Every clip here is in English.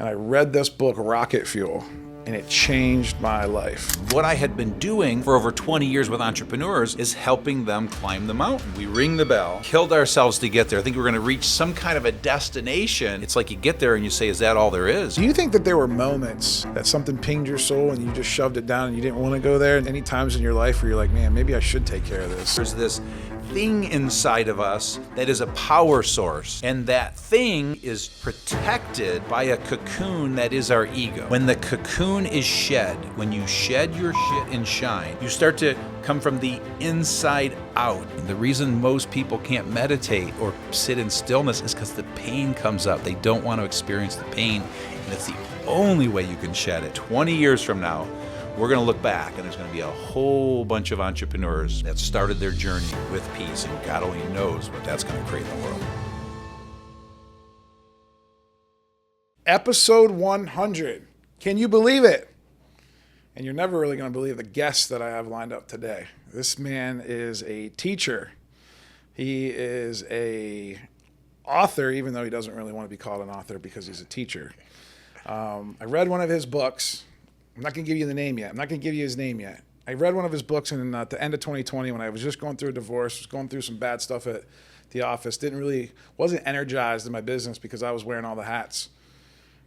and I read this book, Rocket Fuel, and it changed my life. What I had been doing for over 20 years with entrepreneurs is helping them climb the mountain. We ring the bell, killed ourselves to get there. I think we're going to reach some kind of a destination. It's like you get there and you say, is that all there is? Do you think that there were moments that something pinged your soul and you just shoved it down and you didn't want to go there? Any times in your life where you're like, man, maybe I should take care of this? There's this thing inside of us that is a power source, and that thing is protected by a cocoon that is our ego. When the cocoon is shed, when you shed your shit and shine, you start to come from the inside out. And the reason most people can't meditate or sit in stillness is because the pain comes up. They don't want to experience the pain, and it's the only way you can shed it. 20 years from now, we're going to look back and there's going to be a whole bunch of entrepreneurs that started their journey with peace, and God only knows what that's going to create in the world. Episode 100. Can you believe it? And you're never really going to believe the guest that I have lined up today. This man is a teacher. He is a author, even though he doesn't really want to be called an author because he's a teacher. I read one of his books. I'm not going to give you the name yet. I'm not going to give you his name yet. I read one of his books in at the end of 2020 when I was just going through a divorce, was going through some bad stuff at the office, wasn't energized in my business because I was wearing all the hats.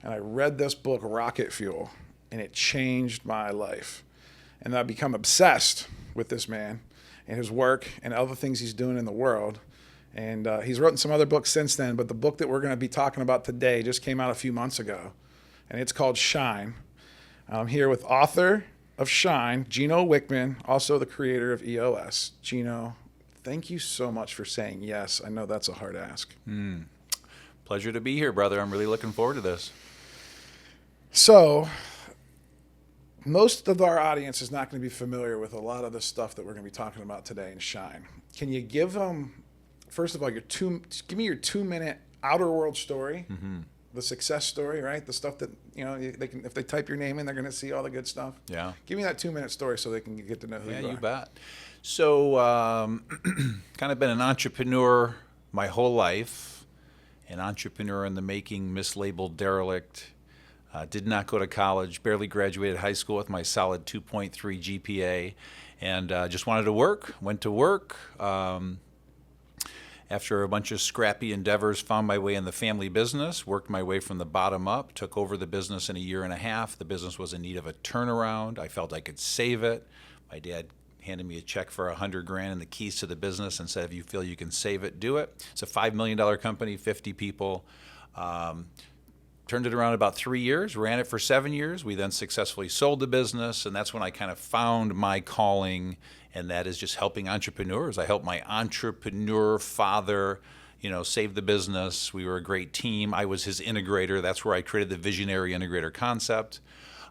And I read this book, Rocket Fuel, and it changed my life. And I've become obsessed with this man and his work and other things he's doing in the world. And he's written some other books since then, but the book that we're going to be talking about today just came out a few months ago, and it's called Shine. I'm here with author of Shine, Gino Wickman, also the creator of EOS. Gino, thank you so much for saying yes. I know that's a hard ask. Pleasure to be here, brother. I'm really looking forward to this. So, most of our audience is not going to be familiar with a lot of the stuff that we're going to be talking about today in Shine. Can you give them, first of all, give me your 2-minute outer world story? Mm-hmm. The success story, right? The stuff that, they can, if they type your name in, they're going to see all the good stuff. Yeah. Give me that 2-minute story so they can get to know who you are. Yeah, you bet. So, kind of been an entrepreneur my whole life, an entrepreneur in the making, mislabeled derelict. Did not go to college, barely graduated high school with my solid 2.3 GPA, and just wanted to work, went to work. After a bunch of scrappy endeavors, found my way in the family business, worked my way from the bottom up, took over the business in a year and a half. The business was in need of a turnaround. I felt I could save it. My dad handed me a check for $100,000 and the keys to the business and said, if you feel you can save it, do it. It's a $5 million company, 50 people. Turned it around about 3 years, ran it for 7 years. We then successfully sold the business, and that's when I kind of found my calling, and that is just helping entrepreneurs. I helped my entrepreneur father, save the business. We were a great team. I was his integrator. That's where I created the visionary integrator concept.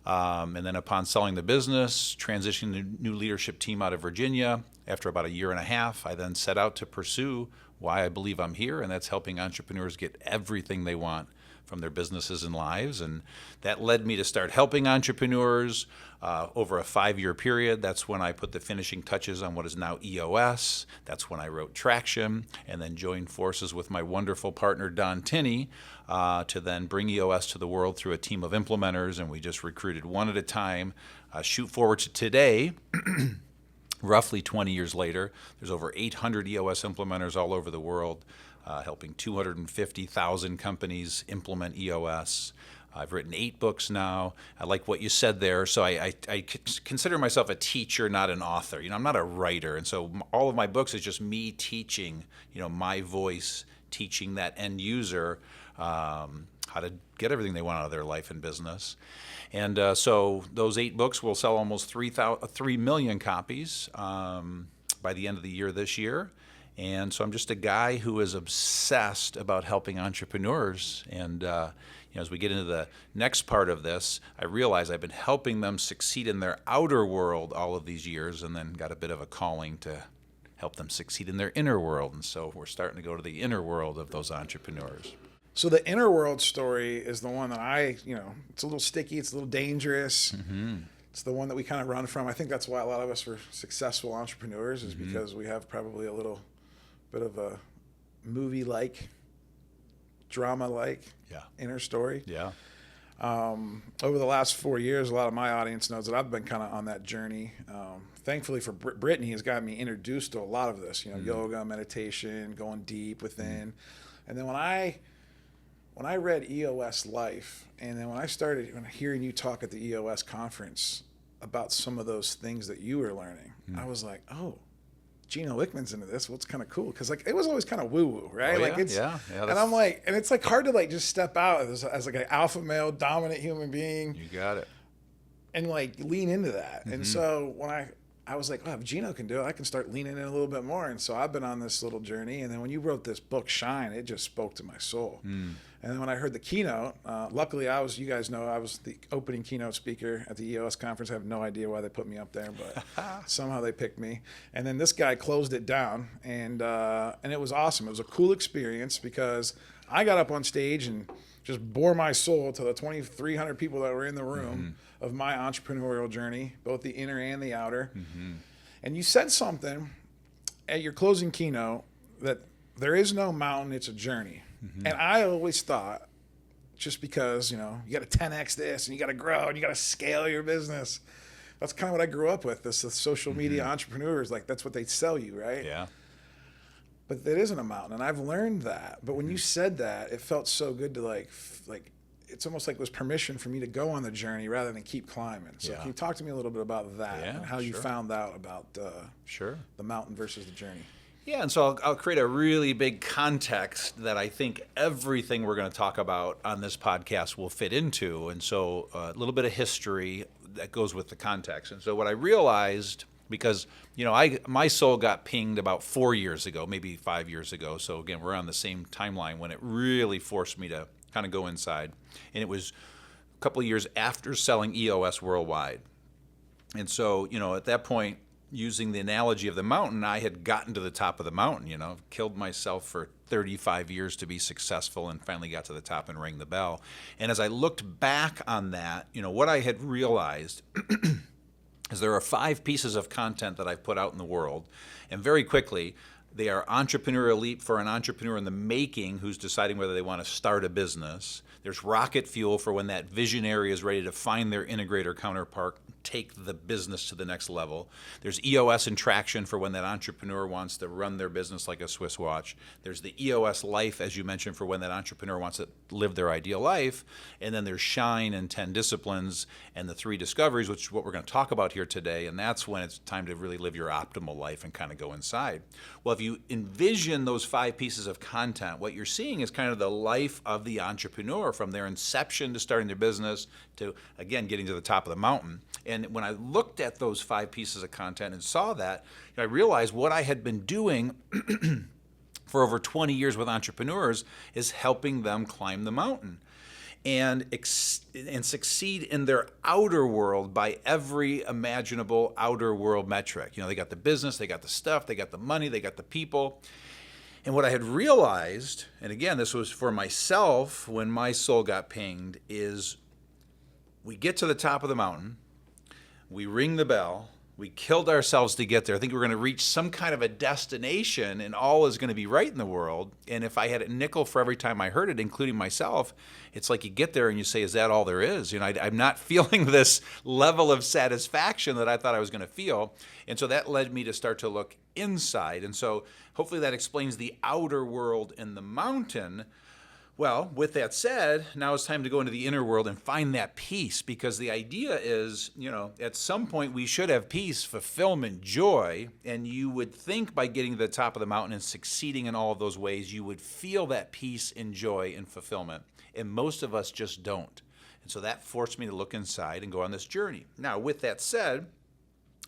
And then upon selling the business, transitioning the new leadership team out of Virginia, after about a year and a half, I then set out to pursue why I believe I'm here, and that's helping entrepreneurs get everything they want from their businesses and lives. And that led me to start helping entrepreneurs over a 5-year period. That's when I put the finishing touches on what is now EOS. That's when I wrote Traction, and then joined forces with my wonderful partner, Don Tinney, to then bring EOS to the world through a team of implementers. And we just recruited one at a time. Shoot forward to today, roughly 20 years later, there's over 800 EOS implementers all over the world, helping 250,000 companies implement EOS. I've written 8 books now. I like what you said there. So I consider myself a teacher, not an author. I'm not a writer. And so all of my books is just me teaching, my voice, teaching that end user how to get everything they want out of their life and business. And so those 8 books will sell almost 3 million copies by the end of the year this year. And so I'm just a guy who is obsessed about helping entrepreneurs. And as we get into the next part of this, I realize I've been helping them succeed in their outer world all of these years, and then got a bit of a calling to help them succeed in their inner world. And so we're starting to go to the inner world of those entrepreneurs. So the inner world story is the one that it's a little sticky, it's a little dangerous. Mm-hmm. It's the one that we kind of run from. I think that's why a lot of us are successful entrepreneurs, is mm-hmm. because we have probably a little bit of a movie-like, drama-like inner story. Yeah. Over the last 4 years, a lot of my audience knows that I've been kind of on that journey. Thankfully for Brittany has got me introduced to a lot of this, yoga, meditation, going deep within. And then when I read EOS Life, and then when I started hearing you talk at the EOS conference about some of those things that you were learning, I was like, oh, Gino Wickman's into this. Well, it's kind of cool because like it was always kind of woo woo, right? Oh, like it's yeah. and I'm like, and it's like hard to like just step out as like an alpha male, dominant human being. You got it. And like lean into that. And so when I was like, oh, if Gino can do it, I can start leaning in a little bit more. And so I've been on this little journey. And then when you wrote this book, Shine, it just spoke to my soul. And then when I heard the keynote, luckily you guys know, I was the opening keynote speaker at the EOS conference. I have no idea why they put me up there, but somehow they picked me. And then this guy closed it down, and it was awesome. It was a cool experience because I got up on stage and just bore my soul to the 2,300 people that were in the room of my entrepreneurial journey, both the inner and the outer. And you said something at your closing keynote that there is no mountain, it's a journey. And I always thought, just because, you got to 10x this and you got to grow and you got to scale your business. That's kind of what I grew up with. The social media entrepreneurs, like that's what they sell you, right? Yeah. But that isn't a mountain, and I've learned that. But when you said that, it felt so good to like it's almost like it was permission for me to go on the journey rather than keep climbing. So can you talk to me a little bit about that and how you found out about the mountain versus the journey? Yeah, and so I'll create a really big context that I think everything we're going to talk about on this podcast will fit into. And so a little bit of history that goes with the context. And so what I realized, because my soul got pinged about 4 years ago, maybe 5 years ago. So again, we're on the same timeline when it really forced me to kind of go inside. And it was a couple of years after selling EOS worldwide. And so, at that point, using the analogy of the mountain, I had gotten to the top of the mountain, killed myself for 35 years to be successful and finally got to the top and rang the bell. And as I looked back on that, what I had realized is there are 5 pieces of content that I've put out in the world. And very quickly, they are Entrepreneurial Leap for an entrepreneur in the making who's deciding whether they want to start a business. There's Rocket Fuel for when that visionary is ready to find their integrator counterpart, take the business to the next level. There's EOS and Traction for when that entrepreneur wants to run their business like a Swiss watch. There's the EOS Life, as you mentioned, for when that entrepreneur wants to live their ideal life. And then there's Shine and 10 Disciplines and the 3 Discoveries, which is what we're going to talk about here today. And that's when it's time to really live your optimal life and kind of go inside. Well, if you envision those 5 pieces of content, what you're seeing is kind of the life of the entrepreneur from their inception to starting their business to, again, getting to the top of the mountain. And when I looked at those 5 pieces of content and saw that, I realized what I had been doing for over 20 years with entrepreneurs is helping them climb the mountain and succeed in their outer world by every imaginable outer world metric. They got the business, they got the stuff, they got the money, they got the people. And what I had realized, and again, this was for myself when my soul got pinged, is we get to the top of the mountain, we ring the bell, we killed ourselves to get there. I think we're going to reach some kind of a destination and all is going to be right in the world. And if I had a nickel for every time I heard it, including myself, it's like you get there and you say, is that all there is? I'm not feeling this level of satisfaction that I thought I was going to feel. And so that led me to start to look inside. And so hopefully that explains the outer world and the mountain. Well, with that said, now it's time to go into the inner world and find that peace, because the idea is, at some point we should have peace, fulfillment, joy, and you would think by getting to the top of the mountain and succeeding in all of those ways, you would feel that peace and joy and fulfillment, and most of us just don't. And so that forced me to look inside and go on this journey. Now, with that said,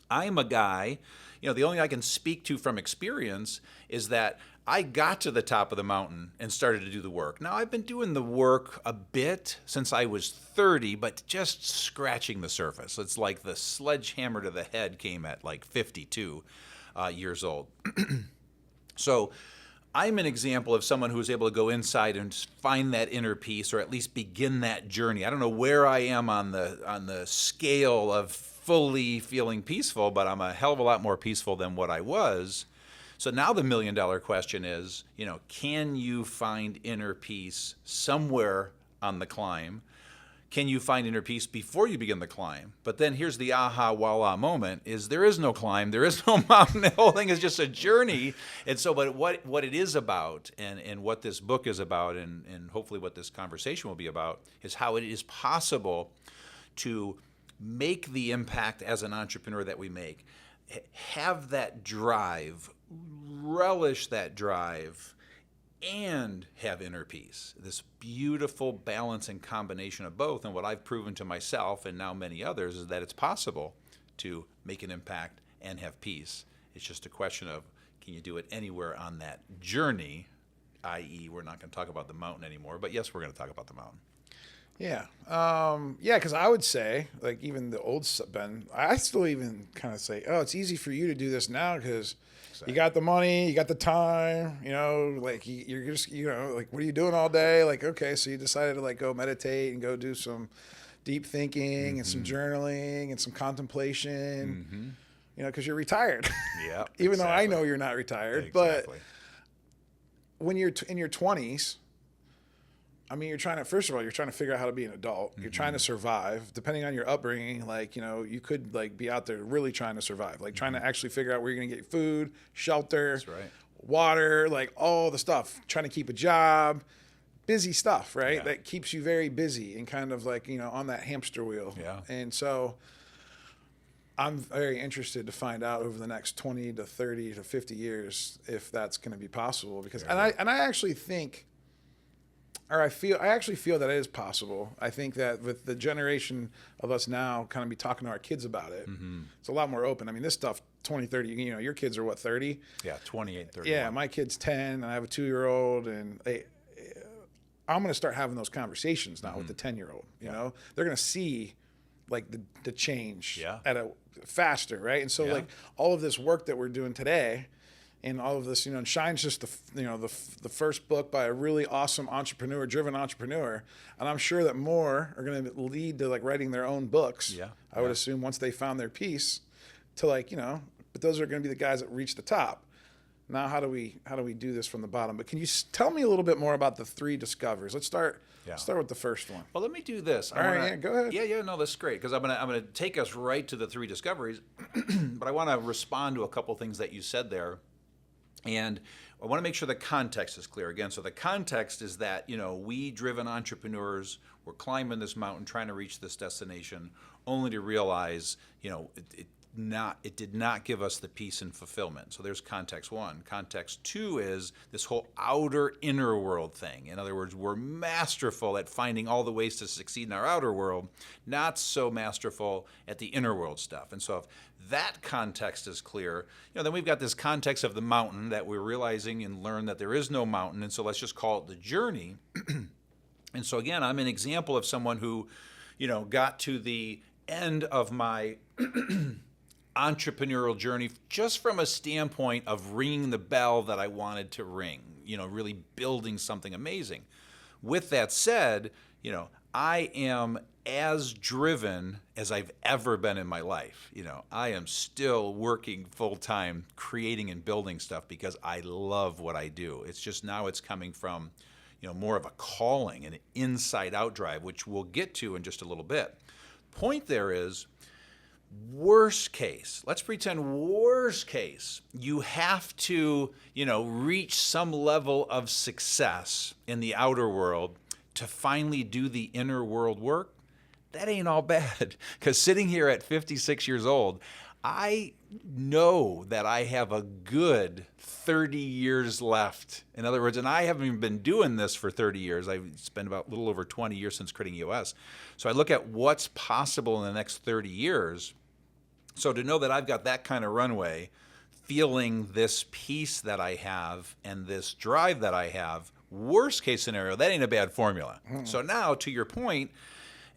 I'm a guy, the only thing I can speak to from experience is that I got to the top of the mountain and started to do the work. Now, I've been doing the work a bit since I was 30, but just scratching the surface. It's like the sledgehammer to the head came at like 52 years old. So I'm an example of someone who was able to go inside and find that inner peace, or at least begin that journey. I don't know where I am on the scale of fully feeling peaceful, but I'm a hell of a lot more peaceful than what I was. So now the $1 million question is, can you find inner peace somewhere on the climb? can you find inner peace before you begin the climb? But then here's the aha voila moment is there is no climb, there is no mountain. The whole thing is just a journey. And so, but what it is about and what this book is about and hopefully what this conversation will be about is how it is possible to make the impact as an entrepreneur that we make. Have that drive, relish that drive, and have inner peace. This beautiful balance and combination of both. And what I've proven to myself and now many others is that it's possible to make an impact and have peace. It's just a question of, can you do it anywhere on that journey, i.e. we're not going to talk about the mountain anymore, but yes, we're going to talk about the mountain. Yeah. Yeah, because I would say, like, even the old Ben, I still even kind of say, oh, it's easy for you to do this now because you got the money, you got the time, you know, like, you're just, you know, like, what are you doing all day? Like, okay, so you decided to, like, go meditate and go do some deep thinking and some journaling and some contemplation, you know, because you're retired. Yeah. Even though I know you're not retired. Exactly. But when you're in your 20s, I mean, you're trying to, first of all, you're trying to figure out how to be an adult. You're trying to survive. Depending on your upbringing, like, you know, you could, like, be out there really trying to survive, like trying to actually figure out where you're going to get food, shelter, That's right. water, like all the stuff, trying to keep a job, busy stuff, right? Yeah. That keeps you very busy and kind of like, you know, on that hamster wheel. Yeah. And so I'm very interested to find out over the next 20 to 30 to 50 years if that's going to be possible because, and I actually think, or I actually feel that it is possible. I think that with the generation of us now kind of be talking to our kids about it, it's a lot more open. I mean, this stuff, 20, 30, you know, your kids are what, 30? Yeah, 28, 30. Yeah, my kid's 10, and I have a 2-year-old, and I'm going to start having those conversations now with the 10-year-old, you know? They're going to see, like, the change at a faster, right? And so, like, all of this work that we're doing today, and all of this, you know, and Shine's just the first book by a really awesome driven entrepreneur, and I'm sure that more are going to lead to like writing their own books. Yeah, I would assume once they found their peace, to like, you know, but those are going to be the guys that reach the top. Now, how do we do this from the bottom? But can you tell me a little bit more about the 3 discoveries? Let's start with the first one. Well, let me do this. All right, go ahead. Yeah, no, that's great because I'm gonna take us right to the 3 discoveries, but I want to respond to a couple things that you said there. And I want to make sure the context is clear again. So the context is that, you know, we driven entrepreneurs, we're climbing this mountain, trying to reach this destination, only to realize, you know, it did not give us the peace and fulfillment. So there's context 1. Context 2 is this whole outer inner world thing. In other words, we're masterful at finding all the ways to succeed in our outer world, not so masterful at the inner world stuff. And so if that context is clear, you know, then we've got this context of the mountain that we're realizing and learn that there is no mountain. And so let's just call it the journey. And so again, I'm an example of someone who, you know, got to the end of my entrepreneurial journey just from a standpoint of ringing the bell that I wanted to ring, you know, really building something amazing. With that said, you know, I am as driven as I've ever been in my life. You know, I am still working full time, creating and building stuff because I love what I do. It's just now it's coming from, you know, more of a calling, an inside out drive, which we'll get to in just a little bit. Point there is, worst case, let's pretend worst case, you have to, you know, reach some level of success in the outer world to finally do the inner world work. That ain't all bad, because sitting here at 56 years old, I know that I have a good 30 years left. In other words, and I haven't even been doing this for 30 years. I've spent about a little over 20 years since creating EOS. So I look at what's possible in the next 30 years. So to know that I've got that kind of runway, feeling this peace that I have and this drive that I have, worst case scenario, that ain't a bad formula. So now, to your point,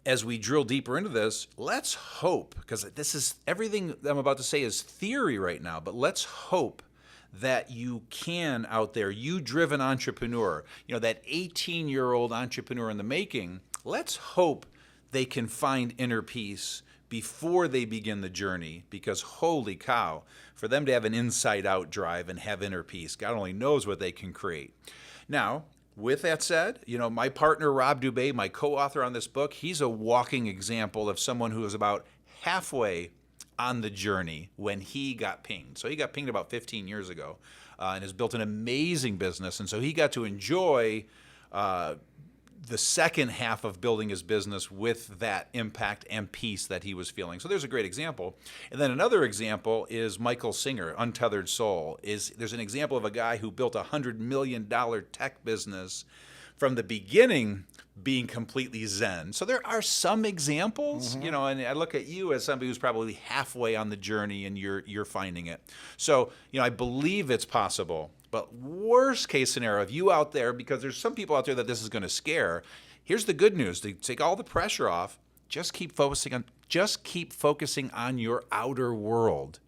as we drill deeper into this, let's hope, because this is everything I'm about to say is theory right now, but let's hope that you can out there, you driven entrepreneur, you know, that 18-year-old entrepreneur in the making, let's hope they can find inner peace before they begin the journey, because holy cow, for them to have an inside-out drive and have inner peace, God only knows what they can create. Now, With that said, my partner, Rob Dubé, my co-author on this book, he's a walking example of someone who was about halfway on the journey when he got pinged. So he got pinged about 15 years ago and has built an amazing business. And so he got to enjoy the second half of building his business with that impact and peace that he was feeling. So there's a great example. And then another example is Michael Singer, Untethered Soul. There's an example of a guy who built a $100 million tech business from the beginning being completely Zen. So there are some examples, and I look at you as somebody who's probably halfway on the journey and you're finding it. So, I believe it's possible. But worst case scenario, if you out there, because there's some people out there that this is going to scare, here's the good news. To take all the pressure off, just keep focusing on your outer world.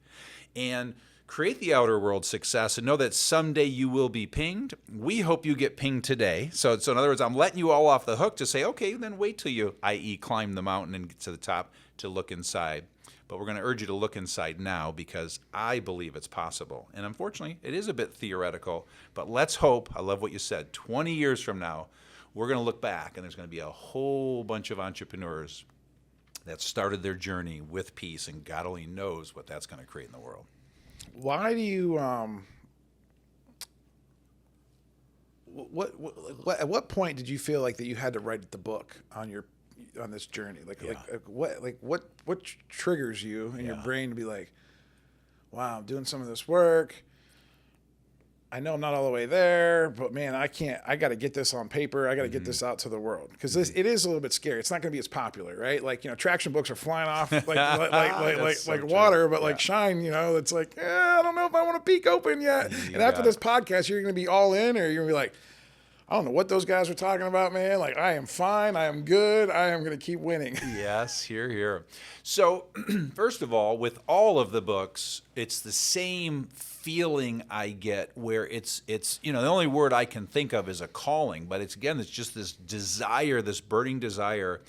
And create the outer world success and know that someday you will be pinged. We hope you get pinged today. So in other words, I'm letting you all off the hook to say, okay, then wait till you, i.e. climb the mountain and get to the top to look inside. But we're going to urge you to look inside now because I believe it's possible. And unfortunately, it is a bit theoretical. But let's hope, I love what you said, 20 years from now, we're going to look back and there's going to be a whole bunch of entrepreneurs that started their journey with peace, and God only knows what that's going to create in the world. Why do you at what point did you feel like that you had to write the book on this journey? What triggers you in your brain to be like, wow, I'm doing some of this work. I know I'm not all the way there, but man, I got to get this on paper. I got to get this out to the world because it is a little bit scary. It's not going to be as popular, right? Like, traction books are flying off like water, but like Shine, it's like, I don't know if I want to peek open yet. And after this podcast, you're going to be all in, or you're going to be like, I don't know what those guys are talking about, man. Like, I am fine. I am good. I am going to keep winning. Yes, here. So, first of all, with all of the books, it's the same feeling I get where it's the only word I can think of is a calling, but it's just this desire, this burning desire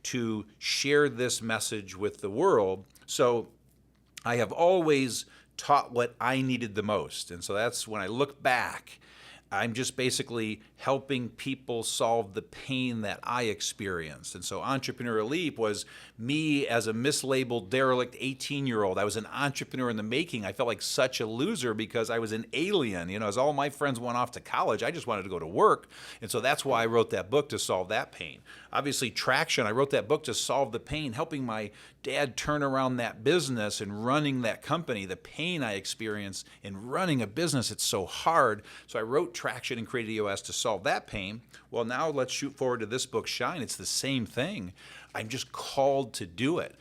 to share this message with the world. So, I have always taught what I needed the most. And so that's when I look back, I'm just basically helping people solve the pain that I experienced. And so Entrepreneur Leap was me as a mislabeled, derelict 18-year-old. I was an entrepreneur in the making. I felt like such a loser because I was an alien. As all my friends went off to college, I just wanted to go to work. And so that's why I wrote that book, to solve that pain. Obviously, Traction, I wrote that book to solve the pain, helping my dad turn around that business and running that company, the pain I experienced in running a business. It's so hard. So I wrote Traction and created EOS to solve that pain. Well, now let's shoot forward to this book, Shine. It's the same thing. I'm just called to do it.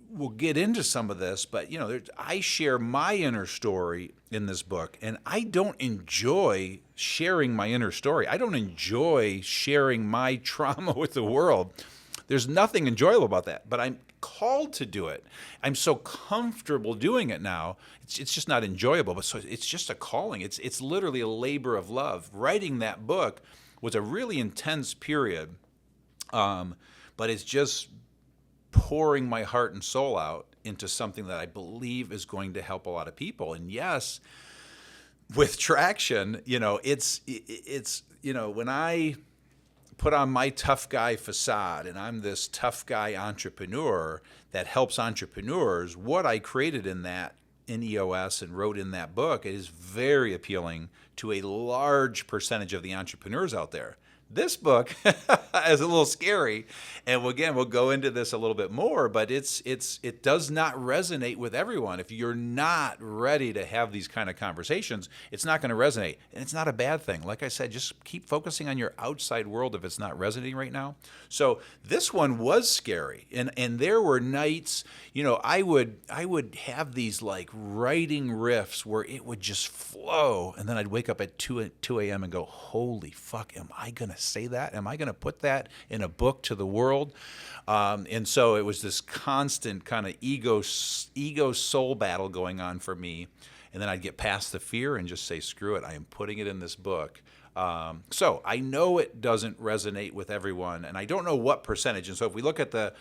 We'll get into some of this, but I share my inner story in this book, and I don't enjoy sharing my inner story. I don't enjoy sharing my trauma with the world. There's nothing enjoyable about that, but I'm called to do it. I'm so comfortable doing it now. It's just not enjoyable, but so it's just a calling. It's literally a labor of love. Writing that book was a really intense period, but it's just pouring my heart and soul out into something that I believe is going to help a lot of people. And yes, with Traction, it's when I put on my tough guy facade and I'm this tough guy entrepreneur that helps entrepreneurs, what I created in EOS and wrote in that book is very appealing to a large percentage of the entrepreneurs out there. This book is a little scary, and again, we'll go into this a little bit more, but it does not resonate with everyone. If you're not ready to have these kind of conversations, it's not going to resonate, and it's not a bad thing. Like I said, just keep focusing on your outside world if it's not resonating right now. So this one was scary, and there were nights, I would have these like writing riffs where it would just flow, and then I'd wake up at 2 a.m. and go, holy fuck, am I going to say that? Am I going to put that in a book to the world? And so it was this constant kind of ego soul battle going on for me. And then I'd get past the fear and just say, screw it, I am putting it in this book. So I know it doesn't resonate with everyone, and I don't know what percentage. And so if we look at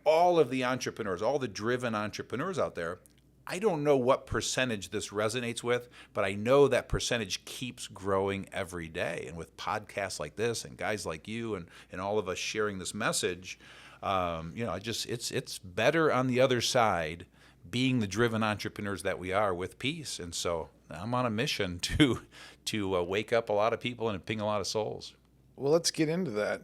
all of the entrepreneurs, all the driven entrepreneurs out there, I don't know what percentage this resonates with, but I know that percentage keeps growing every day. And with podcasts like this and guys like you and all of us sharing this message, it's better on the other side being the driven entrepreneurs that we are with peace. And so I'm on a mission to wake up a lot of people and ping a lot of souls. Well, let's get into that,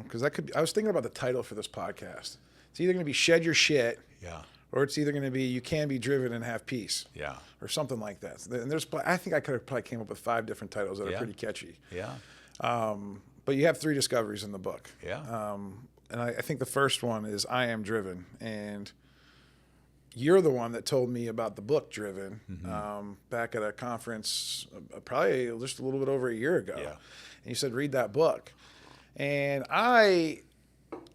because I was thinking about the title for this podcast. It's either going to be Shed Your Shit. Yeah. Or it's either going to be You Can Be Driven and Have Peace. Yeah. Or something like that. And I think I could have probably came up with 5 different titles that are pretty catchy. Yeah. But you have 3 discoveries in the book. Yeah. And I think the first one is I Am Driven. And you're the one that told me about the book Driven back at a conference probably just a little bit over a year ago. Yeah. And you said, read that book. And I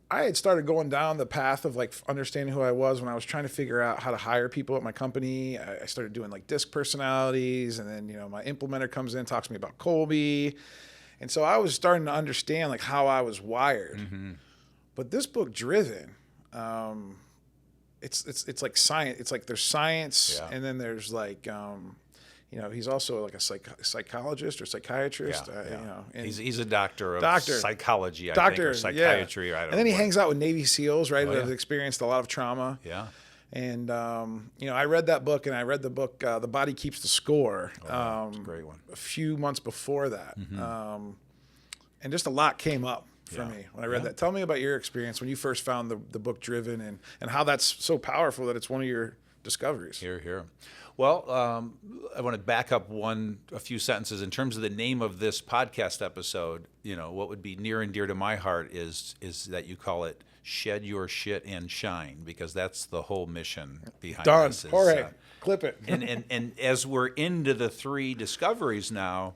had started going down the path of like understanding who I was when I was trying to figure out how to hire people at my company. I started doing like DISC personalities, and then, my implementer comes in, talks to me about Colby. And so I was starting to understand like how I was wired. Mm-hmm. But this book Driven, it's like science. It's like there's science, and then there's like, he's also like a psychologist or psychiatrist. And he's a doctor of psychology, I think, or psychiatry. I don't know. And then he hangs out with Navy SEAls, right? That have experienced a lot of trauma. Yeah. And, I read that book, and I read the book, The Body Keeps the Score. It's a great one. A few months before that. Mm-hmm. And just a lot came up for me when I read that. Tell me about your experience when you first found the book Driven and how that's so powerful that it's one of your discoveries. Here. Well, I want to back up a few sentences in terms of the name of this podcast episode. What would be near and dear to my heart is that you call it Shed Your Shit and Shine, because that's the whole mission behind this. Done. All right. Clip it. and as we're into the 3 discoveries now,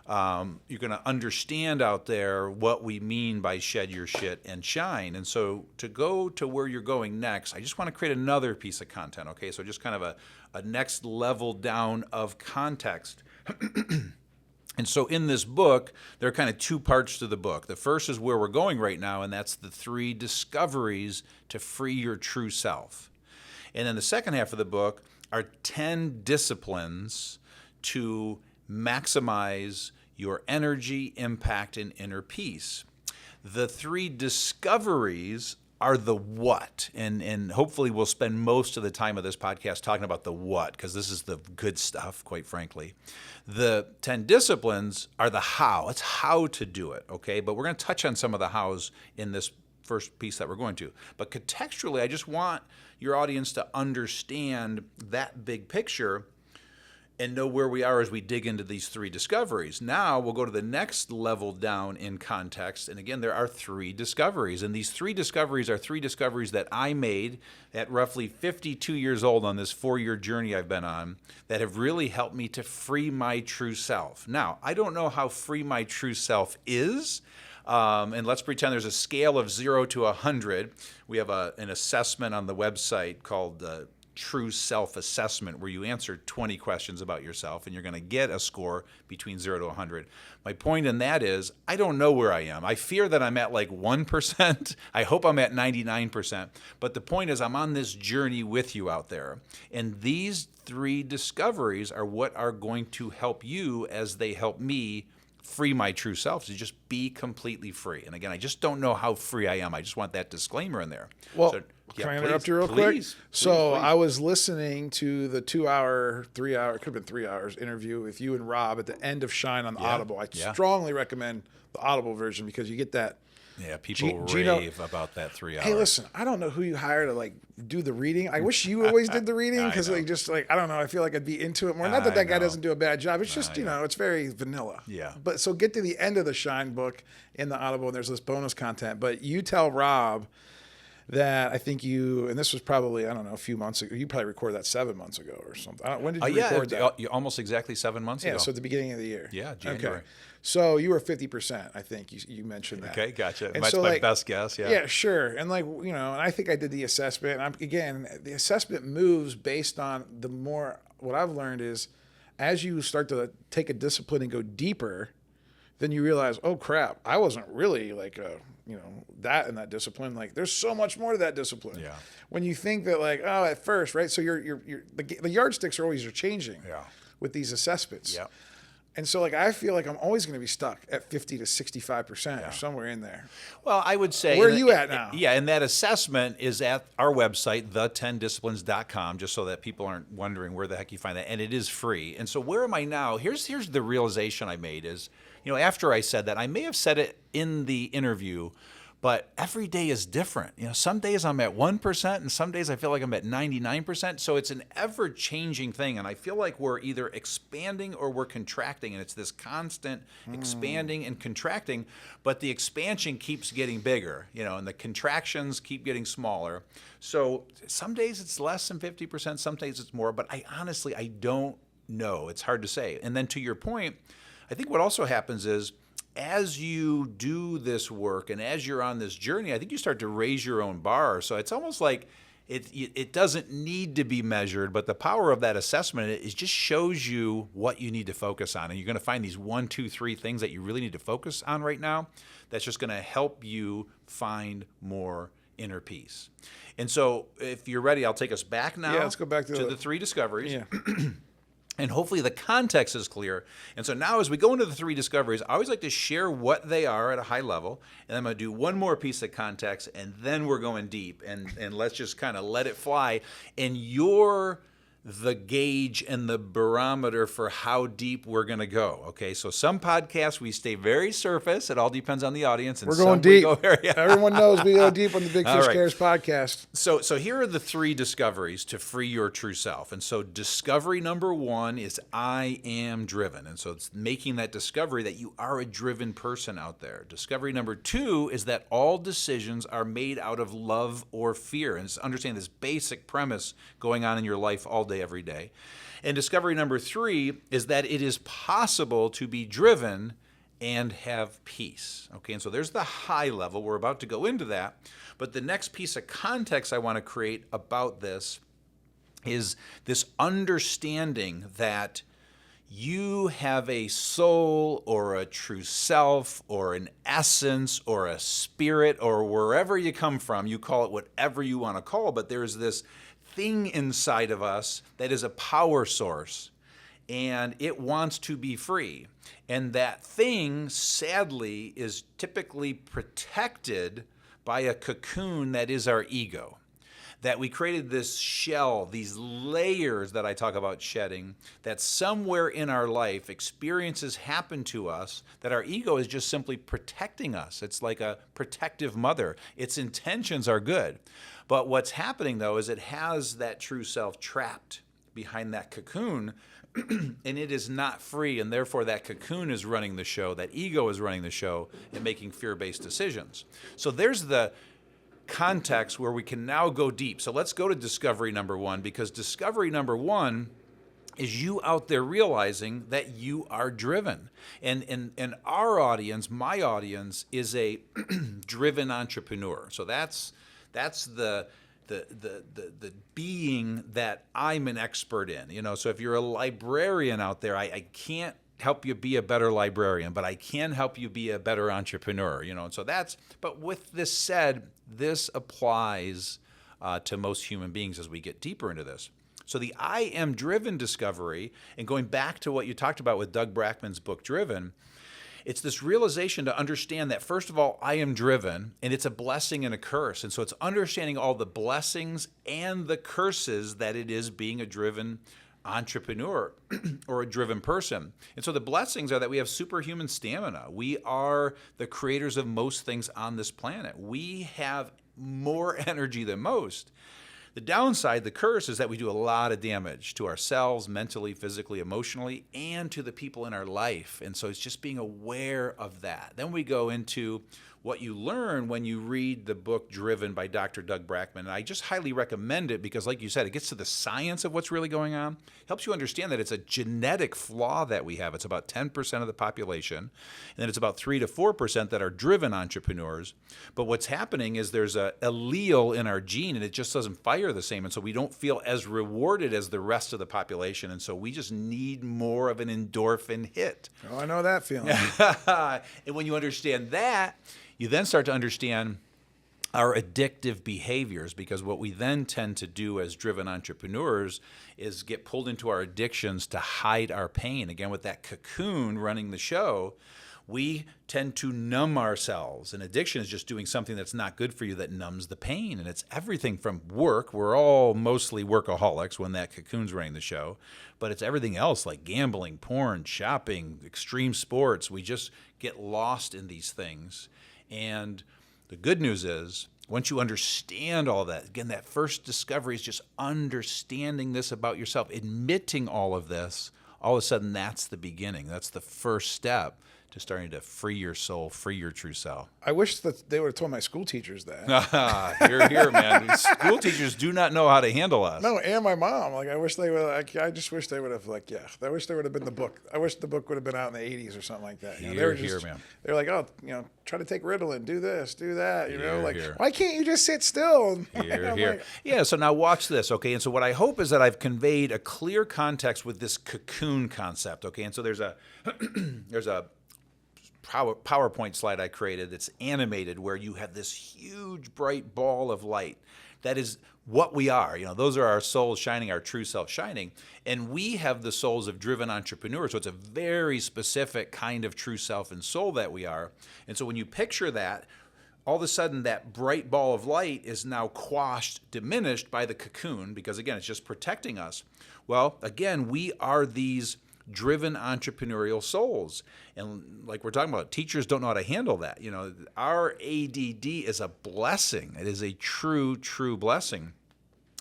you're going to understand out there what we mean by shed your shit and shine. And so to go to where you're going next, I just want to create another piece of content, okay? So just kind of a next level down of context. And so in this book, there are kind of 2 parts to the book. The first is where we're going right now, and that's the 3 discoveries to free your true self. And then the second half of the book are 10 disciplines to maximize your energy, impact, and inner peace. The 3 discoveries are the what, and hopefully we'll spend most of the time of this podcast talking about the what, because this is the good stuff, quite frankly. The 10 disciplines are the how. It's how to do it, okay? But we're going to touch on some of the hows in this first piece that we're going to. But contextually, I just want your audience to understand that big picture and know where we are as we dig into these 3 discoveries. Now we'll go to the next level down in context. And again, there are 3 discoveries. And these 3 discoveries are 3 discoveries that I made at roughly 52 years old on this 4-year journey I've been on that have really helped me to free my true self. Now, I don't know how free my true self is. And let's pretend there's a scale of 0 to 100. We have an assessment on the website called True Self-Assessment, where you answer 20 questions about yourself, and you're going to get a score between 0 to 100. My point in that is, I don't know where I am. I fear that I'm at like 1%. I hope I'm at 99%. But the point is, I'm on this journey with you out there. And these 3 discoveries are what are going to help you as they help me free my true self, to just be completely free. And again, I just don't know how free I am. I just want that disclaimer in there. Well, can I interrupt you real quick? Please. I was listening to the 2-hour, 3-hour, it could have been 3 hours interview with you and Rob at the end of Shine on the Audible. I strongly recommend the Audible version because you get that. Yeah, people rave about that 3 hours. Hey, listen, I don't know who you hire to like do the reading. I wish you always did the reading because I don't know. I feel like I'd be into it more. Not that guy doesn't do a bad job. It's just it's very vanilla. Yeah. But so get to the end of the Shine book in the Audible, and there's this bonus content. But you tell Rob that I think you, and this was probably, I don't know, a few months ago. You probably recorded that 7 months ago or something. When did you record that? Almost exactly 7 months ago. Yeah, so at the beginning of the year. Yeah, January. Okay. So you were 50%, I think you mentioned that. Okay, gotcha. And that's so my best guess, yeah. Yeah, sure. And and I think I did the assessment. And the assessment moves based on what I've learned is as you start to take a discipline and go deeper, then you realize, oh crap, I wasn't really like that in that discipline. Like there's so much more to that discipline. Yeah. When you think that like, oh, at first, right? So the yardsticks are changing with these assessments. Yeah. And so like I feel like I'm always going to be stuck at 50 to 65% or somewhere in there. Well, I would say, where are you at now? Yeah, and that assessment is at our website, the10disciplines.com, just so that people aren't wondering where the heck you find that. And it is free. And so where am I now? Here's the realization I made is, after I said that, I may have said it in the interview, but every day is different. Some days I'm at 1%, and some days I feel like I'm at 99%. So it's an ever-changing thing, and I feel like we're either expanding or we're contracting, and it's this constant expanding and contracting, but the expansion keeps getting bigger, and the contractions keep getting smaller. So some days it's less than 50%, some days it's more, but I don't know. It's hard to say. And then to your point, I think what also happens is, as you do this work and as you're on this journey, I think you start to raise your own bar. So it's almost like it doesn't need to be measured, but the power of that assessment is just shows you what you need to focus on. And you're going to find these 1, 2, 3 things that you really need to focus on right now. That's just going to help you find more inner peace. And so if you're ready, I'll take us back now. Yeah, let's go back to the 3 discoveries. Yeah. And hopefully the context is clear. And so now as we go into the 3 discoveries, I always like to share what they are at a high level. And I'm going to do one more piece of context, and then we're going deep. And let's just kind of let it fly. And you're the gauge and the barometer for how deep we're going to go. Okay, so some podcasts we stay very surface. It all depends on the audience. And we're going deep. Everyone knows we go deep on the Big Fish Cares podcast. So here are the 3 discoveries to free your true self. And so discovery number 1 is I am driven. And so it's making that discovery that you are a driven person out there. Discovery number 2 is that all decisions are made out of love or fear. And it's understanding this basic premise going on in your life all day, every day. And discovery number 3 is that it is possible to be driven and have peace. Okay, and so there's the high level. We're about to go into that. But the next piece of context I want to create about this is this understanding that you have a soul or a true self or an essence or a spirit, or wherever you come from, you call it whatever you want to call it, but there's this thing inside of us that is a power source, and it wants to be free. And that thing, sadly, is typically protected by a cocoon that is our ego. That we created this shell, these layers that I talk about shedding, that somewhere in our life experiences happen to us that our ego is just simply protecting us. It's like a protective mother. Its intentions are good. But what's happening, though, is it has that true self trapped behind that cocoon, and it is not free, and therefore that cocoon is running the show, that ego is running the show, and making fear-based decisions. So there's the context where we can now go deep. So let's go to discovery number 1, because discovery number 1 is you out there realizing that you are driven. And our audience, my audience, is a driven entrepreneur. So that's the being that I'm an expert in. So if you're a librarian out there, I can't help you be a better librarian, but I can help you be a better entrepreneur. And so but with this said, this applies to most human beings as we get deeper into this. So the I am driven discovery, and going back to what you talked about with Doug Brackman's book, Driven, it's this realization to understand that, first of all, I am driven, and it's a blessing and a curse. And so it's understanding all the blessings and the curses that it is being a driven entrepreneur or a driven person. And so the blessings are that we have superhuman stamina. We are the creators of most things on this planet. We have more energy than most. The downside, the curse, is that we do a lot of damage to ourselves, mentally, physically, emotionally, and to the people in our life. And so it's just being aware of that. Then we go into what you learn when you read the book Driven by Dr. Doug Brackman. And I just highly recommend it because, like you said, it gets to the science of what's really going on. Helps you understand that it's a genetic flaw that we have. It's about 10% of the population, and then it's about 3 to 4% that are driven entrepreneurs. But what's happening is there's a allele in our gene, and it just doesn't fire the same. And so we don't feel as rewarded as the rest of the population. And so we just need more of an endorphin hit. Oh, I know that feeling. And when you understand that, you then start to understand our addictive behaviors, because what we then tend to do as driven entrepreneurs is get pulled into our addictions to hide our pain. Again, with that cocoon running the show, we tend to numb ourselves. And addiction is just doing something that's not good for you that numbs the pain. And it's everything from work. We're all mostly workaholics when that cocoon's running the show. But it's everything else like gambling, porn, shopping, extreme sports. We just get lost in these things. And the good news is, once you understand all that, again, that first discovery is just understanding this about yourself, admitting all of this, all of a sudden that's the beginning. That's the first step to starting to free your soul, free your true self. I wish that they would have told my school teachers that. You're here, man. School teachers do not know how to handle us. No, and my mom. Like, I wish they would. I just wish they would have. Like, yeah, I wish there would have been the book. I wish the book would have been out in the '80s or something like that. You know, they were just, here, man. They're like, oh, try to take Ritalin, do this, do that. Like, Here. why can't you just sit still? Here. Like, Yeah, so now watch this, okay? And so what I hope is that I've conveyed a clear context with this cocoon concept, okay? And so there's a PowerPoint slide I created that's animated where you have this huge bright ball of light. That is what we are. Those are our souls shining, our true self shining. And we have the souls of driven entrepreneurs. So it's a very specific kind of true self and soul that we are. And so when you picture that, all of a sudden that bright ball of light is now quashed, diminished by the cocoon, because again, it's just protecting us. Well, again, we are these driven entrepreneurial souls. And like we're talking about, teachers don't know how to handle that. Our ADD is a blessing. It is a true, true blessing.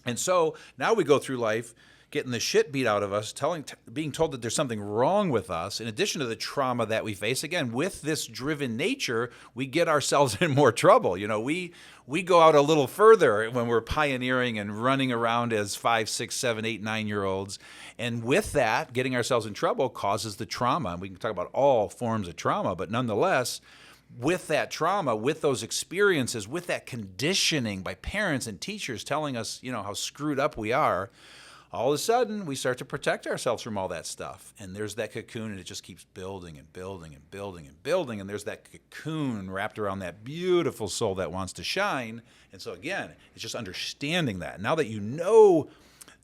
And so now we go through life getting the shit beat out of us, being told that there's something wrong with us, in addition to the trauma that we face. Again, with this driven nature, we get ourselves in more trouble. We go out a little further when we're pioneering and running around as 5, 6, 7, 8, 9-year-olds. And with that, getting ourselves in trouble causes the trauma. And we can talk about all forms of trauma, but nonetheless, with that trauma, with those experiences, with that conditioning by parents and teachers telling us, how screwed up we are, all of a sudden, we start to protect ourselves from all that stuff. And there's that cocoon, and it just keeps building and building and building and building. And there's that cocoon wrapped around that beautiful soul that wants to shine. And so, again, it's just understanding that. Now that you know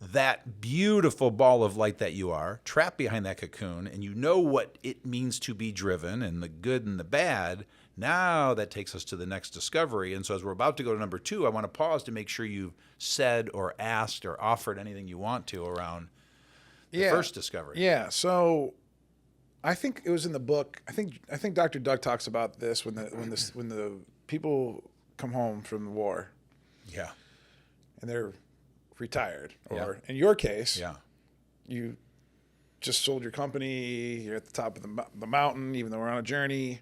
that beautiful ball of light that you are, trapped behind that cocoon, and you know what it means to be driven and the good and the bad, now that takes us to the next discovery. And so as we're about to go to number 2, I want to pause to make sure you've said or asked or offered anything you want to around the first discovery. Yeah. So I think it was in the book. I think Dr. Doug talks about this when the people come home from the war. Yeah. And they're retired, or in your case, you just sold your company. You're at the top of the mountain, even though we're on a journey.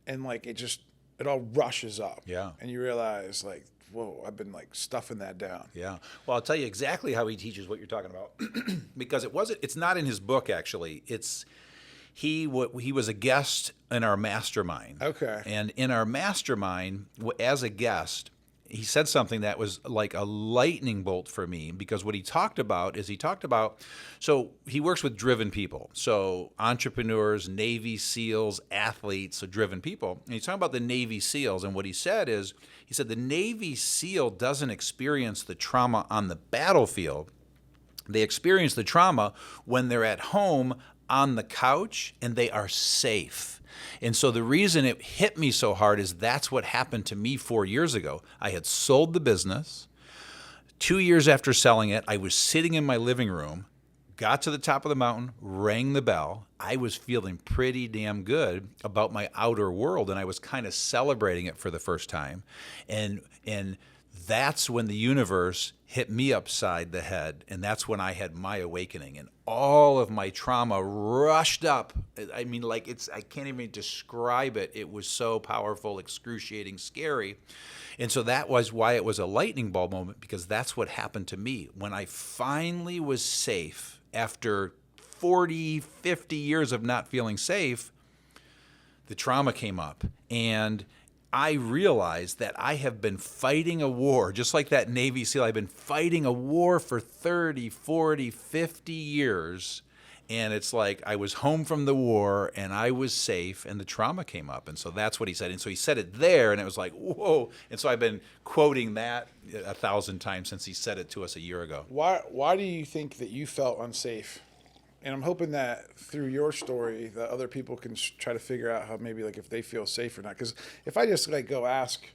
And like it all rushes up. Yeah. And you realize like, whoa, I've been like stuffing that down. Yeah. Well, I'll tell you exactly how he teaches what you're talking about, because it's not in his book actually. He was a guest in our mastermind. Okay. And in our mastermind, as a guest, he said something that was like a lightning bolt for me, because what he talked about, so he works with driven people. So entrepreneurs, Navy SEALs, athletes, so driven people. And he's talking about the Navy SEALs. And what he said the Navy SEAL doesn't experience the trauma on the battlefield. They experience the trauma when they're at home on the couch and they are safe. And so the reason it hit me so hard is that's what happened to me 4 years ago. I had sold the business. 2 years after selling it, I was sitting in my living room, got to the top of the mountain, rang the bell. I was feeling pretty damn good about my outer world, and I was kind of celebrating it for the first time. And That's when the universe hit me upside the head, and that's when I had my awakening, and all of my trauma rushed up. I mean, like, I can't even describe it. It was so powerful, excruciating, scary. And so that was why it was a lightning bulb moment, because that's what happened to me. When I finally was safe after 40, 50 years of not feeling safe, the trauma came up, and I realized that I have been fighting a war, just like that Navy SEAL. I've been fighting a war for 30, 40, 50 years. And it's like I was home from the war and I was safe and the trauma came up. And so that's what he said. And so he said it there and it was like, whoa. And so I've been quoting that 1,000 times since he said it to us a year ago. Why do you think that you felt unsafe? And I'm hoping that through your story that other people can try to figure out how maybe like if they feel safe or not. Because if I just like go ask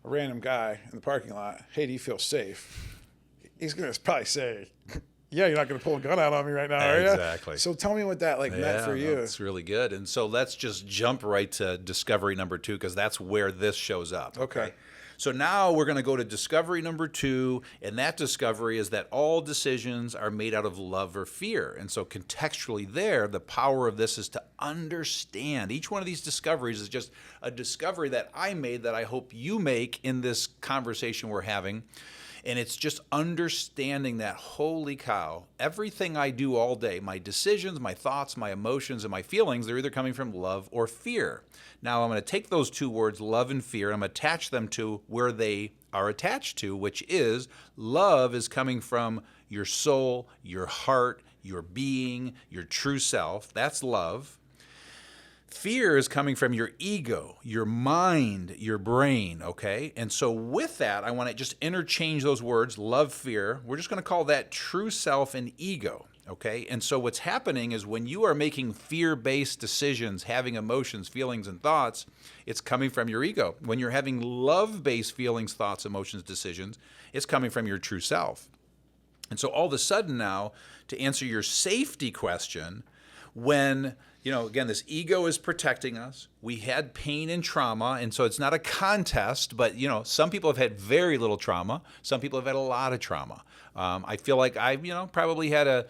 a random guy in the parking lot, hey, do you feel safe? He's going to probably say, yeah, you're not going to pull a gun out on me right now, are you? Exactly. So tell me what that meant for you. That's really good. And so let's just jump right to discovery number 2, because that's where this shows up. Okay. So now we're going to go to discovery number 2, and that discovery is that all decisions are made out of love or fear. And so contextually there, the power of this is to understand. Each one of these discoveries is just a discovery that I made that I hope you make in this conversation we're having. And it's just understanding that, holy cow, everything I do all day, my decisions, my thoughts, my emotions, and my feelings, they're either coming from love or fear. Now, I'm going to take those two words, love and fear, and I'm going to attach them to where they are attached to, which is love is coming from your soul, your heart, your being, your true self. That's love. Fear is coming from your ego, your mind, your brain, okay? And so with that, I want to just interchange those words, love, fear. We're just going to call that true self and ego, okay? And so what's happening is when you are making fear-based decisions, having emotions, feelings, and thoughts, it's coming from your ego. When you're having love-based feelings, thoughts, emotions, decisions, it's coming from your true self. And so all of a sudden now, to answer your safety question, when, again, this ego is protecting us. We had pain and trauma, and so it's not a contest, but, some people have had very little trauma. Some people have had a lot of trauma. I feel like I've, probably had a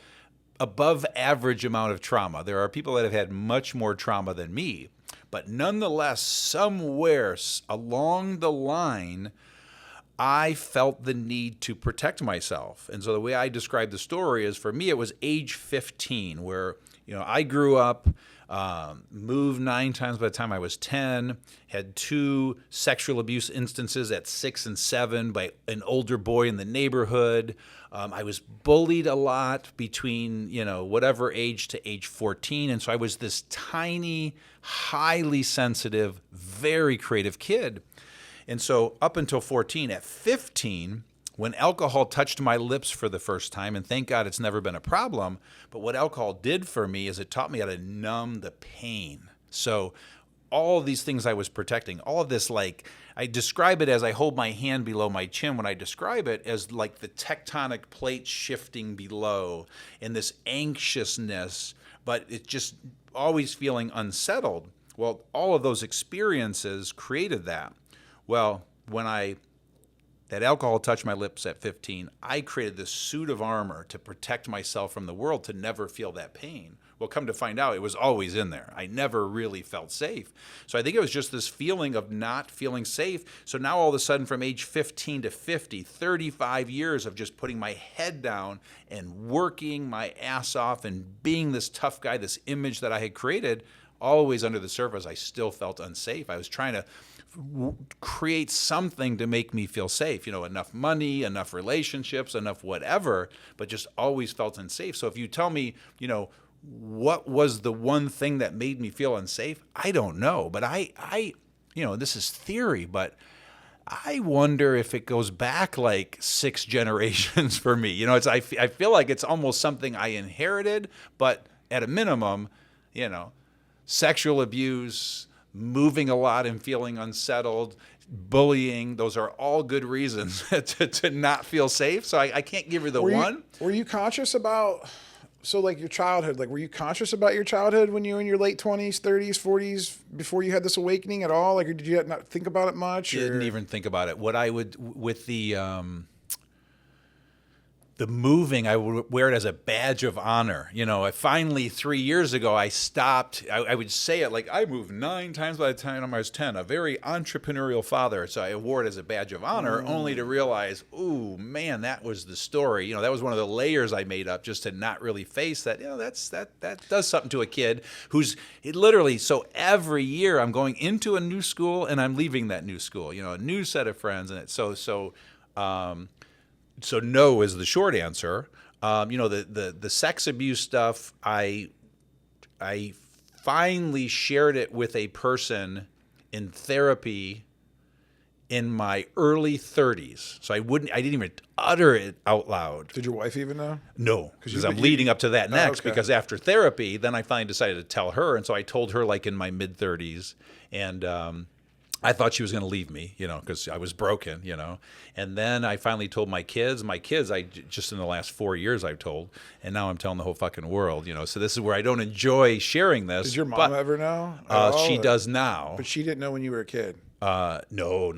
above average amount of trauma. There are people that have had much more trauma than me, but nonetheless, somewhere along the line, I felt the need to protect myself. And so the way I describe the story is, for me, it was age 15, where I grew up, moved 9 times by the time I was 10, had 2 sexual abuse instances at 6 and 7 by an older boy in the neighborhood. I was bullied a lot between, whatever age to age 14. And so I was this tiny, highly sensitive, very creative kid. And so up until 14, at 15, when alcohol touched my lips for the first time, and thank God it's never been a problem, but what alcohol did for me is it taught me how to numb the pain. So all of these things I was protecting, all of this, like, I describe it as I hold my hand below my chin. When I describe it as like the tectonic plates shifting below and this anxiousness, but it's just always feeling unsettled. Well, all of those experiences created that. Well, when that alcohol touched my lips at 15, I created this suit of armor to protect myself from the world, to never feel that pain. Well, come to find out, it was always in there. I never really felt safe. So I think it was just this feeling of not feeling safe. So now all of a sudden, from age 15 to 50, 35 years of just putting my head down and working my ass off and being this tough guy, this image that I had created, always under the surface, I still felt unsafe. I was trying to create something to make me feel safe, enough money, enough relationships, enough whatever, but just always felt unsafe. So if you tell me, what was the one thing that made me feel unsafe? I don't know, but I this is theory, but I wonder if it goes back like 6 generations for me. I feel like it's almost something I inherited, but at a minimum, sexual abuse, moving a lot and feeling unsettled, bullying, those are all good reasons to not feel safe. So I can't give you the one. Were you conscious about So like your childhood, like were you conscious about your childhood when you were in your late 20s, 30s, 40s before you had this awakening at all? Like, or did you not think about it much? Didn't even think about it. What I would, with the moving, I would wear it as a badge of honor. You know, I finally 3 years ago, I stopped. I would say it like I moved 9 times by the time I was 10. A very entrepreneurial father. So I wore it as a badge of honor, only to realize, ooh, man, that was the story. You know, that was one of the layers I made up just to not really face that. You know, that does something to a kid who's literally. So every year I'm going into a new school and I'm leaving that new school. You know, a new set of friends, and So no is the short answer. You know, the sex abuse stuff, I finally shared it with a person in therapy in my early 30s. So I didn't even utter it out loud. Did your wife even know? No, because I'm leading up to that next. Okay. Because after therapy, then I finally decided to tell her. And so I told her like in my mid 30s, and I thought she was going to leave me, you know, because I was broken, you know. And then I finally told my kids, just in the last 4 years I've told, and now I'm telling the whole fucking world, you know. So this is where I don't enjoy sharing this. Did your mom ever know? She does now. But she didn't know when you were a kid? No.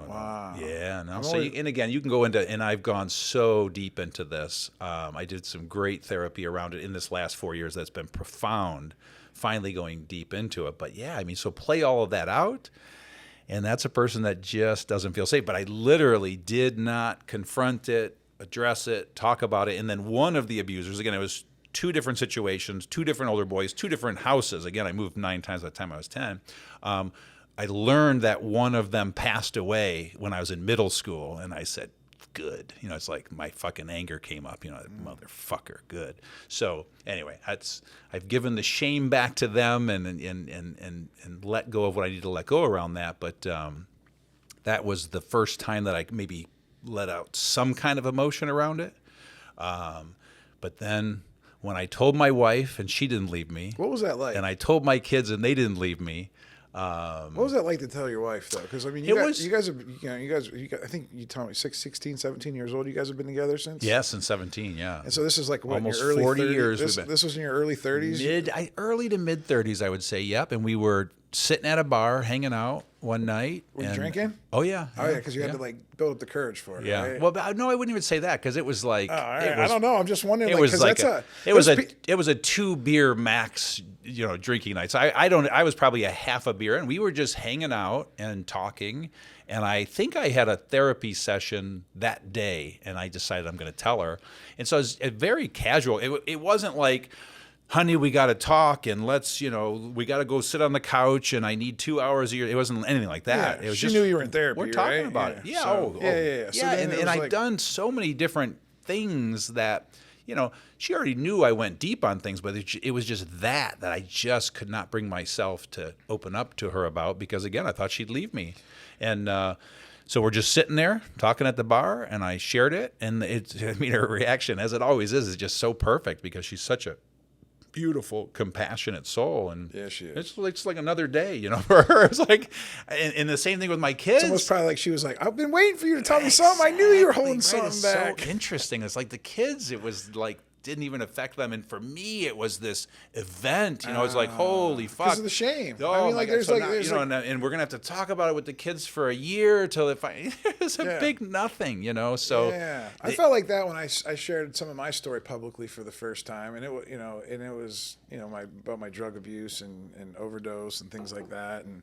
Wow. Yeah, no. So, and again, you can go into, and I've gone so deep into this. I did some great therapy around it in this last 4 years that's been profound, finally going deep into it. But yeah, I mean, so play all of that out. And that's a person that just doesn't feel safe. But I literally did not confront it, address it, talk about it. And then one of the abusers, again, it was 2 different situations, 2 different older boys, 2 different houses. Again, I moved 9 times by the time I was 10. I learned that one of them passed away when I was in middle school. And I said, good. You know, it's like my fucking anger came up, you know, motherfucker, good. So anyway, I've given the shame back to them and let go of what I need to let go around that. But that was the first time that I maybe let out some kind of emotion around it. But then when I told my wife and she didn't leave me. What was that like? And I told my kids and they didn't leave me. What was that like to tell your wife, though? Because, I mean, you guys, I think you told me 16, 17 years old. You guys have been together since? Yeah, since 17, yeah. And so this is like, what, almost your early 40 30s? years. This was in your early 30s? Early to mid 30s, I would say, yep. And we were sitting at a bar, hanging out one night. Were you drinking? Oh, yeah. Oh, yeah, because you had to, like, build up the courage for it, yeah. right? Well, no, I wouldn't even say that, because it was like... Oh, all right. I don't know. I'm just wondering. It was like it was a 2-beer max, you know, drinking night. So I was probably a half a beer, and we were just hanging out and talking. And I think I had a therapy session that day, and I decided I'm going to tell her. And so it was very casual. It wasn't like, honey, we got to talk, and let's, you know, we got to go sit on the couch, and I need 2 hours a year. It wasn't anything like that. Yeah, it was she knew you were in therapy, we're talking right? about it. Yeah. So, yeah. So and I'd done so many different things that, you know, she already knew I went deep on things, but it was just that I just could not bring myself to open up to her about, because, again, I thought she'd leave me. And so we're just sitting there talking at the bar, and I shared it. And her reaction, as it always is just so perfect, because she's such a beautiful, compassionate soul, and yeah, she is. It's like another day, you know, for her. It's like, and the same thing with my kids. It's almost probably like she was like, I've been waiting for you to tell me something. I knew you were holding something back. So interesting. It's like the kids, it was like, didn't even affect them, and for me it was this event, you know. It's like, holy fuck, because of the shame. Oh, I mean, like, there's you know, and we're gonna have to talk about it with the kids for a year till it's a big nothing, you know. So yeah, I felt like that when I shared some of my story publicly for the first time, and it was about my drug abuse and overdose and things like that. And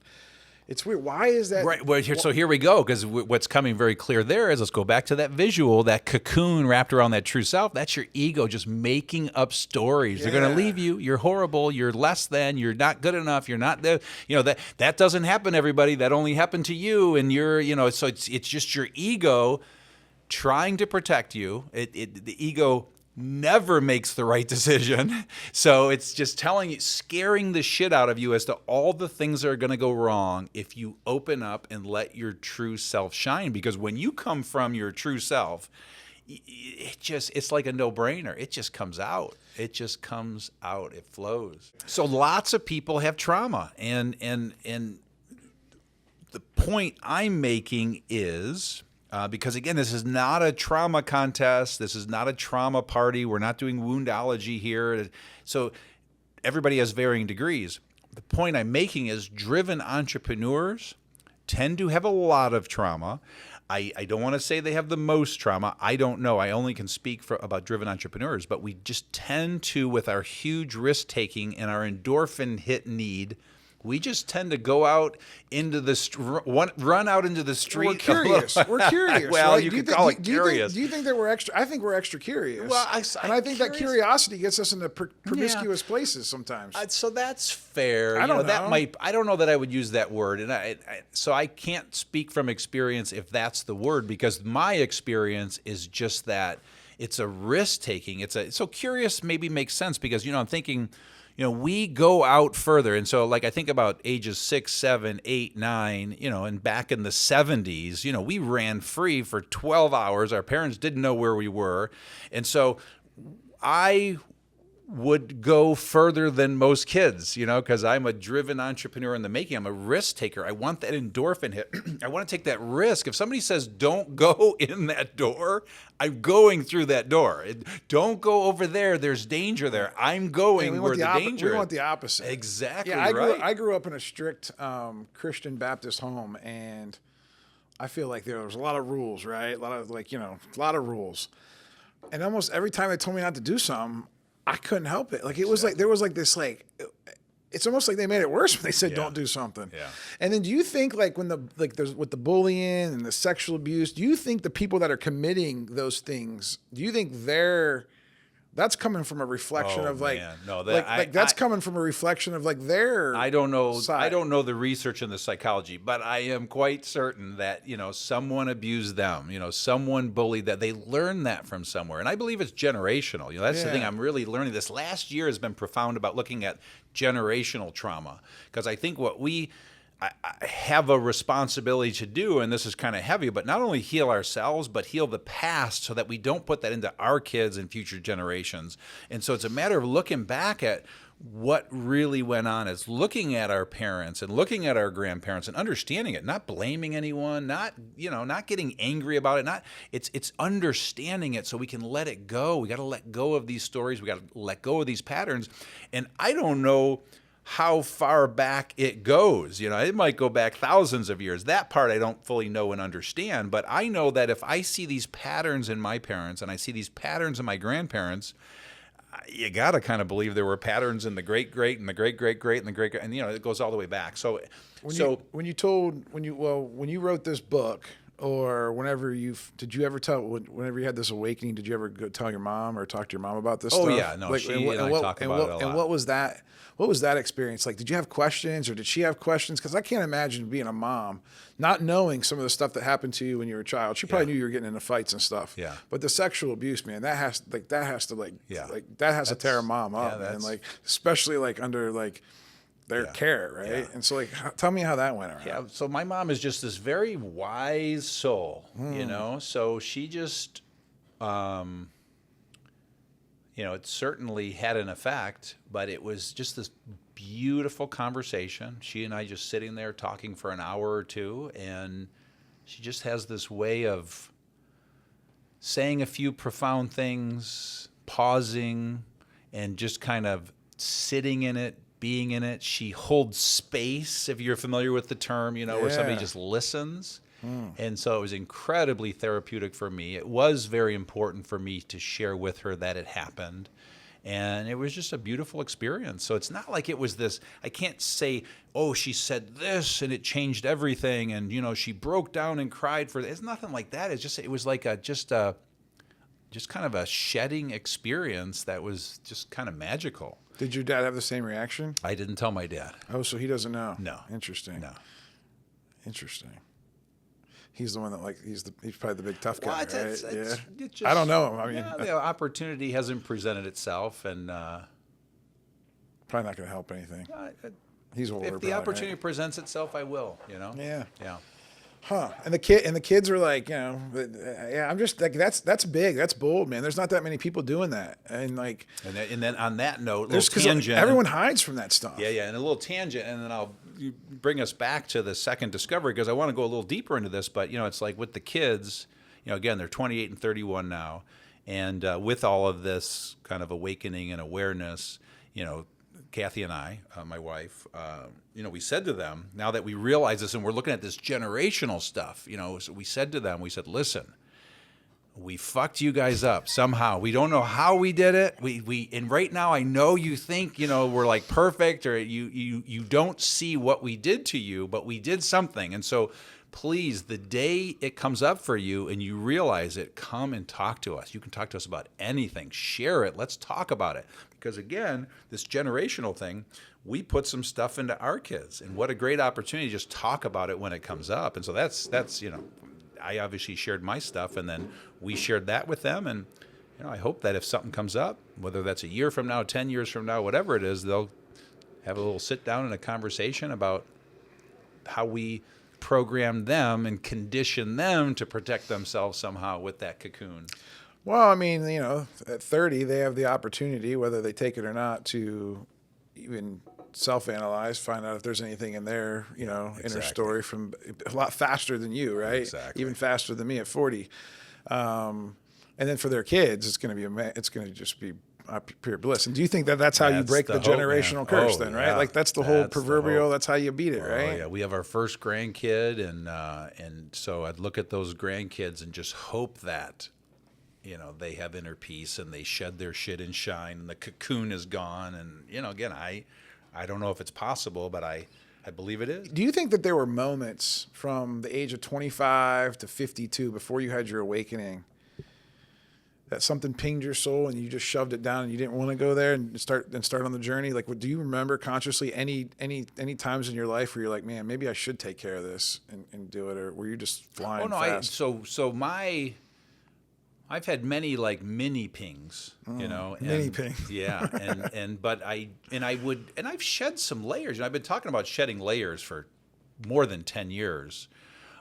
it's weird. Why is that? Right. Well, so here we go, because what's coming very clear there is, let's go back to that visual, that cocoon wrapped around that true self. That's your ego just making up stories. Yeah. They're going to leave you. You're horrible. You're less than. You're not good enough. You're not there. You know, that doesn't happen to everybody. That only happened to you. And you're, you know, so it's just your ego trying to protect you. The ego never makes the right decision. So it's just scaring the shit out of you as to all the things that are going to go wrong if you open up and let your true self shine. Because when you come from your true self, it's like a no-brainer. It just comes out. It just comes out. It flows. So lots of people have trauma, and the point I'm making is, because again, this is not a trauma contest. This is not a trauma party. We're not doing woundology here. So everybody has varying degrees. The point I'm making is driven entrepreneurs tend to have a lot of trauma. I don't want to say they have the most trauma. I don't know. I only can speak about driven entrepreneurs, but we just tend to, with our huge risk taking and our endorphin hit need, we just tend to go out into run out into the street. We're curious. We're curious. Well, right? you could call it curious. Do you think that we're extra? I think we're extra curious. Well, and I think that curiosity gets us into promiscuous places sometimes. So that's fair. I don't know. That might. I don't know that I would use that word, and so I can't speak from experience if that's the word, because my experience is just that it's a risk taking. So curious maybe makes sense because I'm thinking. We go out further. And so, I think about ages 6, 7, 8, 9, and back in the 70s, we ran free for 12 hours. Our parents didn't know where we were. And so I would go further than most kids, because I'm a driven entrepreneur in the making. I'm a risk taker. I want that endorphin hit. I want to take that risk. If somebody says, don't go in that door, I'm going through that door. Don't go over there. There's danger there. I'm going where the danger is. We want the opposite. Exactly. Yeah, right. I grew up in a strict Christian Baptist home, and I feel like there was a lot of rules, right? A lot of rules. And almost every time they told me not to do something, I couldn't help it. It was there was this it's almost like they made it worse when they said don't do something. Yeah. And then do you think when there's with the bullying and the sexual abuse, do you think the people that are committing those things, do you think that's coming from a reflection of that's coming from a reflection of their I don't know side. I don't know the research and the psychology, but I am quite certain that someone abused them, someone bullied that. They learned that from somewhere, and I believe it's generational. That's the thing I'm really learning. This last year has been profound about looking at generational trauma, because I think what I have a responsibility to do, and this is kind of heavy, but not only heal ourselves, but heal the past so that we don't put that into our kids and future generations. And so it's a matter of looking back at what really went on. It's looking at our parents and looking at our grandparents and understanding it, not blaming anyone, not getting angry about it. It's understanding it so we can let it go. We got to let go of these stories. We got to let go of these patterns. And I don't know how far back it goes. It might go back thousands of years. That part I don't fully know and understand, but I know that if I see these patterns in my parents and I see these patterns in my grandparents, you got to kind of believe there were patterns in the great-great and the great-great-great and the great, and it goes all the way back. So when you wrote this book, or whenever did you ever whenever you had this awakening, did you ever go tell your mom or talk to your mom about this stuff? Oh yeah, no, she and I talk about it a lot. And what was that? What was that experience like? Did you have questions, or did she have questions? Because I can't imagine being a mom, not knowing some of the stuff that happened to you when you were a child. She probably knew you were getting into fights and stuff. Yeah. But the sexual abuse, man, that has to tear a mom up, man. Especially under their care, right? Yeah. And so tell me how that went around. Yeah. So my mom is just this very wise soul, So she just, it certainly had an effect, but it was just this beautiful conversation. She and I just sitting there talking for an hour or two, and she just has this way of saying a few profound things, pausing, and just kind of sitting in it, being in it. She holds space, if you're familiar with the term, where somebody just listens. And so it was incredibly therapeutic for me. It was very important for me to share with her that it happened. And it was just a beautiful experience. So it's not like it was this, I can't say, oh, she said this and it changed everything. And, she broke down and cried for it. It's nothing like that. It was like just kind of a shedding experience that was just kind of magical. Did your dad have the same reaction? I didn't tell my dad. Oh, so he doesn't know? No. Interesting. No. Interesting. He's the one that he's probably the big tough guy, right? It's just, I don't know. I mean, the opportunity hasn't presented itself, and probably not going to help anything. He's older. If the opportunity presents itself, I will. Yeah. Yeah. Huh. And the kids are I'm just that's big. That's bold, man. There's not that many people doing that. And and then on that note, little tangent. Everyone hides from that stuff. Yeah. And a little tangent, and then I'll bring us back to the second discovery, because I want to go a little deeper into this. But it's like with the kids, again, they're 28 and 31 now, and with all of this kind of awakening and awareness, Kathy and I, my wife, we said to them, now that we realize this and we're looking at this generational stuff, so we said to them, listen, we fucked you guys up somehow. We don't know how we did it. And right now I know you think, we're like perfect, or you don't see what we did to you, but we did something. And so please, the day it comes up for you and you realize it, come and talk to us. You can talk to us about anything. Share it. Let's talk about it. Because again, this generational thing, we put some stuff into our kids, and what a great opportunity to just talk about it when it comes up. And so that's I obviously shared my stuff, and then we shared that with them. And I hope that if something comes up, whether that's a year from now, 10 years from now, whatever it is, they'll have a little sit down and a conversation about how we program them and condition them to protect themselves somehow with that cocoon. Well, I mean, at 30, they have the opportunity, whether they take it or not, to even self-analyze, find out if there's anything in their, inner story from a lot faster than you, right? Exactly. Even faster than me at 40. And then for their kids, it's going to just be pure bliss. And do you think that that's how you break the generational curse then, right? Like that's the whole proverbial, that's how you beat it, right? Yeah, we have our first grandkid, and so I'd look at those grandkids and just hope that they have inner peace and they shed their shit and shine and the cocoon is gone. And, again, I don't know if it's possible, but I believe it is. Do you think that there were moments from the age of 25 to 52 before you had your awakening that something pinged your soul and you just shoved it down and you didn't want to go there and start on the journey? Like, do you remember consciously any times in your life where you're like, man, maybe I should take care of this and do it? Or were you just flying fast? I've had many like mini pings, mini pings. Yeah. I've shed some layers. I've been talking about shedding layers for more than 10 years.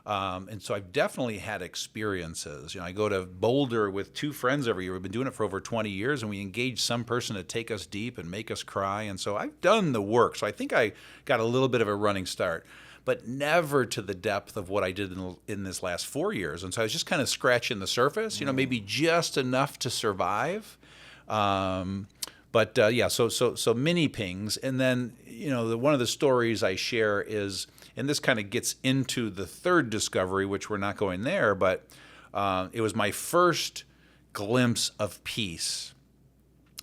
And so I've definitely had experiences. I go to Boulder with two friends every year. We've been doing it for over 20 years, and we engage some person to take us deep and make us cry. And so I've done the work. So I think I got a little bit of a running start, but never to the depth of what I did in this last 4 years. And so I was just kind of scratching the surface, maybe just enough to survive. So mini pings. And then, one of the stories I share is, and this kind of gets into the third discovery, which we're not going there, but it was my first glimpse of peace.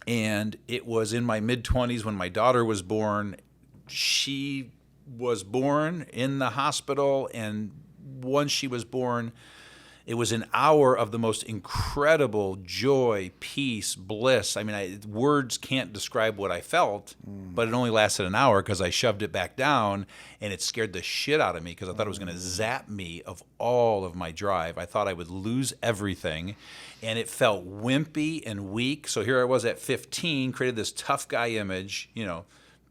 And it was in my mid-20s when my daughter was born. She was born in the hospital, and once she was born, it was an hour of the most incredible joy, peace, bliss. I mean, words can't describe what I felt, but it only lasted an hour because I shoved it back down, and it scared the shit out of me because I thought it was going to zap me of all of my drive. I thought I would lose everything, and it felt wimpy and weak. So here I was at 15, created this tough guy image,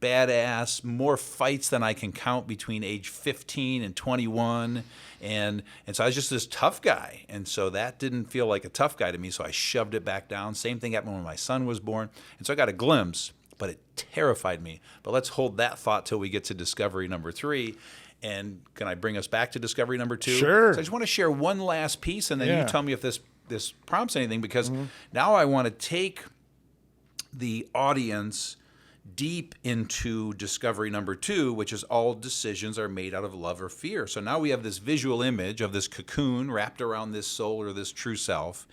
badass, more fights than I can count between age 15 and 21. And so I was just this tough guy. And so that didn't feel like a tough guy to me. So I shoved it back down. Same thing happened when my son was born. And so I got a glimpse, but it terrified me. But let's hold that thought till we get to discovery number 3. And can I bring us back to discovery number 2? Sure. So I just want to share one last piece, and then you tell me if this prompts anything, because now I want to take the audience deep into discovery number 2, which is all decisions are made out of love or fear. So now we have this visual image of this cocoon wrapped around this soul or this true self.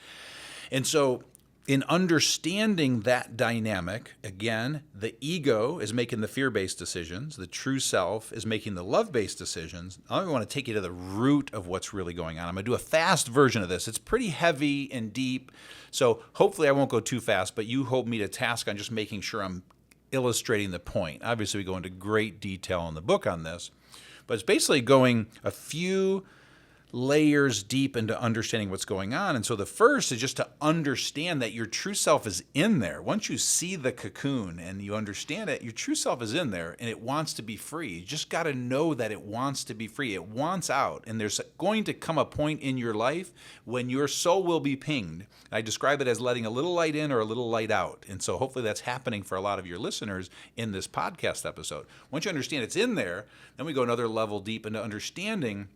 And so in understanding that dynamic, again, the ego is making the fear-based decisions. The true self is making the love-based decisions. I want to take you to the root of what's really going on. I'm going to do a fast version of this. It's pretty heavy and deep, so hopefully I won't go too fast, but you hold me to task on just making sure I'm illustrating the point. Obviously, we go into great detail in the book on this, but it's basically going a few layers deep into understanding what's going on. And so the first is just to understand that your true self is in there. Once you see the cocoon and you understand it, your true self is in there and it wants to be free. You just got to know that it wants to be free. It wants out. And there's going to come a point in your life when your soul will be pinged. I describe it as letting a little light in or a little light out. And so hopefully that's happening for a lot of your listeners in this podcast episode. Once you understand it's in there, then we go another level deep into understanding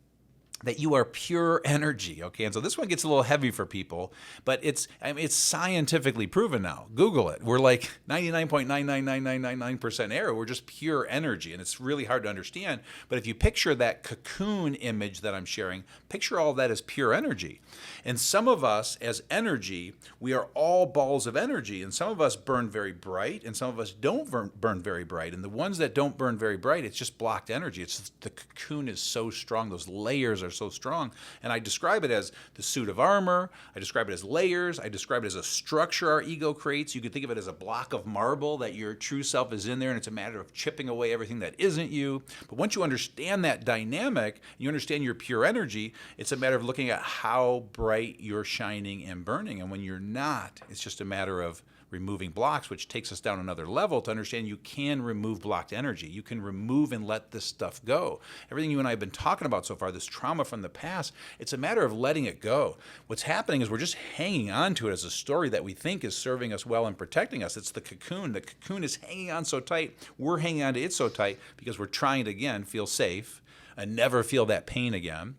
that you are pure energy, okay? And so this one gets a little heavy for people, but it's scientifically proven now. Google it. We're like 99.99999% error. We're just pure energy, and it's really hard to understand. But if you picture that cocoon image that I'm sharing, picture all that as pure energy. And some of us, as energy, we are all balls of energy, and some of us burn very bright, and some of us don't burn very bright. And the ones that don't burn very bright, it's just blocked energy. It's just, the cocoon is so strong. Those layers are so strong. And I describe it as the suit of armor. I describe it as layers. I describe it as a structure our ego creates. You could think of it as a block of marble that your true self is in there, and it's a matter of chipping away everything that isn't you. But once you understand that dynamic, you understand your pure energy, it's a matter of looking at how bright you're shining and burning. And when you're not, it's just a matter of removing blocks, which takes us down another level to understand you can remove blocked energy. You can remove and let this stuff go. Everything you and I have been talking about so far, this trauma from the past, it's a matter of letting it go. What's happening is we're just hanging on to it as a story that we think is serving us well and protecting us. It's the cocoon. The cocoon is hanging on so tight. We're hanging on to it so tight because we're trying to, again, feel safe and never feel that pain again.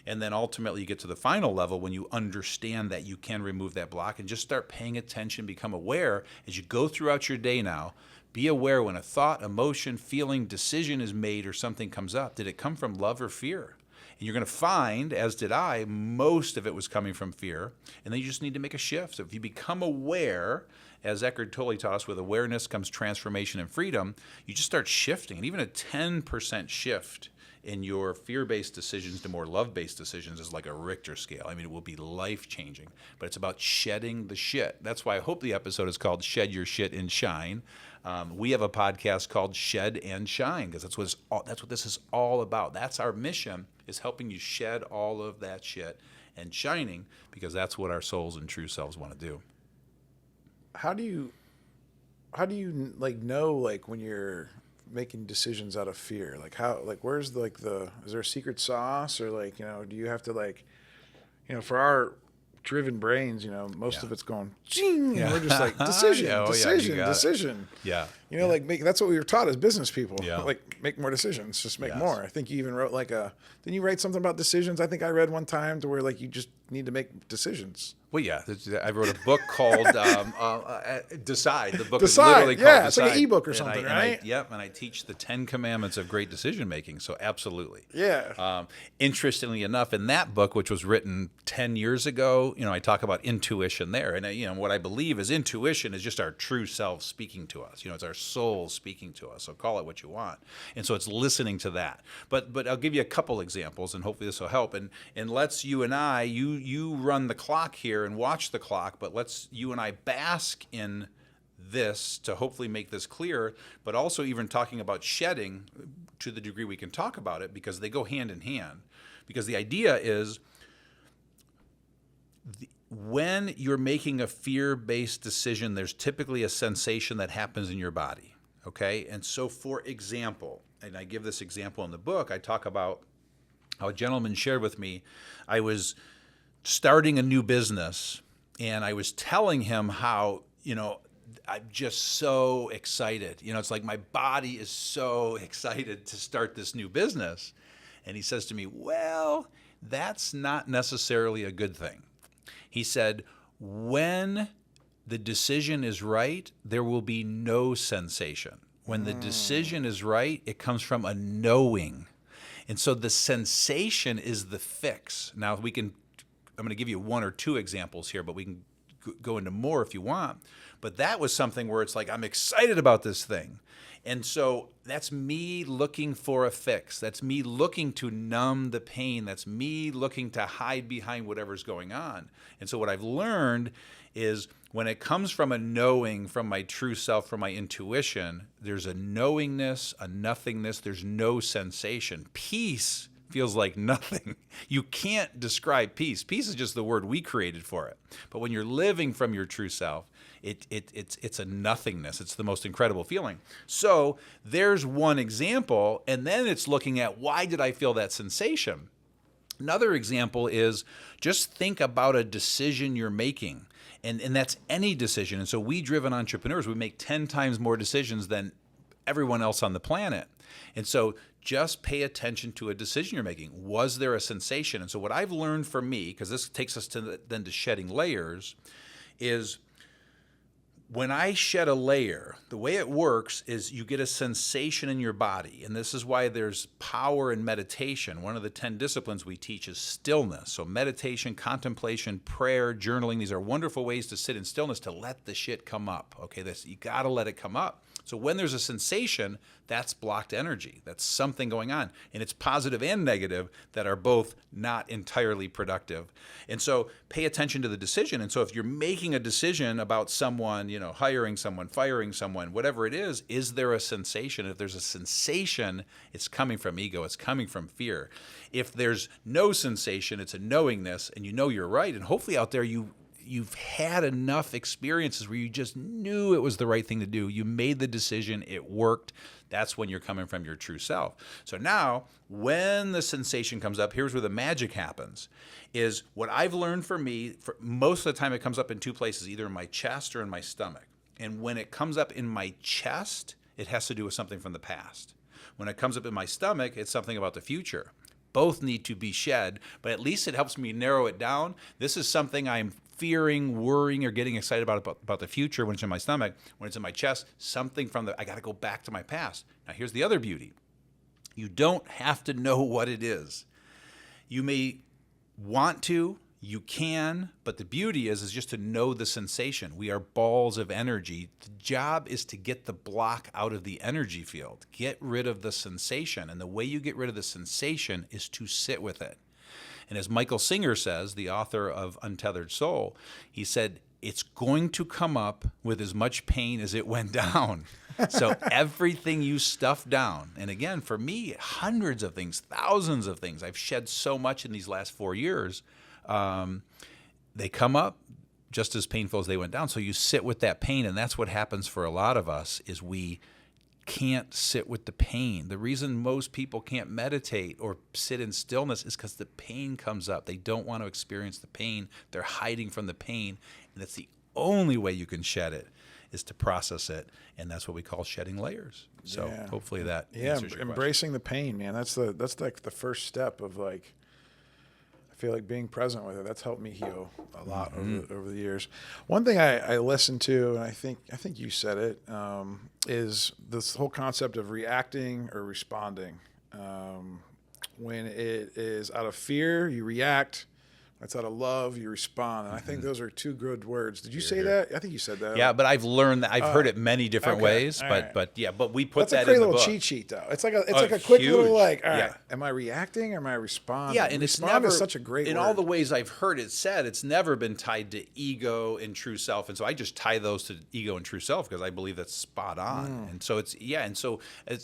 And then ultimately you get to the final level when you understand that you can remove that block and just start paying attention, become aware as you go throughout your day now. Be aware when a thought, emotion, feeling, decision is made or something comes up. Did it come from love or fear? And you're going to find, as did I, most of it was coming from fear. And then you just need to make a shift. So if you become aware, as Eckhart Tolle taught us, with awareness comes transformation and freedom, you just start shifting. And even a 10% shift in your fear-based decisions to more love-based decisions is like a Richter scale. I mean, it will be life-changing, but it's about shedding the shit. That's why I hope the episode is called Shed Your Shit and Shine. We have a podcast called Shed and Shine because that's what this is all about. That's our mission, is helping you shed all of that shit and shining, because that's what our souls and true selves want to do. How do you like know, like, when you're making decisions out of fear? Like, how, like, where's like is there a secret sauce, or like, do you have to, like, for our driven brains, most of it's going ching, and we're just like decision. Yeah. Like that's what we were taught as business people. Yeah. Like, make more decisions, just make more. I think you even wrote didn't you write something about decisions? I think I read one time to where, like, you just need to make decisions. Well, yeah, I wrote a book called Decide. The book Decide. is literally called Yeah, Decide. it's like an ebook or something, right? And I teach the 10 commandments of great decision making. So absolutely. Yeah. Interestingly enough, in that book, which was written 10 years ago, I talk about intuition there. And what I believe is intuition is just our true self speaking to us. It's our soul speaking to us. So call it what you want. And so it's listening to that. But I'll give you a couple examples, and hopefully this will help. And let's you and I, you run the clock here and watch the clock, but let's you and I bask in this to hopefully make this clear, but also even talking about shedding to the degree we can talk about it, because they go hand in hand. Because the idea is when you're making a fear-based decision, there's typically a sensation that happens in your body, okay? And so, for example, and I give this example in the book, I talk about how a gentleman shared with me, I was starting a new business, and I was telling him how, I'm just so excited. It's like my body is so excited to start this new business. And he says to me, well, that's not necessarily a good thing. He said, when the decision is right, there will be no sensation. When the decision is right, it comes from a knowing. And so the sensation is the fix. Now, I'm going to give you one or two examples here, but we can go into more if you want. But that was something where it's like, I'm excited about this thing. And so that's me looking for a fix. That's me looking to numb the pain. That's me looking to hide behind whatever's going on. And so what I've learned is when it comes from a knowing, from my true self, from my intuition, there's a knowingness, a nothingness. There's no sensation. Peace feels like nothing. You can't describe peace. Peace is just the word we created for it. But when you're living from your true self, it's a nothingness. It's the most incredible feeling. So there's one example, and then it's looking at, why did I feel that sensation? Another example is, just think about a decision you're making. And that's any decision. And so we driven entrepreneurs, we make 10 times more decisions than everyone else on the planet. And so just pay attention to a decision you're making. Was there a sensation? And so what I've learned for me, because this takes us then to shedding layers, is when I shed a layer, the way it works is you get a sensation in your body. And this is why there's power in meditation. One of the 10 disciplines we teach is stillness. So meditation, contemplation, prayer, journaling, these are wonderful ways to sit in stillness, to let the shit come up. Okay, you got to let it come up. So when there's a sensation, that's blocked energy. That's something going on. And it's positive and negative that are both not entirely productive. And so pay attention to the decision. And so if you're making a decision about someone, hiring someone, firing someone, whatever it is there a sensation? If there's a sensation, it's coming from ego. It's coming from fear. If there's no sensation, it's a knowingness, and you're right. And hopefully out there you've had enough experiences where you just knew it was the right thing to do. You made the decision, it worked. That's when you're coming from your true self. So now, when the sensation comes up, here's where the magic happens, is what I've learned for me, most of the time it comes up in two places, either in my chest or in my stomach. And when it comes up in my chest, it has to do with something from the past. When it comes up in my stomach, it's something about the future. Both need to be shed, but at least it helps me narrow it down. This is something I'm fearing, worrying, or getting excited about the future when it's in my stomach. When it's in my chest, something I got to go back to my past. Now, here's the other beauty. You don't have to know what it is. You may want to, you can, but the beauty is just to know the sensation. We are balls of energy. The job is to get the block out of the energy field. Get rid of the sensation. And the way you get rid of the sensation is to sit with it. And as Michael Singer says, the author of Untethered Soul, he said, it's going to come up with as much pain as it went down. So everything you stuff down, and again, for me, hundreds of things, thousands of things, I've shed so much in these last 4 years, they come up just as painful as they went down. So you sit with that pain, and that's what happens for a lot of us, is we can't sit with the pain. The reason most people can't meditate or sit in stillness is because the pain comes up. They don't want to experience the pain. They're hiding from the pain. And that's the only way you can shed it, is to process it. And that's what we call shedding layers. So hopefully that answers your embracing question. the pain, man. That's like the first step of I feel like being present with it. That's helped me heal a lot over the years. One thing I listened to, and I think you said it, is this whole concept of reacting or responding. When it is out of fear, you react. When it's out of love, you respond. And I think those are two good words. Did you say that? I think you said that. Yeah, but I've learned that. I've heard it many different ways. But we put that in the book. That's a great little cheat sheet, though. It's like a quick huge, little all right, am I reacting or am I responding? Yeah, and it's never such a great in word. all the ways I've heard it said, it's never been tied to ego and true self. And so I just tie those to ego and true self because I believe that's spot on. And so it's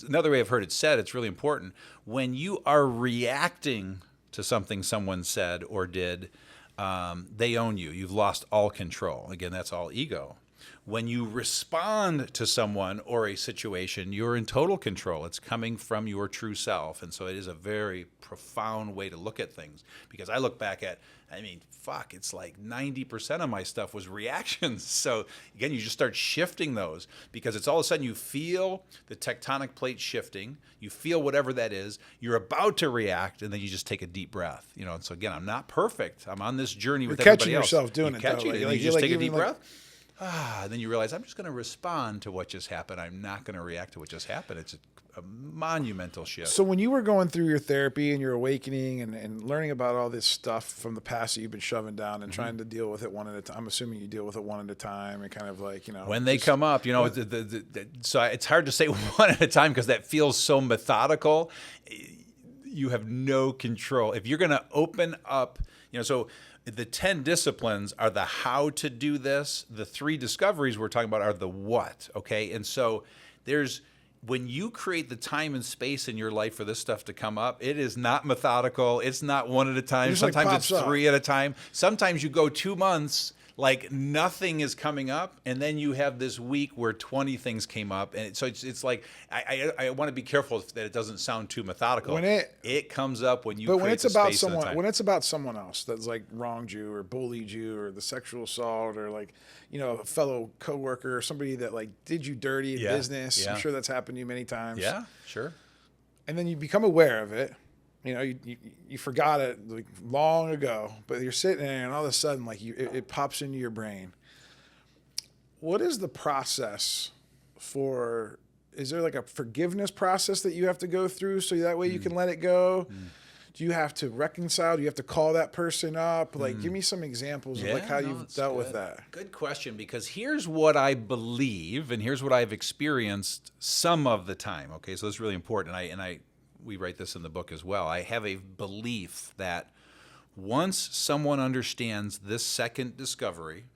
another way I've heard it said, it's really important. When you are reacting to something someone said or did, they own you. You've lost all control. Again, that's all ego. When you respond to someone or a situation, you're in total control. It's coming from your true self. And so it is a very profound way to look at things. Because I look back at, it's like 90% of my stuff was reactions. So again, you just start shifting those because it's all of a sudden you feel the tectonic plate shifting. You feel whatever that is. You're about to react, and then you just take a deep breath. And so again, I'm not perfect. I'm on this journey with everybody else. You're catching yourself doing it. Catch it, and you just take a deep breath. And then you realize, I'm just going to respond to what just happened. I'm not going to react to what just happened. It's a monumental shift. So when you were going through your therapy and your awakening and learning about all this stuff from the past that you've been shoving down and trying to deal with it one at a time, I'm assuming you deal with it one at a time and kind of when they come up, so it's hard to say one at a time because that feels so methodical. You have no control. If you're going to open up, so the 10 disciplines are the how to do this. The 3 discoveries we're talking about are the what, okay? And so when you create the time and space in your life for this stuff to come up, it is not methodical. It's not one at a time. Sometimes it's three at a time. Sometimes you go 2 months, like nothing is coming up, and then you have this week where 20 things came up, and so it's like I want to be careful that it doesn't sound too methodical. When it comes up when you. But create when it's the about space and the someone, time. when it's about someone else that's like wronged you or bullied you or the sexual assault or like, you know, a fellow coworker or somebody that like did you dirty in business. Yeah. I'm sure that's happened to you many times. Yeah, sure. And then you become aware of it. You know, you forgot it like long ago, but you're sitting there and all of a sudden like it pops into your brain. What is the process for, is there like a forgiveness process that you have to go through so that way you can let it go? Do you have to reconcile? Do you have to call that person up? Like, give me some examples of like how you've dealt with that. Good question, because here's what I believe and here's what I've experienced some of the time. Okay, so this is really important. We write this in the book as well. I have a belief that once someone understands this second discovery,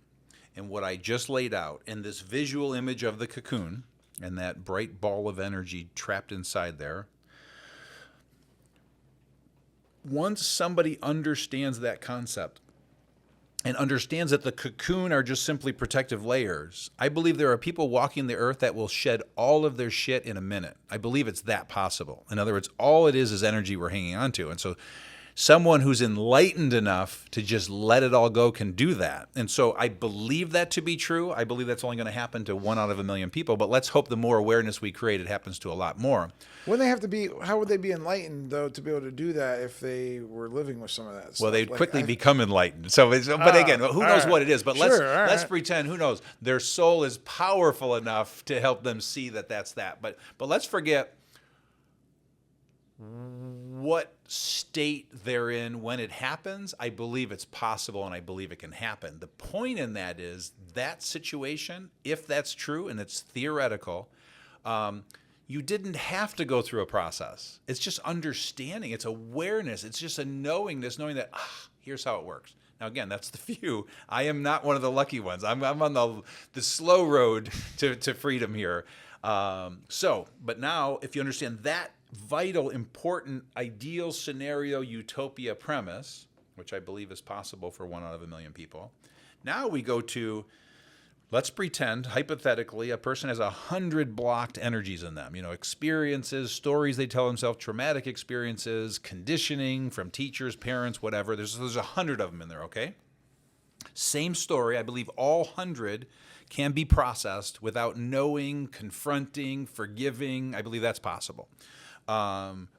and what I just laid out, and this visual image of the cocoon and that bright ball of energy trapped inside there, once somebody understands that concept and understands that the cocoon are just simply protective layers, I believe there are people walking the earth that will shed all of their shit in a minute. I believe it's that possible. In other words, all it is energy we're hanging on to. And so someone who's enlightened enough to just let it all go can do that. And so I believe that to be true. I believe that's only going to happen to 1 out of 1 million people, but let's hope the more awareness we create, it happens to a lot more. How would they be enlightened though to be able to do that if they were living with some of that stuff? Well, they'd quickly become enlightened. But again, who knows what it is? But let's pretend, who knows, their soul is powerful enough to help them see that that's that. But let's forget what state they're in when it happens. I believe it's possible and I believe it can happen. The point in that is that situation, if that's true and it's theoretical, you didn't have to go through a process. It's just understanding. It's awareness. It's just a knowingness, knowing that, here's how it works. Now, again, that's the few. I am not one of the lucky ones. I'm on the slow road to freedom here. But now, if you understand that vital, important, ideal scenario, utopia premise, which I believe is possible for 1 out of 1 million people. Now we go to, let's pretend, hypothetically, a person has 100 blocked energies in them. You know, experiences, stories they tell themselves, traumatic experiences, conditioning from teachers, parents, whatever. There's 100 of them in there, okay? Same story. I believe all 100 can be processed without knowing, confronting, forgiving. I believe that's possible.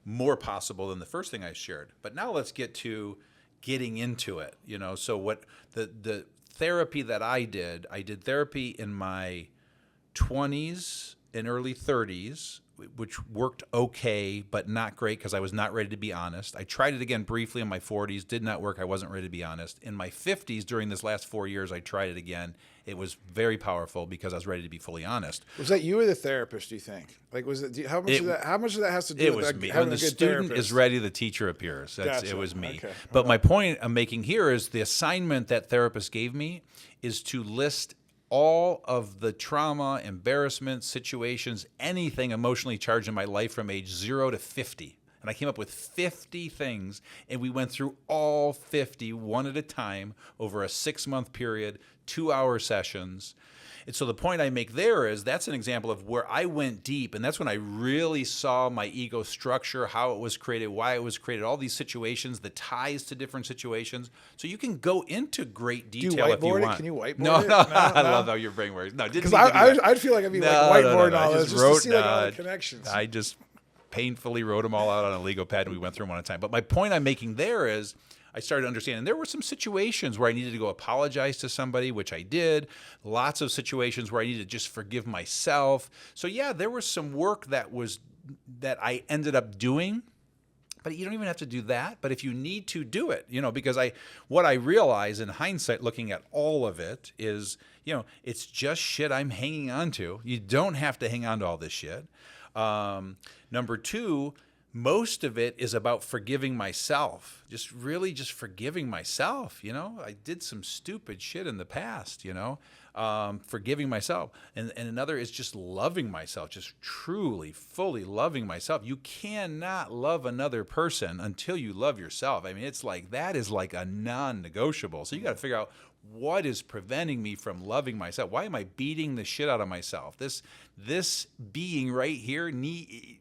More possible than the first thing I shared. But now let's get to getting into it. You know, so what the therapy that I did therapy in my 20s and early 30s, which worked okay, but not great because I was not ready to be honest. I tried it again briefly in my 40s, did not work. I wasn't ready to be honest. In my 50s, during this last 4 years, I tried it again. It was very powerful because I was ready to be fully honest. Was that you or the therapist, do you think? Like, was it, how much of that has to do with me. having When a the good student therapist? is ready, the teacher appears. Gotcha. It was me. Okay. But my point I'm making here is the assignment that therapist gave me is to list all of the trauma, embarrassment, situations, anything emotionally charged in my life from age 0 to 50. And I came up with 50 things, and we went through all 50 one at a time over a 6-month period, 2-hour sessions. And so the point I make there is that's an example of where I went deep, and that's when I really saw my ego structure, how it was created, why it was created, all these situations, the ties to different situations. So you can go into great detail if you want. Can you whiteboard No, it? I love how your brain works. No, didn't Because mean to do that. I'd feel like I'd be whiteboarding all this just to see like all the connections. I just painfully wrote them all out on a Lego pad, and we went through them one at a time. But my point I'm making there is I started understanding there were some situations where I needed to go apologize to somebody, which I did. Lots of situations where I needed to just forgive myself. So yeah, there was some work that I ended up doing. But you don't even have to do that. But if you need to, do it, because what I realize in hindsight, looking at all of it is, it's just shit I'm hanging on to. You don't have to hang on to all this shit. Number two, most of it is about forgiving myself. just really just forgiving myself. I did some stupid shit in the past, forgiving myself. And another is just loving myself, just truly, fully loving myself. You cannot love another person until you love yourself. I mean, it's like, that is like a non-negotiable. So you got to figure out, what is preventing me from loving myself? Why am I beating the shit out of myself? This being right here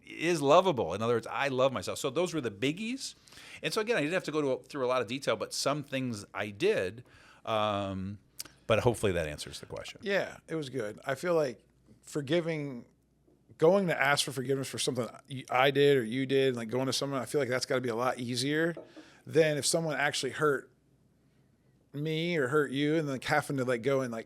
is lovable. In other words, I love myself. So those were the biggies. And so again, I didn't have to go through a lot of detail, but some things I did. But hopefully that answers the question. Yeah, it was good. I feel like going to ask for forgiveness for something I did or you did, like going to someone, I feel like that's got to be a lot easier than if someone actually hurt me or hurt you, and then having to go and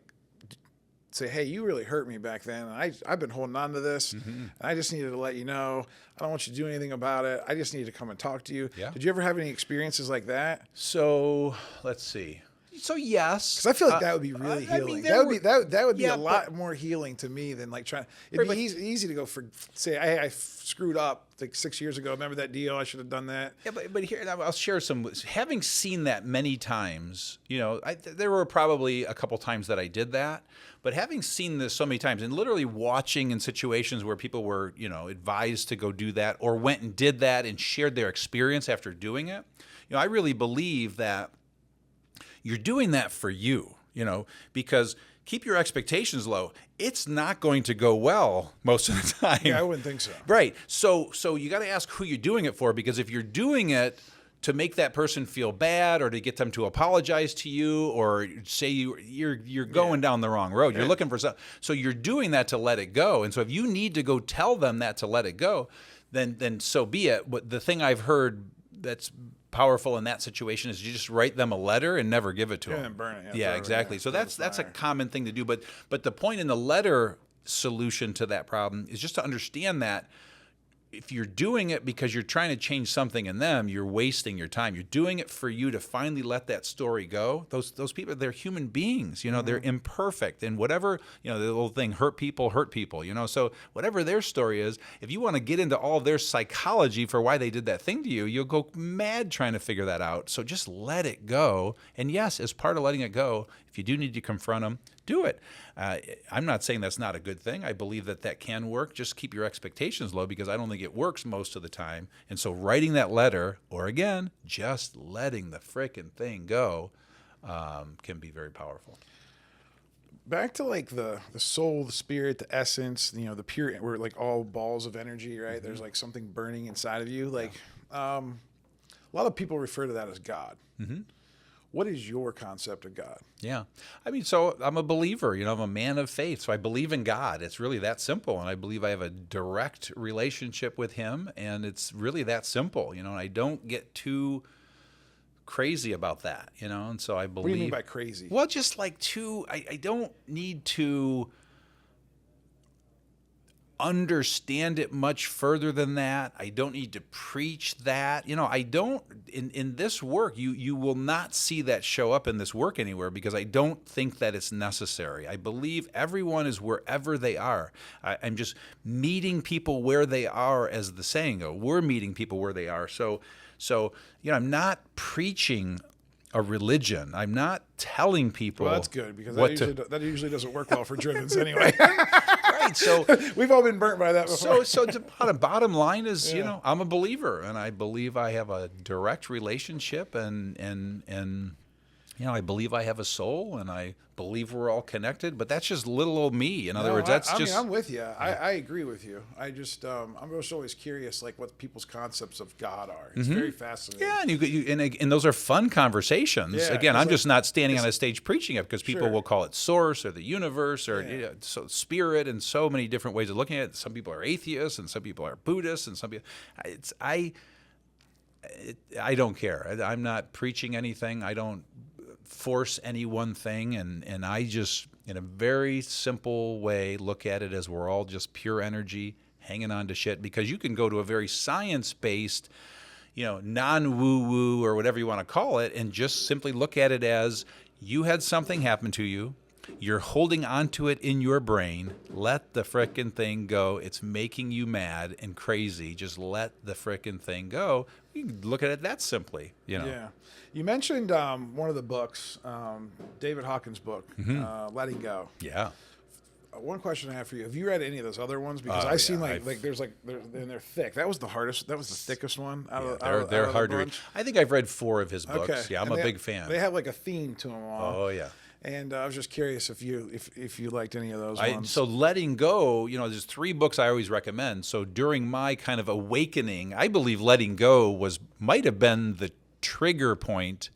say, hey, you really hurt me back then. And I've been holding on to this. And I just needed to let you know. I don't want you to do anything about it. I just need to come and talk to you. Yeah. Did you ever have any experiences like that? So let's see. So yes, because I feel like that would be really healing. That would be a lot more healing to me than trying. It'd be easy to go say, hey, I screwed up 6 years ago. Remember that deal? I should have done that. Yeah, but here I'll share some. Having seen that many times, there were probably a couple times that I did that. But having seen this so many times, and literally watching in situations where people were, advised to go do that, or went and did that and shared their experience after doing it, I really believe that you're doing that for you, because keep your expectations low. It's not going to go well most of the time. Yeah, I wouldn't think so. Right. So you got to ask who you're doing it for, because if you're doing it to make that person feel bad, or to get them to apologize to you, or say you're going down the wrong road, you're looking for something. So you're doing that to let it go. And so if you need to go tell them that to let it go, then so be it. But the thing I've heard that's powerful in that situation is you just write them a letter and never give it to them. And burn it. Yeah, exactly. So that's a common thing to do. But the point in the letter solution to that problem is just to understand that if you're doing it because you're trying to change something in them, you're wasting your time. You're doing it for you to finally let that story go. Those people, they're human beings, they're imperfect, and whatever, the little thing, hurt people. So whatever their story is, if you want to get into all of their psychology for why they did that thing to you, you'll go mad trying to figure that out. So just let it go. And yes, as part of letting it go, if you do need to confront them, do it. I'm not saying that's not a good thing. I believe that can work. Just keep your expectations low, because I don't think it works most of the time. And so writing that letter, or again, just letting the frickin' thing go, can be very powerful. Back to the soul, the spirit, the essence, the pure, we're all balls of energy, right? There's something burning inside of you. A lot of people refer to that as God. Mm-hmm. What is your concept of God? Yeah. I mean, so I'm a believer, I'm a man of faith. So I believe in God. It's really that simple. And I believe I have a direct relationship with him. And it's really that simple, and I don't get too crazy about that, And so I believe. What do you mean by crazy? Well, just I don't need to understand it much further than that. I don't need to preach that. I don't, in this work, you will not see that show up in this work anywhere, because I don't think that it's necessary. I believe everyone is wherever they are. I'm just meeting people where they are, as the saying goes. We're meeting people where they are. So I'm not preaching a religion. I'm not telling people. Well, that's good, because that usually doesn't work well for drivens anyway. Right. So we've all been burnt by that before. So the bottom line is, I'm a believer, and I believe I have a direct relationship, and I believe I have a soul, and I believe we're all connected. But that's just little old me. In other words, I mean, I'm with you. I agree with you. I just I'm just always curious, what people's concepts of God are. It's very fascinating. Yeah, and those are fun conversations. Yeah, again, I'm just not standing on a stage preaching it, because people will call it source or the universe or so spirit, and so many different ways of looking at it. Some people are atheists, and some people are Buddhists, and some people. I don't care. I'm not preaching anything. I don't force any one thing, and I just, in a very simple way, look at it as we're all just pure energy hanging on to shit. Because you can go to a very science-based, non-woo-woo or whatever you want to call it, and just simply look at it as you had something happen to you. You're holding onto it in your brain. Let the frickin' thing go. It's making you mad and crazy. Just let the frickin' thing go. You can look at it that simply, you know. Yeah. You mentioned one of the books, David Hawkins' book, Letting Go. Yeah. One question I have for you: have you read any of those other ones? Because Oh, I've seen yeah, they're thick. That was the hardest. That was the thickest one. They're hard to read. I think I've read 4 of his books. Okay. Yeah, I'm a big fan. They have like a theme to them all. Oh yeah. And I was just curious if you liked any of those ones. So Letting Go, there's 3 books I always recommend. So during my kind of awakening, I believe Letting Go might have been the trigger point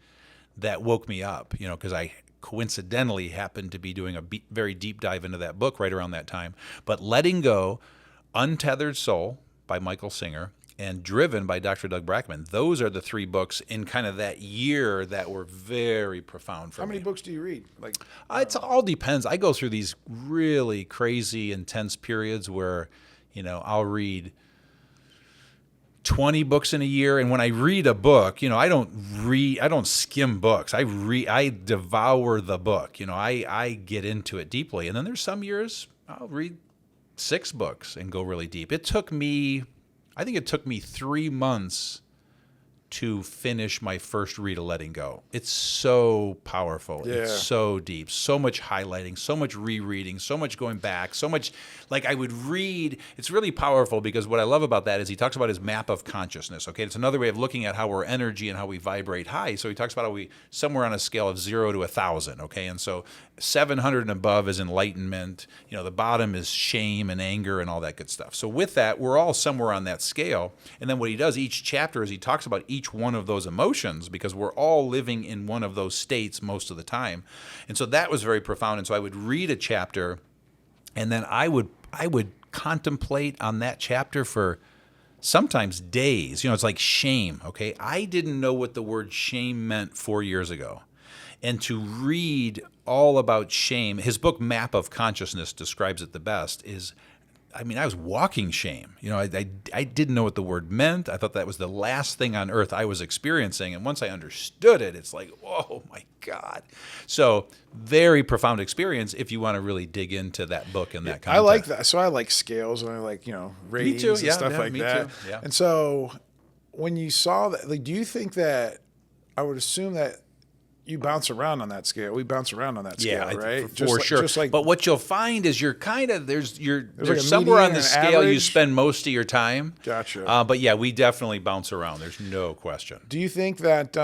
that woke me up, because I coincidentally happened to be doing a very deep dive into that book right around that time. But Letting Go, Untethered Soul by Michael Singer, and Driven by Dr. Doug Brackman. Those are the 3 books in kind of that year that were very profound for me. How many books do you read? It all depends. I go through these really crazy, intense periods where, I'll read 20 books in a year, and when I read a book, I don't skim books. I devour the book. I get into it deeply. And then there's some years I'll read 6 books and go really deep. I think it took me 3 months to finish my first read of Letting Go. It's so powerful. Yeah. It's so deep. So much highlighting, so much rereading, so much going back, so much like I would read. It's really powerful because what I love about that is he talks about his map of consciousness. Okay, it's another way of looking at how we're energy and how we vibrate high. So he talks about how we somewhere on a scale of 0 to 1,000. Okay, and so 700 and above is enlightenment. The bottom is shame and anger and all that good stuff. So with that, we're all somewhere on that scale. And then what he does each chapter is he talks about each one of those emotions because we're all living in one of those states most of the time. And so that was very profound. And so I would read a chapter and then I would contemplate on that chapter for sometimes days. It's like shame, okay? I didn't know what the word shame meant 4 years ago. And to read all about shame, his book Map of Consciousness describes it the best, I was walking shame. I didn't know what the word meant. I thought that was the last thing on earth I was experiencing. And once I understood it, it's like, oh my God. So very profound experience if you want to really dig into that book and that content. I like that. So I like scales and I like, ratings and stuff like that. Too. Yeah. And so when you saw that, do you think that, I would assume that you bounce around on that scale. We bounce around on that scale, right? For sure. But what you'll find is you're kind of there's like a somewhere on median the and scale average. you spend most of your time. Gotcha. But yeah, we definitely bounce around. There's no question. Do you think that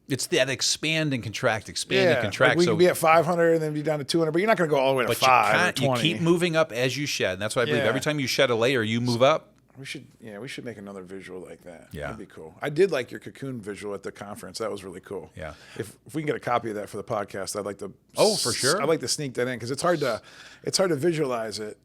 it's that expand and contract, and contract. Like we can be at 500 and then be down to 200, but you're not going to go all the way to 5 or 20. You keep moving up as you shed. And that's why I believe every time you shed a layer, you move up. We should make another visual like that. Yeah. That'd be cool. I did like your cocoon visual at the conference. That was really cool. Yeah. If we can get a copy of that for the podcast, I'd like to. Oh, for sure. I'd like to sneak that in because it's hard to visualize it,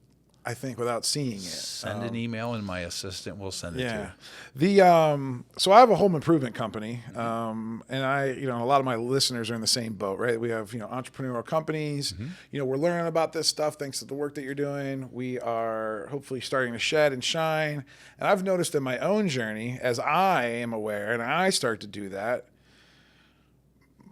I think, without seeing it. Send an email and my assistant will send it to you. So I have a home improvement company, and a lot of my listeners are in the same boat, right? We have, entrepreneurial companies. Mm-hmm. We're learning about this stuff thanks to the work that you're doing. We are hopefully starting to shed and shine. And I've noticed in my own journey, as I am aware and I start to do that,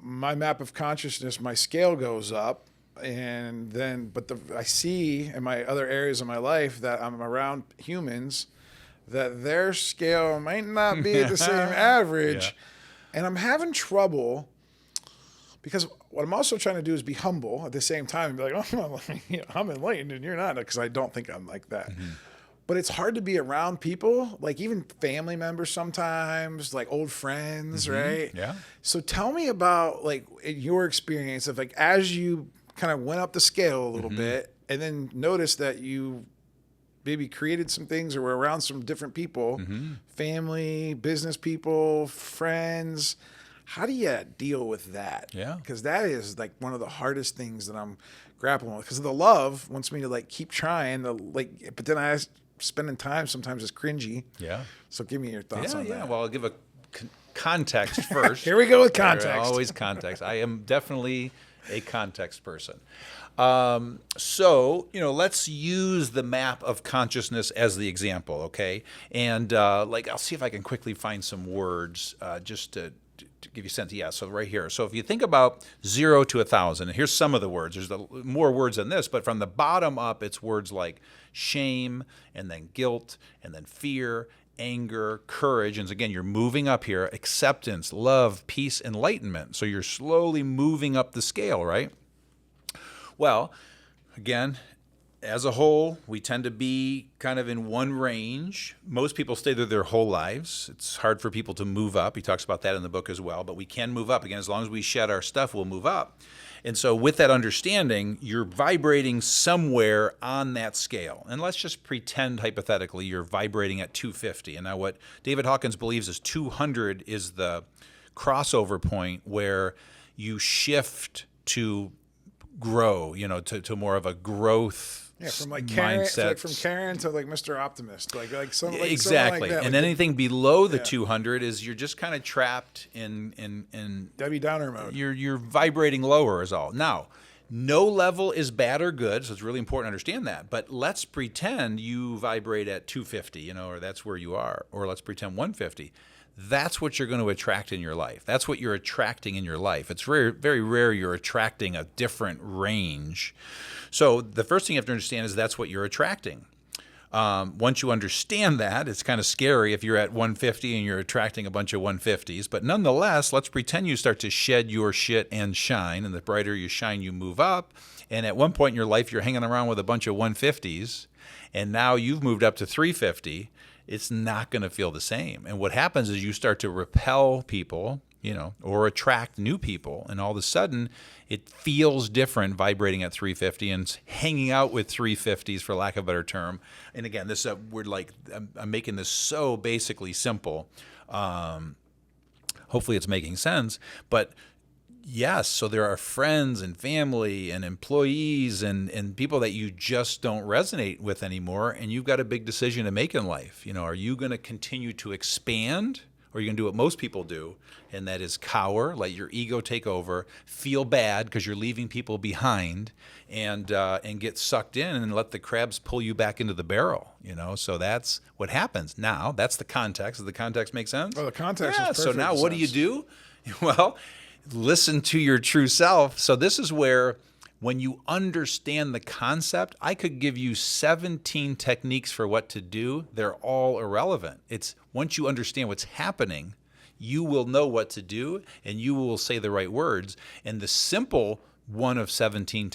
my map of consciousness, my scale goes up. And then, I see in my other areas of my life that I'm around humans that their scale might not be at the same average. Yeah. And I'm having trouble because what I'm also trying to do is be humble at the same time and be like, oh, I'm enlightened and you're not, because I don't think I'm like that. Mm-hmm. But it's hard to be around people, like even family members sometimes, like old friends, right? Yeah. So tell me about like your experience of like as you kind of went up the scale a little bit and then noticed that you maybe created some things or were around some different people, family, business people, friends. How do you deal with that? Yeah. Because that is like one of the hardest things that I'm grappling with, because the love wants me to like keep trying to like, but then spending time sometimes is cringy. Yeah. So give me your thoughts on that. Yeah. Well, I'll give a context first. Here we go with context. Always context. I am definitely a context person. So, let's use the map of consciousness as the example, okay? And I'll see if I can quickly find some words just to to give you a sense, yeah, so right here. So if you think about 0 to 1,000, and here's some of the words. There's more words than this, but from the bottom up, it's words like shame, and then guilt, and then fear, anger, courage. And again, you're moving up here, acceptance, love, peace, enlightenment. So you're slowly moving up the scale, right? Well, again, as a whole, we tend to be kind of in one range. Most people stay there their whole lives. It's hard for people to move up. He talks about that in the book as well, but we can move up. Again, as long as we shed our stuff, we'll move up. And so with that understanding, you're vibrating somewhere on that scale. And let's just pretend hypothetically you're vibrating at 250. And now what David Hawkins believes is 200 is the crossover point where you shift to grow, to more of a growth from like Karen, mindset. from Karen to like Mr. Optimist, like something like exactly. that. And like anything below the 200 is you're just kind of trapped in Debbie Downer mode. You're vibrating lower is all. Now, no level is bad or good, so it's really important to understand that. But let's pretend you vibrate at 250, or that's where you are, or let's pretend 150. That's what you're going to attract in your life. That's what you're attracting in your life. It's very, very rare you're attracting a different range. So the first thing you have to understand is that's what you're attracting. Once you understand that, it's kind of scary if you're at 150 and you're attracting a bunch of 150s. But nonetheless, let's pretend you start to shed your shit and shine. And the brighter you shine, you move up. And at one point in your life, you're hanging around with a bunch of 150s. And now you've moved up to 350. It's not going to feel the same. And what happens is you start to repel people, or attract new people. And all of a sudden, it feels different vibrating at 350 and hanging out with 350s, for lack of a better term. And again, this I'm making this so basically simple. Hopefully it's making sense. But yes, so there are friends and family and employees and people that you just don't resonate with anymore, and you've got a big decision to make in life. Are you going to continue to expand, or are you going to do what most people do, and that is cower, let your ego take over, feel bad because you're leaving people behind, and get sucked in and let the crabs pull you back into the barrel. So that's what happens. Now, that's the context. Does the context make sense? Oh, the context is perfect. So now what do you do? Well, listen to your true self. So this is where, when you understand the concept, I could give you 17 techniques for what to do. They're all irrelevant. It's once you understand what's happening, you will know what to do, and you will say the right words. And the simple one of 17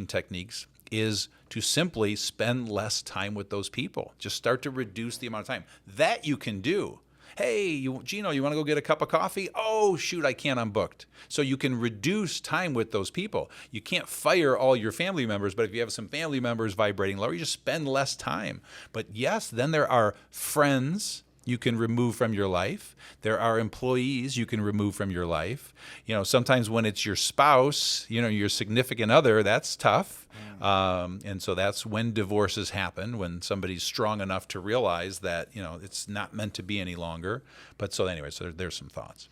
techniques is to simply spend less time with those people. Just start to reduce the amount of time. That you can do. Hey, Gino, you want to go get a cup of coffee? Oh, shoot, I can't, I'm booked. So you can reduce time with those people. You can't fire all your family members, but if you have some family members vibrating lower, you just spend less time. But yes, then there are friends you can remove from your life. There are employees you can remove from your life. Sometimes when it's your spouse, your significant other, that's tough. And so that's when divorces happen, when somebody's strong enough to realize that, it's not meant to be any longer. But so anyway, so there's some thoughts.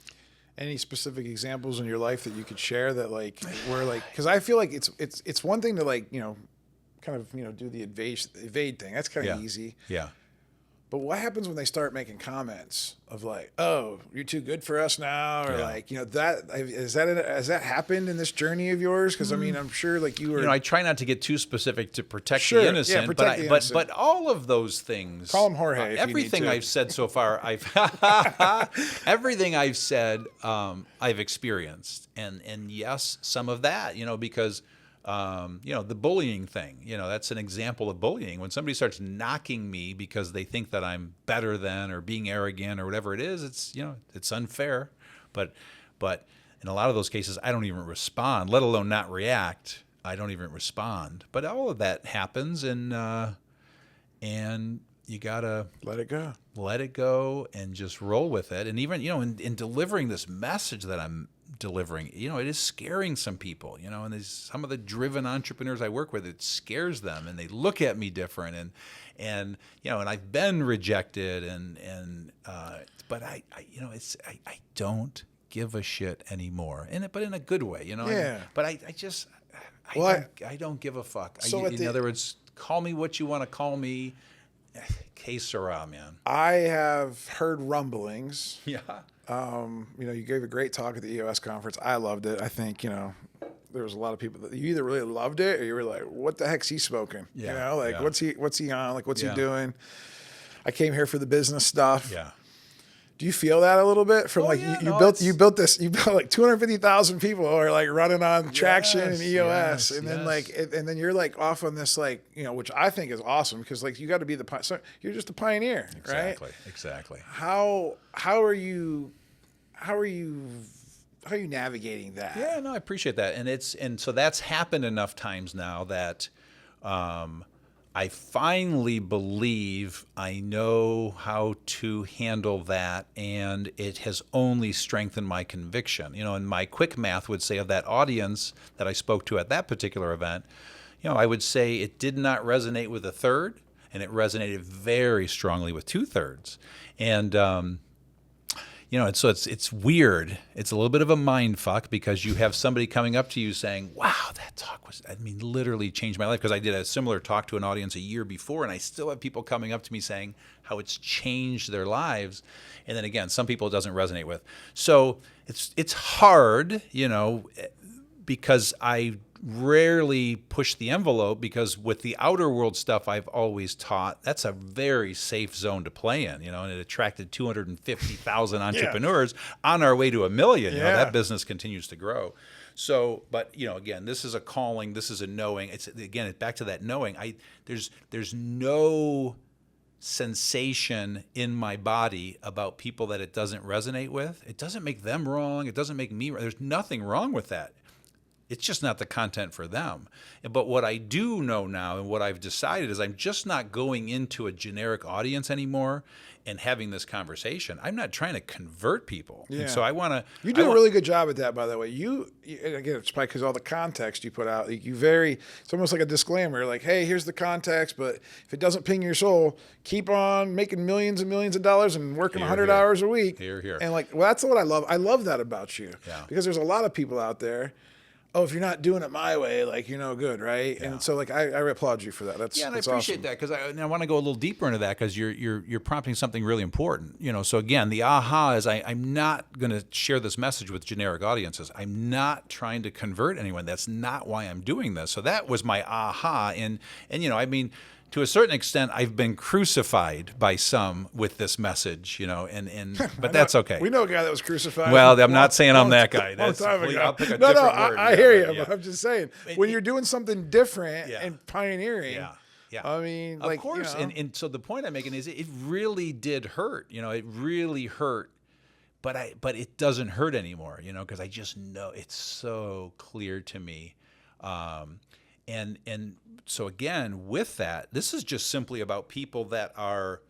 Any specific examples in your life that you could share that because I feel like it's one thing to kind of, do the evade thing. That's kind of easy. Yeah. But what happens when they start making comments of like, "Oh, you're too good for us now," or has that happened in this journey of yours? Because I'm sure you were. I try not to get too specific to protect the innocent, but all of those things. Call him Jorge. Everything I've said so far, everything I've said, I've experienced, and yes, some of that, because. The bullying thing, that's an example of bullying. When somebody starts knocking me because they think that I'm better than, or being arrogant or whatever it is, it's unfair. But in a lot of those cases, I don't even respond, let alone not react. I don't even respond. But all of that happens, and you gotta let it go, and just roll with it. And even, in delivering this message that I'm delivering, it is scaring some people, and there's some of the driven entrepreneurs I work with, it scares them, and they look at me different, and I've been rejected, but I don't give a shit anymore, but in a good way, Yeah. But I don't give a fuck. So in other words, call me what you want to call me. Que sera, man. I have heard rumblings. Yeah. You gave a great talk at the EOS conference. I loved it. I think, there was a lot of people that you either really loved it or you were like, what the heck's he smoking? Yeah. What's he on? Like, what's he doing? I came here for the business stuff. Yeah. Do you feel that a little bit from you built like 250,000 people who are like running on traction and EOS, and then and then you're like off on this which I think is awesome because like you got to be you're just a pioneer, right? Exactly. How are you navigating that? Yeah, no, I appreciate that, and so that's happened enough times now that I finally believe I know how to handle that, and it has only strengthened my conviction. And my quick math would say of that audience that I spoke to at that particular event, I would say it did not resonate with a third, and it resonated very strongly with 2/3. And and so it's weird. It's a little bit of a mind fuck because you have somebody coming up to you saying, wow, that talk literally changed my life. Because I did a similar talk to an audience a year before, and I still have people coming up to me saying how it's changed their lives. And then again, some people it doesn't resonate with. So it's hard, because I rarely push the envelope, because with the outer world stuff I've always taught, that's a very safe zone to play in, and it attracted 250,000 entrepreneurs on our way to 1 million. That business continues to grow. So, but again, this is a calling, this is a knowing. It's back to that knowing. There's no sensation in my body about people that it doesn't resonate with. It doesn't make them wrong. It doesn't make me wrong. There's nothing wrong with that. It's just not the content for them. But what I do know now and what I've decided is I'm just not going into a generic audience anymore and having this conversation. I'm not trying to convert people. Yeah. And so I want to... You do a really good job at that, by the way. And again, it's probably because all the context you put out, it's almost like a disclaimer, like, hey, here's the context, but if it doesn't ping your soul, keep on making millions and millions of dollars and working 100 hours a week. Here. And that's what I love. I love that about you. Yeah. Because there's a lot of people out there, if you're not doing it my way, you're no good, right? Yeah. And so, I applaud you for that. That's and I awesome. appreciate that because I want to go a little deeper into that because you're prompting something really important. So again, the aha is I'm not going to share this message with generic audiences. I'm not trying to convert anyone. That's not why I'm doing this. So that was my aha, and to a certain extent, I've been crucified by some with this message, but that's okay. We know a guy that was crucified. Well, I'm not saying I'm that guy. That's I'll pick a different word. I hear you. But I'm just saying, when you're doing something different and pioneering, of course. And so the point I'm making is it really did hurt. It really hurt. But it doesn't hurt anymore, because I just know it's so clear to me. And so again, with that, this is just simply about people that are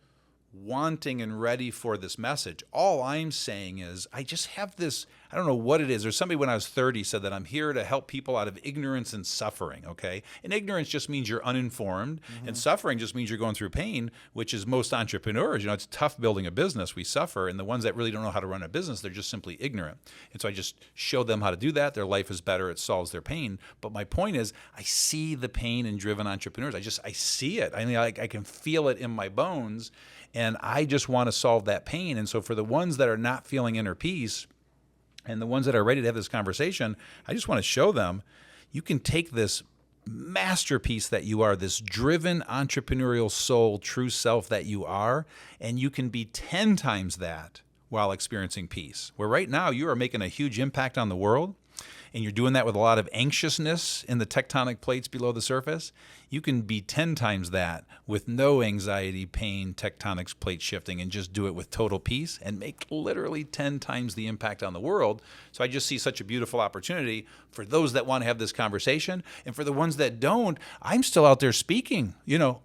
wanting and ready for this message. All I'm saying is I just have this, I don't know what it is. There's somebody when I was 30 said that I'm here to help people out of ignorance and suffering, okay? And ignorance just means you're uninformed, and suffering just means you're going through pain, which is most entrepreneurs. It's tough building a business. We suffer, and the ones that really don't know how to run a business, they're just simply ignorant. And so I just show them how to do that. Their life is better. It solves their pain. But my point is I see the pain in driven entrepreneurs. I see it. I can feel it in my bones, and I just want to solve that pain. And so for the ones that are not feeling inner peace and the ones that are ready to have this conversation, I just want to show them you can take this masterpiece that you are, this driven entrepreneurial soul, true self that you are, and you can be 10 times that while experiencing peace. Where right now you are making a huge impact on the world, and you're doing that with a lot of anxiousness in the tectonic plates below the surface, you can be 10 times that with no anxiety, pain, tectonic plate shifting, and just do it with total peace and make literally 10 times the impact on the world. So I just see such a beautiful opportunity for those that want to have this conversation, and for the ones that don't, I'm still out there speaking,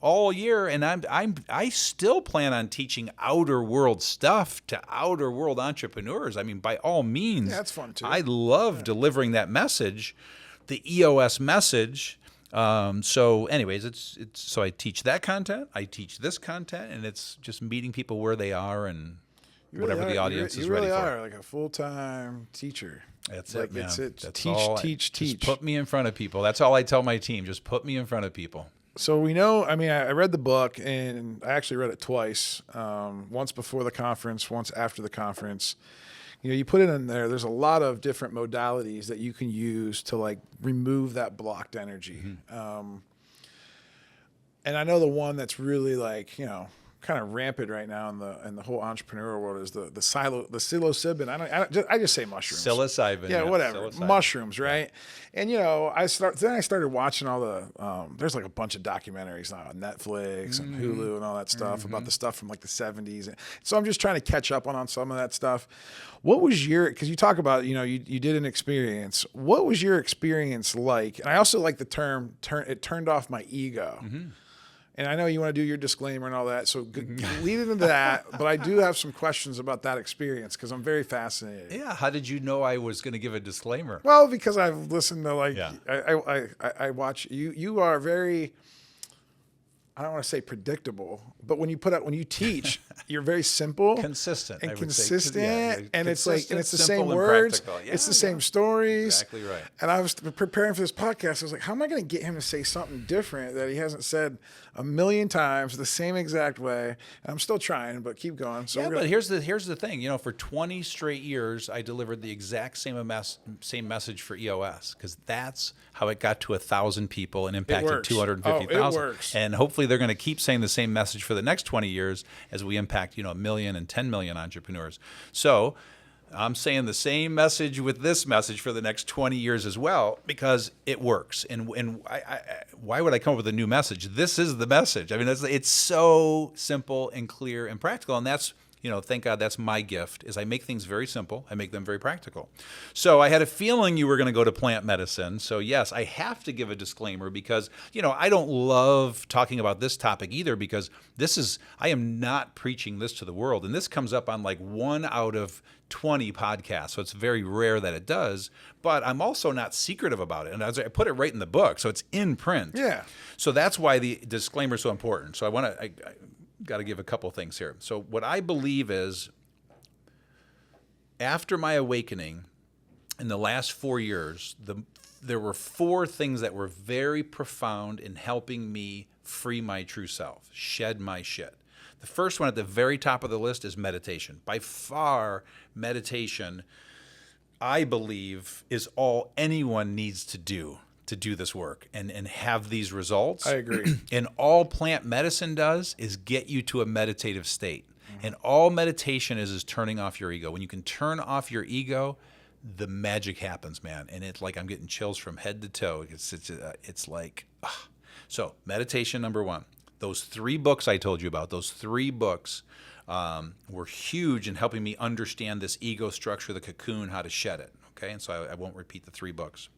all year, and I still plan on teaching outer world stuff to outer world entrepreneurs. By all means, that's fun too. I love delivering that message, the EOS message. So anyways, it's so I teach that content, I teach this content, and it's just meeting people where they are and whatever the audience is ready for. You really are like a full-time teacher. That's it, man. Teach. Just put me in front of people. That's all I tell my team. Just put me in front of people. So we know, I read the book, and I actually read it twice, once before the conference, once after the conference. you put it in there. There's a lot of different modalities that you can use to like remove that blocked energy. And I know the one that's really like, kind of rampant right now in the whole entrepreneurial world is the psilocybin. I just say mushrooms. Psilocybin. Yeah, whatever. Psilocybin. Mushrooms, right? Yeah. And I started watching all the there's like a bunch of documentaries now on Netflix and Hulu and all that stuff about the stuff from like the 70s. So I'm just trying to catch up on some of that stuff. What was because you talk about, you did an experience. What was your experience like? And I also like the term it turned off my ego. And I know you want to do your disclaimer and all that, so lead into that. But I do have some questions about that experience because I'm very fascinated. Yeah. How did you know I was going to give a disclaimer? Well, because I've listened to I watch you. You are very, I don't want to say predictable, but when you teach, you're very simple, consistent, and I would consistent, say. and it's like, and it's the same and words, practical. it's the same stories. Exactly right. And I was preparing for this podcast. I was like, how am I going to get him to say something different that he hasn't said a million times the same exact way? And I'm still trying, but keep going. So but here's the thing. For 20 straight years, I delivered the exact same message for EOS because that's how it got to 1,000 people and impacted 250,000. It works. And hopefully they're going to keep saying the same message for the next 20 years as we impact 1 million and 10 million entrepreneurs. So I'm saying the same message with this message for the next 20 years as well because it works. And why would I come up with a new message? This is the message. I mean, it's so simple and clear and practical, and that's thank God that's my gift, is I make things very simple. I make them very practical. So I had a feeling you were going to go to plant medicine. So yes, I have to give a disclaimer because, I don't love talking about this topic either because I am not preaching this to the world. And this comes up on like 1 out of 20 podcasts. So it's very rare that it does, but I'm also not secretive about it. And I put it right in the book. So it's in print. Yeah. So that's why the disclaimer is so important. So I got to give a couple things here. So what I believe is after my awakening in the last 4 years, there were 4 things that were very profound in helping me free my true self, shed my shit. The first one at the very top of the list is meditation. By far, meditation, I believe, is all anyone needs to do this work and have these results. I agree. And all plant medicine does is get you to a meditative state. And all meditation is turning off your ego. When you can turn off your ego, the magic happens, man. And it's like I'm getting chills from head to toe. It's like, So meditation, number 1. Those 3 books I told you about, those 3 books were huge in helping me understand this ego structure, the cocoon, how to shed it. Okay, and so I won't repeat the 3 books.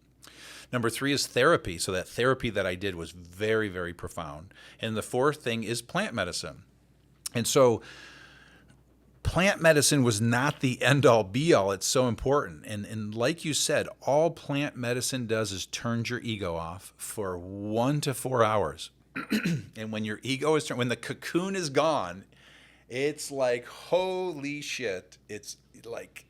Number 3 is therapy. So that therapy that I did was very, very profound. And the 4th thing is plant medicine. And so plant medicine was not the end-all, be-all. It's so important. And like you said, all plant medicine does is turns your ego off for 1 to 4 hours. And when your ego is when the cocoon is gone, it's like, holy shit. It's like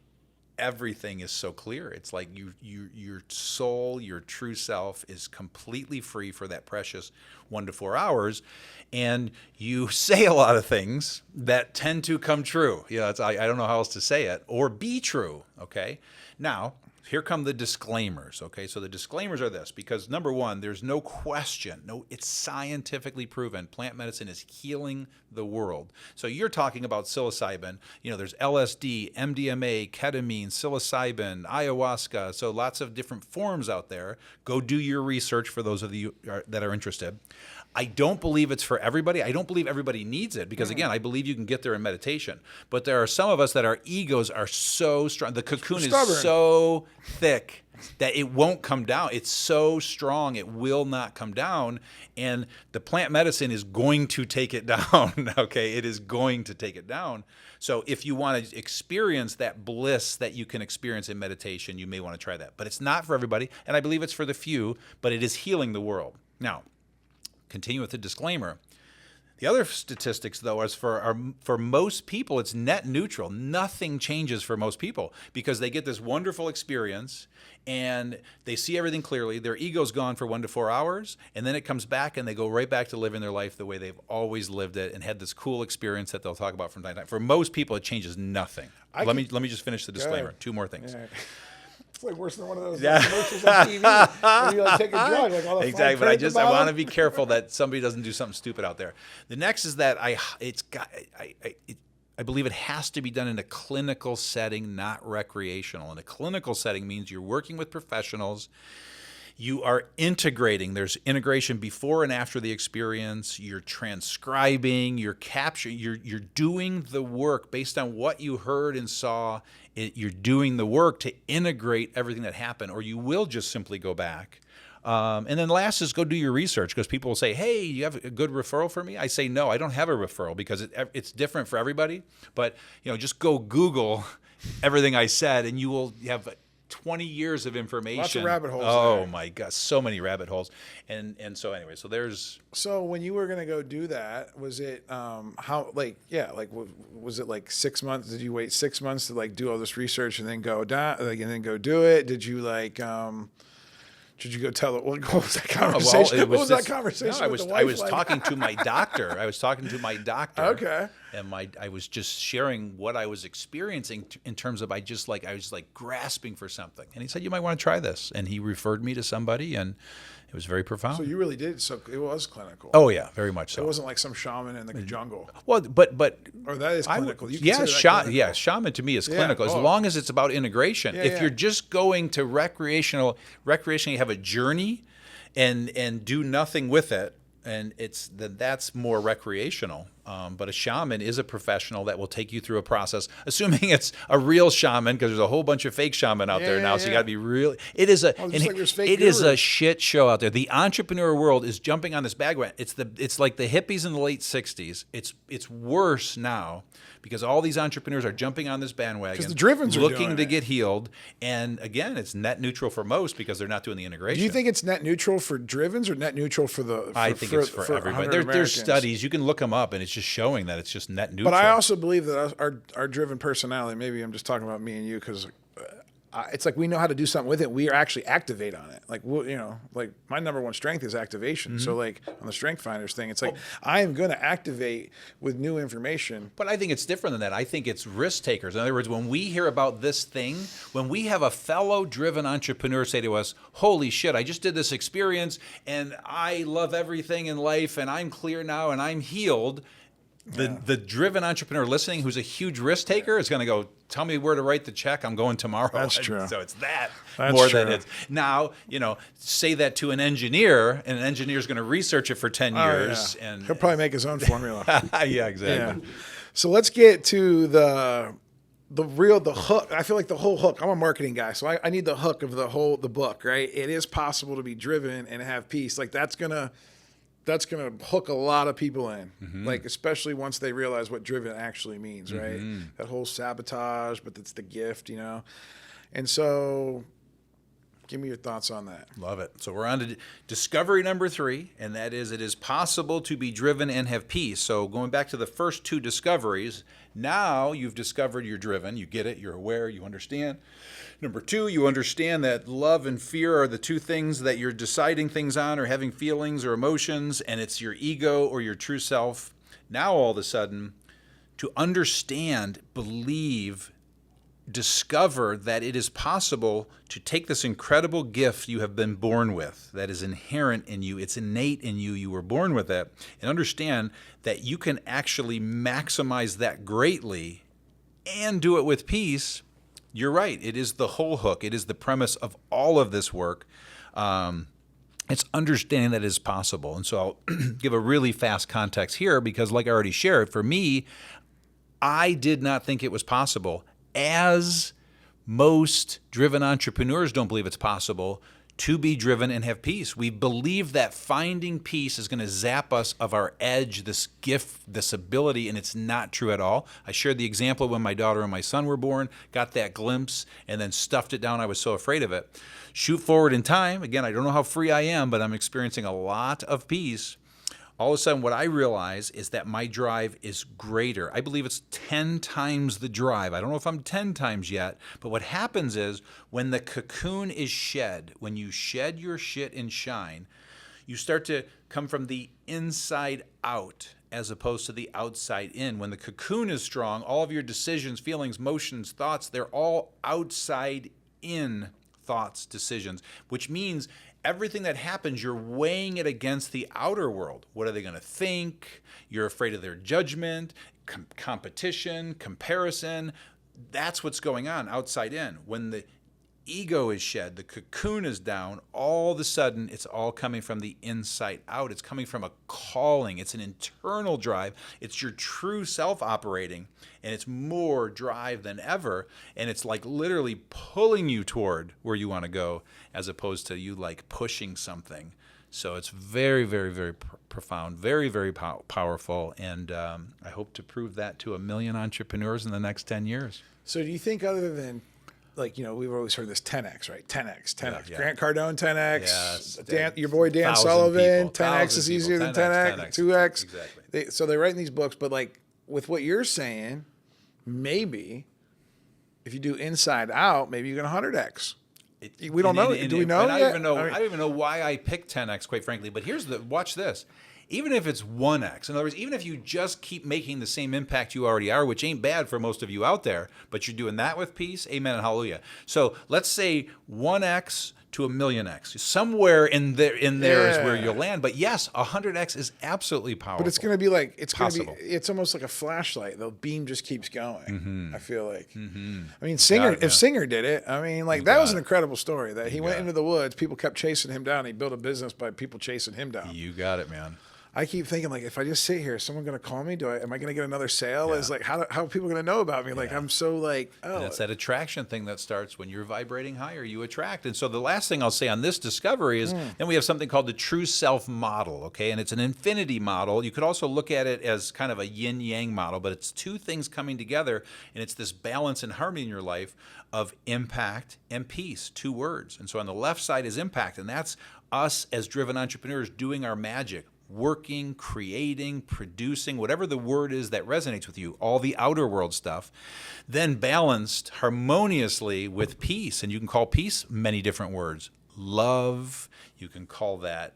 everything is so clear. It's like your soul, your true self is completely free for that precious 1 to 4 hours. And you say a lot of things that tend to come true. I don't know how else to say it, or be true. Okay. Now, here come the disclaimers, okay? So the disclaimers are this, because number 1, there's no question, it's scientifically proven. Plant medicine is healing the world. So you're talking about psilocybin. There's LSD, MDMA, ketamine, psilocybin, ayahuasca. So lots of different forms out there. Go do your research for those of you that are interested. I don't believe it's for everybody. I don't believe everybody needs it because, again, I believe you can get there in meditation. But there are some of us that our egos are so strong. The cocoon is so thick that it won't come down. It's so strong, it will not come down. And the plant medicine is going to take it down, okay? It is going to take it down. So if you want to experience that bliss that you can experience in meditation, you may want to try that. But it's not for everybody, and I believe it's for the few, but it is healing the world. Now, continue with the disclaimer. The other statistics, though, is for most people, it's net neutral. Nothing changes for most people because they get this wonderful experience and they see everything clearly. Their ego's gone for 1 to 4 hours, and then it comes back and they go right back to living their life the way they've always lived it and had this cool experience that they'll talk about from time to time. For most people, it changes nothing. Let me just finish the disclaimer. 2 more things. Yeah. It's like worse than one of those commercials on TV when you like take a drug, like all the exactly. But I want to be careful that somebody doesn't do something stupid out there. The next is that I believe it has to be done in a clinical setting, not recreational. In a clinical setting means you're working with professionals. You are integrating. There's integration before and after the experience. You're transcribing. You're capturing. You're doing the work based on what you heard and saw. You're doing the work to integrate everything that happened, or you will just simply go back. And then last is go do your research, because people will say, hey, you have a good referral for me? I say, no, I don't have a referral, because it's different for everybody. But just go Google everything I said, and you will have 20 years of information. Lots of rabbit holes. Oh there. My God, so many rabbit holes. And so anyway, so there's. So when you were gonna go do that, was it was it like 6 months? Did you wait 6 months to like do all this research and then go down, and then go do it? Did you Did you go tell it? What was that conversation? Well, what was that conversation? No, with the wife I was like? talking to my doctor. Okay. And I was just sharing what I was experiencing in terms of I was grasping for something. And he said, you might want to try this. And he referred me to somebody, and it was very profound. So you really did. So it was clinical. Oh yeah, very much so. It wasn't like some shaman in the jungle. Well, but or that is clinical. Shaman to me is clinical as long as it's about integration. If you're just going to recreational, you have a journey, and do nothing with it, and that's more recreational. But a shaman is a professional that will take you through a process, assuming it's a real shaman, because there's a whole bunch of fake shaman out there now. So you got to be really. It is a shit show out there. The entrepreneur world is jumping on this bandwagon. It's like the hippies in the late '60s. It's worse now because all these entrepreneurs are jumping on this bandwagon. Because the drivens are looking to get healed, and again, it's net neutral for most because they're not doing the integration. Do you think it's net neutral for drivens or net neutral for the? I think it's for everybody. There's studies, you can look them up, and it's just showing that it's just net neutral. But I also believe that our driven personality, maybe I'm just talking about me and you, because it's like we know how to do something with it. We actually activate on it. Like, like my number one strength is activation. Mm-hmm. So like on the Strength Finders thing, it's like I am going to activate with new information. But I think it's different than that. I think it's risk takers. In other words, when we hear about this thing, when we have a fellow driven entrepreneur say to us, holy shit, I just did this experience and I love everything in life and I'm clear now and I'm healed. The driven entrepreneur listening who's a huge risk taker is going to go, tell me where to write the check. I'm going tomorrow. That's true. So it's more than it's. Now, say that to an engineer, and an engineer is going to research it for 10 years. Yeah. And he'll probably make his own formula. Yeah, exactly. Yeah. So let's get to the hook. I feel like the whole hook. I'm a marketing guy, so I need the hook of the book, right? It is possible to be driven and have peace. Like that's gonna hook a lot of people in, like especially once they realize what driven actually means, right? That whole sabotage, but it's the gift, And so give me your thoughts on that. Love it. So we're on to discovery number 3, and that is it is possible to be driven and have peace. So going back to the first 2 discoveries, now you've discovered you're driven, you get it, you're aware, you understand. Number 2, you understand that love and fear are the 2 things that you're deciding things on or having feelings or emotions, and it's your ego or your true self. Now all of a sudden, to understand, believe, discover that it is possible to take this incredible gift you have been born with, that is inherent in you, it's innate in you, you were born with it, and understand that you can actually maximize that greatly and do it with peace. You're right. It is the whole hook. It is the premise of all of this work. It's understanding that it is possible. And so I'll give a really fast context here because like I already shared, for me, I did not think it was possible, as most driven entrepreneurs don't believe it's possible to be driven and have peace. We believe that finding peace is going to zap us of our edge, this gift, this ability, and it's not true at all. I shared the example when my daughter and my son were born, got that glimpse, and then stuffed it down. I was so afraid of it. Shoot forward in time. Again, I don't know how free I am, but I'm experiencing a lot of peace. all of a sudden what I realize is that my drive is greater. I believe it's 10 times the drive. I don't know if I'm 10 times yet, but what happens is when the cocoon is shed, when you shed your shit and shine, you start to come from the inside out as opposed to the outside in. When the cocoon is strong, all of your decisions, feelings, motions, thoughts, they're all outside in thoughts, decisions, which means everything that happens, you're weighing it against the outer world. What are they going to think? You're afraid of their judgment, competition, comparison. That's what's going on outside in. When the ego is shed, the cocoon is down, all of a sudden it's all coming from the inside out. It's coming from a calling. It's an internal drive. It's your true self operating, and it's more drive than ever. And it's like literally pulling you toward where you want to go as opposed to you like pushing something. So it's very, very, very profound, very, very powerful. And I hope to prove that to 1 million entrepreneurs in the next 10 years. So do you think other than, like, we've always heard this 10X, right? 10X. Yeah. Grant Cardone, 10X. Yes. Your boy Dan 1,000 Sullivan, people, 10X is easier than 10X, 2X. Exactly. So they're writing these books, but like with what you're saying, maybe if you do inside out, maybe you're going to 100X. We don't know. Do we know I yet? don't even know why I picked 10X, quite frankly. But watch this. Even if it's 1X, in other words, even if you just keep making the same impact you already are, which ain't bad for most of you out there, but you're doing that with peace, amen and hallelujah. So let's say 1X to 1 million X. Somewhere in there is where you'll land. But yes, 100X is absolutely powerful. But it's going to be like, Possible. It's almost like a flashlight. The beam just keeps going. I feel like. I mean, Got it, if Singer did it, I mean, like that was an incredible story that he went got into the woods, people kept chasing him down. He built a business by people chasing him down. You got it, man. I keep thinking, like, if I just sit here, is someone going to call me? Am I going to get another sale? Is like, how are people going to know about me? Like, I'm so like, oh. And it's that attraction thing that starts when you're vibrating higher, you attract. And so the last thing I'll say on this discovery is then we have something called the true self model, okay? And it's an infinity model. You could also look at it as kind of a yin yang model, but it's two things coming together, and it's this balance and harmony in your life of impact and peace, 2 words. And so on the left side is impact, and that's us as driven entrepreneurs doing our magic, working, creating, producing, whatever the word is that resonates with you, all the outer world stuff, then balanced harmoniously with peace. And you can call peace many different words. Love, you can call that,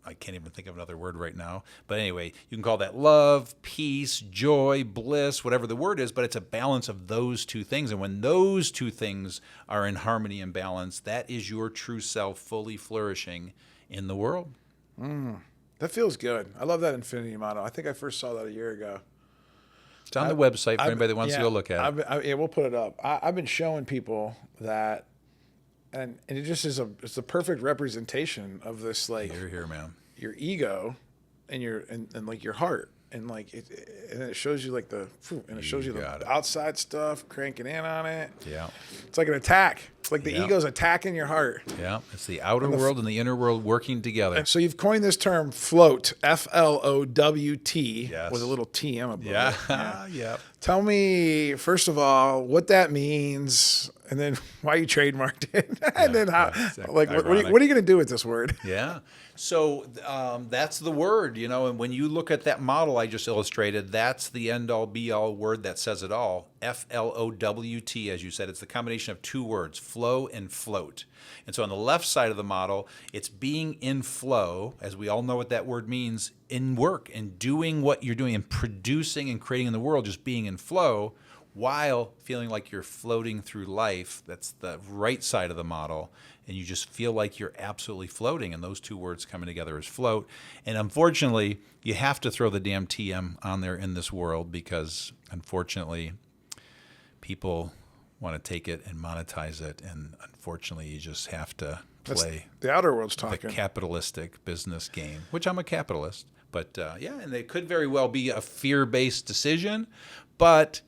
I can't even think of another word right now. But anyway, you can call that love, peace, joy, bliss, whatever the word is, but it's a balance of those 2 things. And when those 2 things are in harmony and balance, that is your true self fully flourishing in the world. That feels good. I love that infinity model. I think I first saw that a year ago. It's on the website for anybody that wants to go look at it. Yeah, we'll put it up. I've been showing people that, and it just is it's a perfect representation of this, like, Here, man. your ego and and like your heart. And like and it shows you like it shows you the outside stuff cranking in on it. Yeah, it's like an attack. It's like the ego's attacking your heart. Yeah, it's the outer world and the inner world working together. And so you've coined this term float, FLOWT, with a little TM above it. Yeah. Tell me first of all what that means, and then why you trademarked it, and then how. Like, what are you going to do with this word? Yeah. So that's the word, and when you look at that model I just illustrated, that's the end-all, be-all word that says it all. FLOWT, as you said. It's the combination of 2 words, flow and float. And so on the left side of the model, it's being in flow, as we all know what that word means, in work and doing what you're doing and producing and creating in the world, just being in flow, while feeling like you're floating through life. That's the right side of the model. And you just feel like you're absolutely floating, and those 2 words coming together is float. And unfortunately, you have to throw the damn TM on there in this world because, unfortunately, people want to take it and monetize it, and unfortunately, you just have to play the outer world's talking. The capitalistic business game, which I'm a capitalist. But, and it could very well be a fear-based decision, but...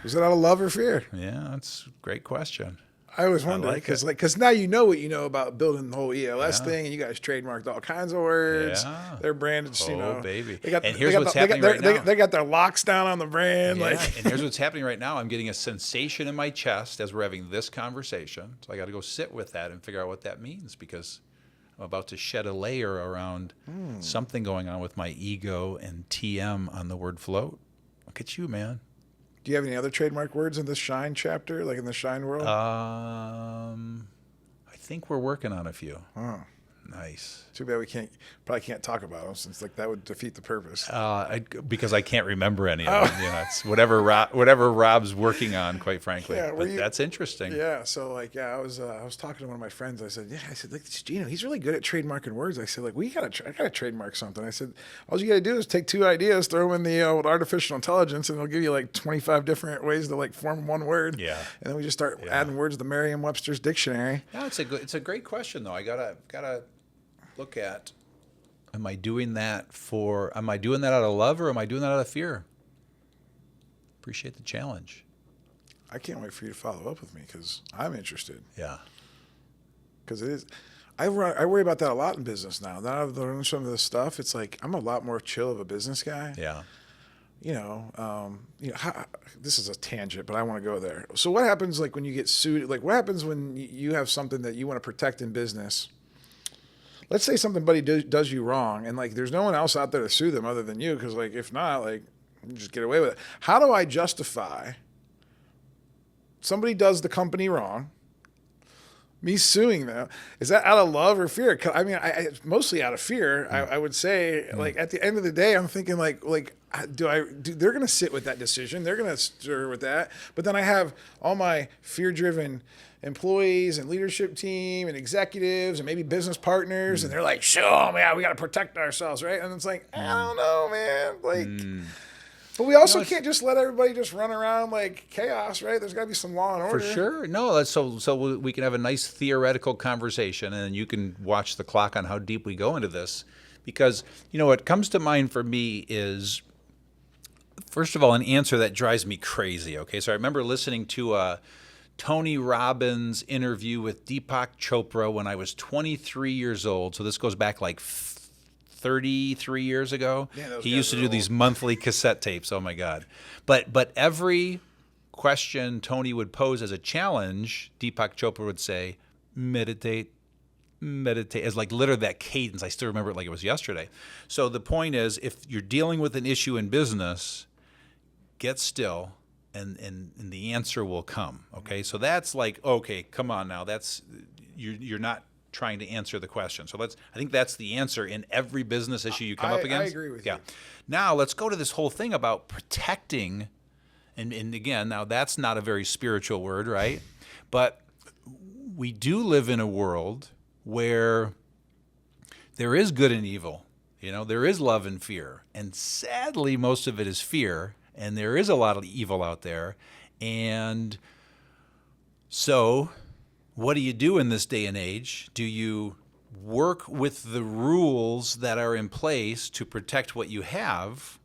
Is it out of love or fear? Yeah, that's a great question. I always wonder because now you know what you know about building the whole ELS thing, and you guys trademarked all kinds of words. Yeah. They're branded, baby. And here's what's happening right now. They got their locks down on the brand. Yeah. And here's what's happening right now. I'm getting a sensation in my chest as we're having this conversation. So I got to go sit with that and figure out what that means, because I'm about to shed a layer around something going on with my ego and TM on the word float. Look at you, man. Do you have any other trademark words in the Shine chapter, like in the Shine world? I think we're working on a few. Oh. Nice. Too bad we probably can't talk about them, since like that would defeat the purpose. Because I can't remember any of them. You know, it's whatever Rob's working on, quite frankly. Yeah, but that's interesting. Yeah. So like, I was talking to one of my friends. I said, like, Gino, he's really good at trademarking words. I said, like, I gotta trademark something. I said, all you gotta do is take 2 ideas, throw them in the old artificial intelligence, and it'll give you like 25 different ways to like form one word. Yeah. And then we just start adding words to Merriam-Webster's dictionary. No, it's a great question though. I gotta look at, am I doing that out of love, or am I doing that out of fear? Appreciate the challenge. I can't wait for you to follow up with me, because I'm interested. Yeah. Because it is, I worry about that a lot in business now. Now I've learned some of this stuff. It's like I'm a lot more chill of a business guy. Yeah. This is a tangent, but I want to go there. So what happens like when you get sued? Like what happens when you have something that you want to protect in business? Let's say somebody does you wrong, and like there's no one else out there to sue them other than you, because like if not, like you just get away with it. How do I justify somebody does the company wrong, me suing them? Is that out of love or fear? I mean, I mostly out of fear. I would say, like at the end of the day, I'm thinking like they're going to sit with that decision. They're going to stir with that. But then I have all my fear-driven employees and leadership team and executives and maybe business partners, and they're like, "Sure, man, we got to protect ourselves, right?" And it's like, I don't know, man. Like, but we also can't just let everybody just run around like chaos, right? There's got to be some law and order. For sure. No, so we can have a nice theoretical conversation, and then you can watch the clock on how deep we go into this, because what comes to mind for me is, first of all, an answer that drives me crazy. Okay, so I remember listening to Tony Robbins' interview with Deepak Chopra when I was 23 years old. So this goes back like 33 years ago. Yeah, he used to do these monthly cassette tapes. Oh my God. But every question Tony would pose as a challenge, Deepak Chopra would say, meditate, as like literally that cadence. I still remember it like it was yesterday. So the point is, if you're dealing with an issue in business, get still. And the answer will come. Okay, so that's like, okay, come on now. That's you're not trying to answer the question. So I think that's the answer in every business issue you come up against. I agree with you. Now let's go to this whole thing about protecting, and again, now that's not a very spiritual word, right? But we do live in a world where there is good and evil. There is love and fear, and sadly, most of it is fear. And there is a lot of evil out there. And so what do you do in this day and age? Do you work with the rules that are in place to protect what you have,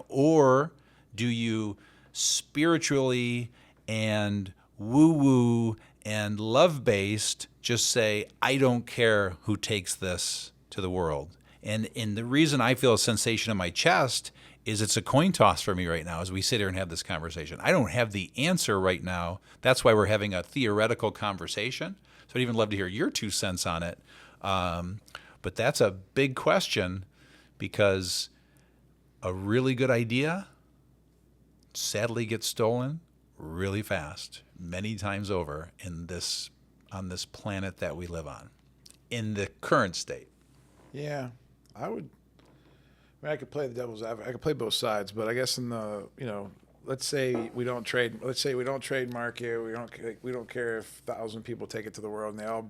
or do you spiritually and woo-woo and love-based just say, I don't care who takes this to the world? And the reason I feel a sensation in my chest is it's a coin toss for me right now as we sit here and have this conversation. I don't have the answer right now. That's why we're having a theoretical conversation. So I'd even love to hear your 2 cents on it. But that's a big question, because a really good idea sadly gets stolen really fast, many times over on this planet that we live on, in the current state. Yeah, I could play the devil's advocate. I could play both sides, but I guess in the let's say we don't trademark it. We don't care if 1,000 people take it to the world, and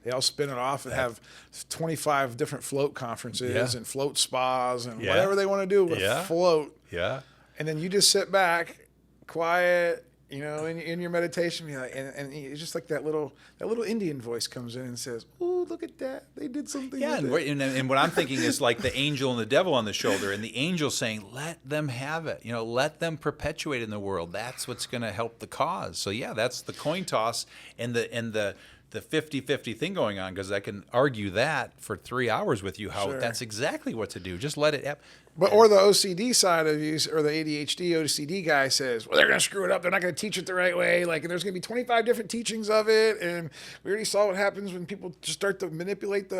they all spin it off and have 25 different float conferences and float spas and whatever they want to do with float. Yeah. And then you just sit back, quiet, in your meditation, and it's just like that little Indian voice comes in and says, "Oh, look at that! They did something." Yeah, and what I'm thinking is like the angel and the devil on the shoulder, and the angel saying, "Let them have it. Let them perpetuate in the world. That's what's going to help the cause." So yeah, that's the coin toss, and the the 50-50 thing going on, because I can argue that for 3 hours with you, how Sure. that's exactly what to do. Just let it happen. But or the OCD side of you, or the ADHD, OCD guy says, well, they're going to screw it up. They're not going to teach it the right way. Like, and there's going to be 25 different teachings of it. And we already saw what happens when people just start to manipulate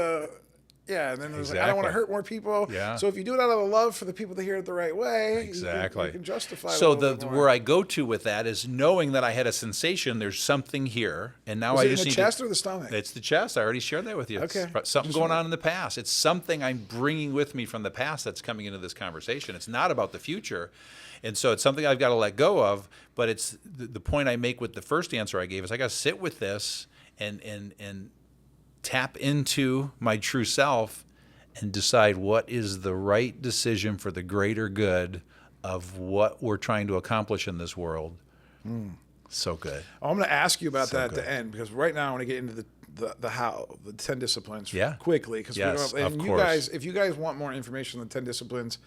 and then there's like, I don't want to hurt more people. Yeah. So if you do it out of the love for the people to hear it the right way, Exactly. you can justify it a So little bit more. where I go to with that is knowing that I had a sensation. There's something here, and now Was I it just in the need chest to, or the stomach? It's the chest. I already shared that with you. Okay. It's something going on in the past. It's something I'm bringing with me from the past that's coming into this conversation. It's not about the future. And so it's something I've got to let go of. But it's the point I make with the first answer I gave is I got to sit with this and tap into my true self and decide what is the right decision for the greater good of what we're trying to accomplish in this world. So good. I'm going to ask you about So that at good. the end, because right now I want to get into the how, the 10 disciplines Yes, quickly. Because of you course. guys, if you guys want more information on the 10 disciplines,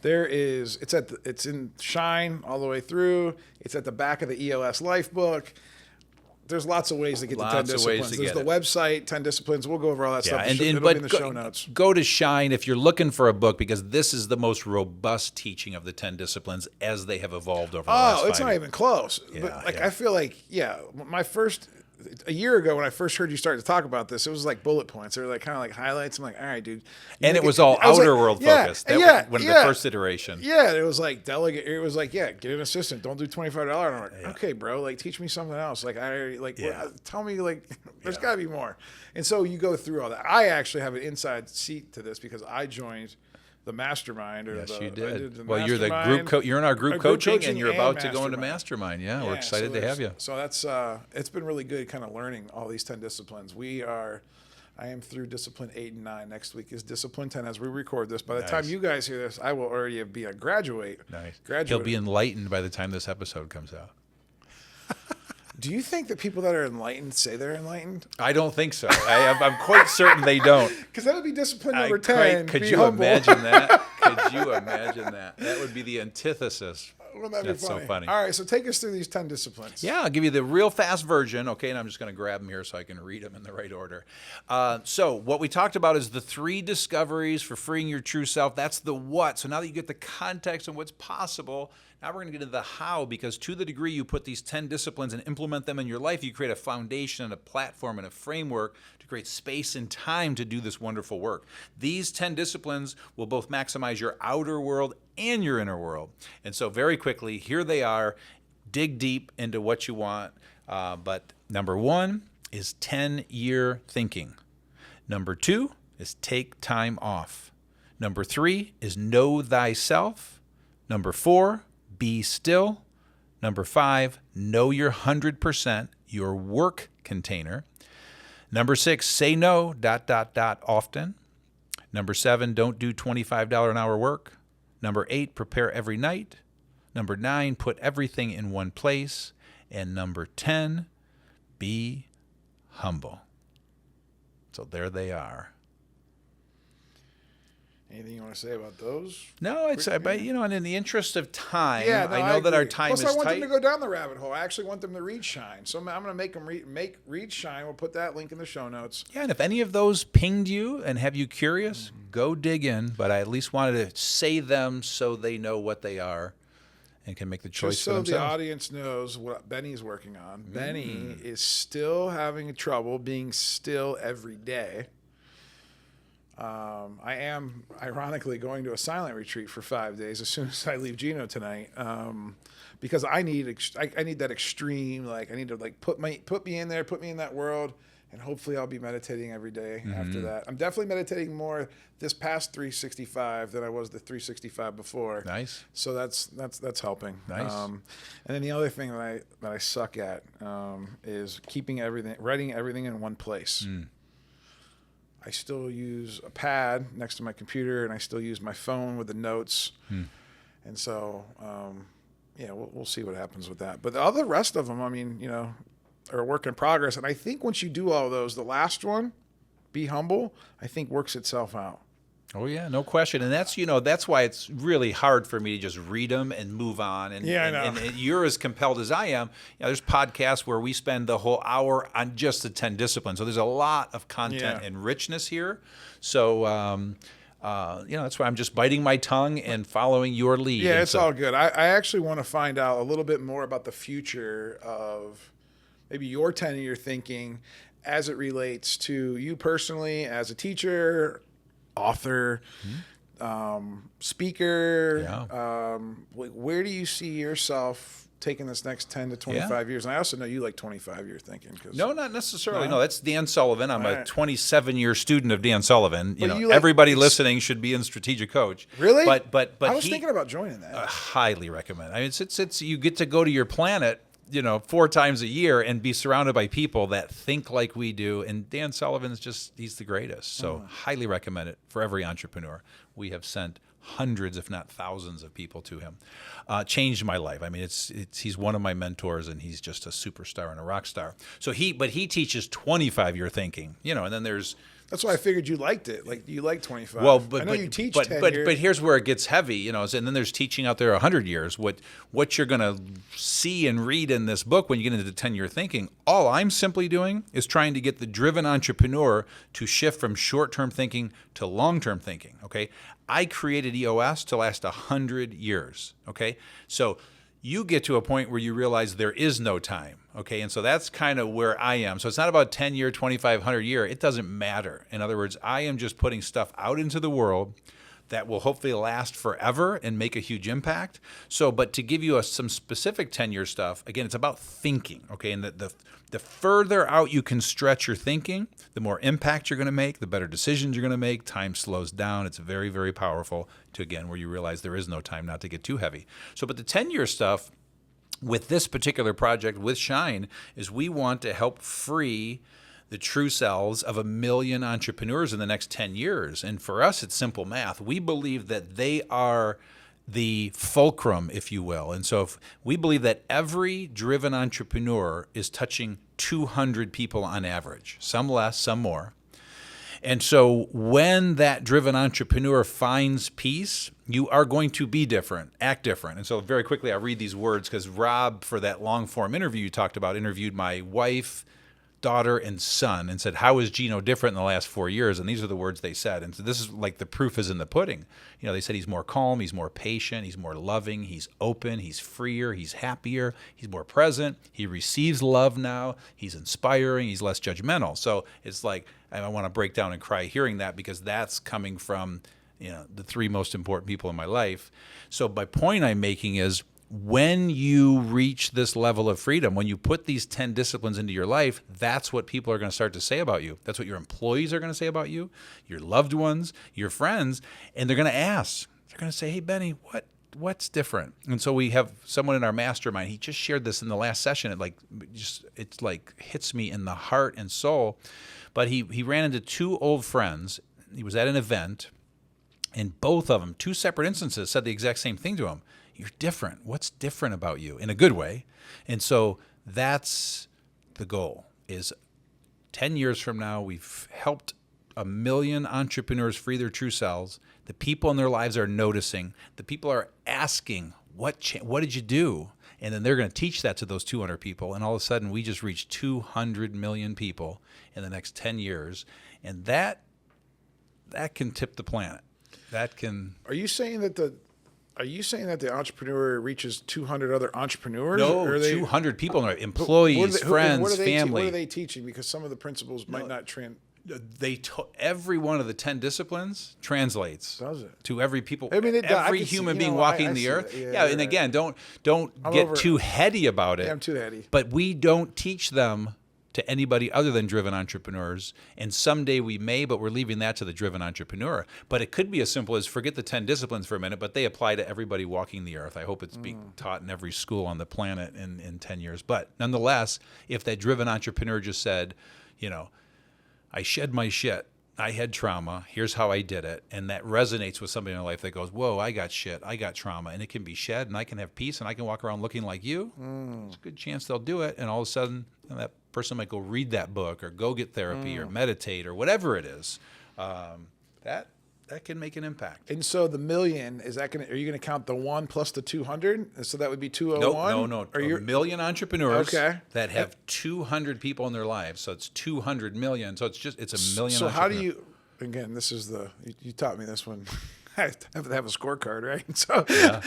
it's in Shine all the way through. It's at the back of the ELS Life book. There's lots of ways to get the 10 Lots of ways disciplines. to There's get the it. website, 10 disciplines. We'll go over all that stuff. And It'll be in the show notes. Go to Shine if you're looking for a book, because this is the most robust teaching of the 10 disciplines as they have evolved over the last 5 It's not years. even close. Yeah, But like, yeah. I feel like, a year ago when I first heard you start to talk about this, it was like bullet points. They were like kind of like highlights. I'm like, all right, dude. And it was all outer world focused. That was the first iteration. Yeah, it was like delegate. It was like, get an assistant. Don't do $25. I'm like, okay, bro. Like, teach me something else. Like, tell me, like, there's got to be more. And so you go through all that. I actually have an inside seat to this because I joined the mastermind. Yes, you I did. the Well, you're the mastermind. You're in our group Group coaching, coaching and you're and about to go into mastermind. mastermind. Yeah, we're Yeah, excited to have you. So that's it's been really good kind of learning all these 10 disciplines. I am through discipline 8 and 9. Next week is discipline 10 as we record this. By the time Nice. you guys hear this, I will already be a graduate. Nice. Graduate. He'll be enlightened by the time this episode comes out. Do you think that people that are enlightened say they're enlightened? I don't think so. I'm quite certain they don't. Because that would be discipline number 10. Could be you humble. imagine that? Could you imagine that? That would be the antithesis. Wouldn't that That's be funny? so funny. All right, so take us through these 10 disciplines. Yeah, I'll give you the real fast version, okay? And I'm just going to grab them here so I can read them in the right order. So what we talked about is the 3 discoveries for freeing your true self. That's the what. So now that you get the context and what's possible, now we're going to get into the how, because to the degree you put these 10 disciplines and implement them in your life, you create a foundation and a platform and a framework to create space and time to do this wonderful work. These 10 disciplines will both maximize your outer world and your inner world. And so very quickly, here they are. Dig deep into what you want. But number 1 is 10-year thinking. Number 2 is take time off. Number 3 is know thyself. Number 4, be still. Number 5, know your 100%, your work container. Number 6, say no, ... often. Number 7, don't do $25 an hour work. Number 8, prepare every night. Number 9, put everything in one place. And number 10, be humble. So there they are. Anything you want to say about those? No, it's but and in the interest of time, Yeah, I know that our agree. time Plus, is I want tight. them to go down the rabbit hole. I actually want them to read Shine. So I'm going to make them read Shine. We'll put that link in the show notes. Yeah, and if any of those pinged you and have you curious, go dig in. But I at least wanted to say them so they know what they are and can make the choice Just for so the themselves. audience knows what Benny's working on. Benny is still having trouble being still every day. I am ironically going to a silent retreat for 5 days as soon as I leave Gino tonight, because I need that extreme. Like, I need to put me in there, put me in that world, and hopefully I'll be meditating every day after that. I'm definitely meditating more this past 365 than I was the 365 before. Nice. So that's helping. Nice. And then the other thing that I suck at is writing everything in one place. I still use a pad next to my computer, and I still use my phone with the notes. And so, we'll see what happens with that. But the rest of them, are a work in progress. And I think once you do all those, the last one, be humble, I think works itself out. Oh yeah, no question, and that's why it's really hard for me to just read them and move on. And Yeah, I know. And you're as compelled as I am. There's podcasts where we spend the whole hour on just the 10 disciplines. So there's a lot of content and richness here. So that's why I'm just biting my tongue and following your lead. Yeah, And it's all good. I actually want to find out a little bit more about the future of maybe your 10-year thinking as it relates to you personally as a teacher, author, speaker. Yeah. Where do you see yourself taking this next 10 to 25 years? And I also know you like 25-year thinking. No, not necessarily. No, that's Dan Sullivan. I'm a right. 27-year student of Dan Sullivan. you Everybody listening should be in Strategic Coach. Really? But I was thinking about joining that. Highly recommend. I mean, it's you get to go to your planet, 4 times a year and be surrounded by people that think like we do. And Dan Sullivan's he's the greatest. So highly recommend it for every entrepreneur. We have sent hundreds, if not thousands, of people to him. Changed my life. I mean, he's one of my mentors, and he's just a superstar and a rock star. So he teaches 25-year thinking, and then there's. That's why I figured you liked it. Like you like 25. Well, but I know you teach but 10 but, years. but here's where it gets heavy, and then there's teaching out there 100 years. What you're going to see and read in this book when you get into 10-year thinking, all I'm simply doing is trying to get the driven entrepreneur to shift from short-term thinking to long-term thinking, okay? I created EOS to last 100 years, okay? So you get to a point where you realize there is no time, okay? And so that's kind of where I am. So it's not about 10-year, 25, year. It doesn't matter. In other words, I am just putting stuff out into the world that will hopefully last forever and make a huge impact. So, but to give you some specific 10-year stuff, again, it's about thinking, okay? And the further out you can stretch your thinking, the more impact you're going to make, the better decisions you're going to make. Time slows down. It's very, very powerful to, again, where you realize there is no time, not to get too heavy. So, but the 10-year stuff with this particular project with Shine is we want to help free the true selves of 1 million entrepreneurs in the next 10 years. And for us, it's simple math. We believe that they are the fulcrum, if you will. And so if we believe that every driven entrepreneur is touching 200 people on average, some less, some more. And so when that driven entrepreneur finds peace, you are going to be different, act different. And so very quickly, I'll read these words because Rob, for that long form interview you talked about, interviewed my wife, daughter, and son and said, how is Gino different in the last 4 years? And these are the words they said. And so this is like the proof is in the pudding. They said he's more calm, he's more patient, he's more loving, he's open, he's freer, he's happier, he's more present, he receives love now, he's inspiring, he's less judgmental. So it's like, I want to break down and cry hearing that because that's coming from the 3 most important people in my life. So my point I'm making is, when you reach this level of freedom, when you put these 10 disciplines into your life, that's what people are going to start to say about you. That's what your employees are going to say about you, your loved ones, your friends, and they're going to ask. They're going to say, hey, Benny, what's different? And so we have someone in our mastermind. He just shared this in the last session. It's like hits me in the heart and soul. But he ran into 2 old friends. He was at an event, and both of them, 2 separate instances, said the exact same thing to him. You're different. What's different about you? In a good way. And so that's the goal, is 10 years from now, we've helped 1 million entrepreneurs free their true selves. The people in their lives are noticing. The people are asking, what did you do? And then they're going to teach that to those 200 people. And all of a sudden, we just reached 200 million people in the next 10 years. And that can tip the planet. That can... Are you saying that the entrepreneur reaches 200 other entrepreneurs? No, or 200 people, employees, friends, family. What are they teaching? Because some of the principles might not every one of the 10 disciplines translates. Does it? To every people, I mean, every human being walking the earth. And again, don't get too heady about it. Yeah, I'm too heady. But we don't teach them to anybody other than driven entrepreneurs. And someday we may, but we're leaving that to the driven entrepreneur. But it could be as simple as forget the 10 disciplines for a minute, but they apply to everybody walking the earth. I hope it's being taught in every school on the planet in 10 years. But nonetheless, if that driven entrepreneur just said, I shed my shit, I had trauma, here's how I did it, and that resonates with somebody in their life that goes, whoa, I got shit, I got trauma, and it can be shed, and I can have peace, and I can walk around looking like you, there's a good chance they'll do it, and all of a sudden, that person might go read that book, or go get therapy, or meditate, or whatever it is. that can make an impact. And so the million, are you going to count the 1 plus the 200? So that would be 201? No. Or a million entrepreneurs Okay. that have 200 people in their lives. So it's 200 million. So it's a million. So how do you, again, this is you taught me this one. I have to have a scorecard, right? So Yeah.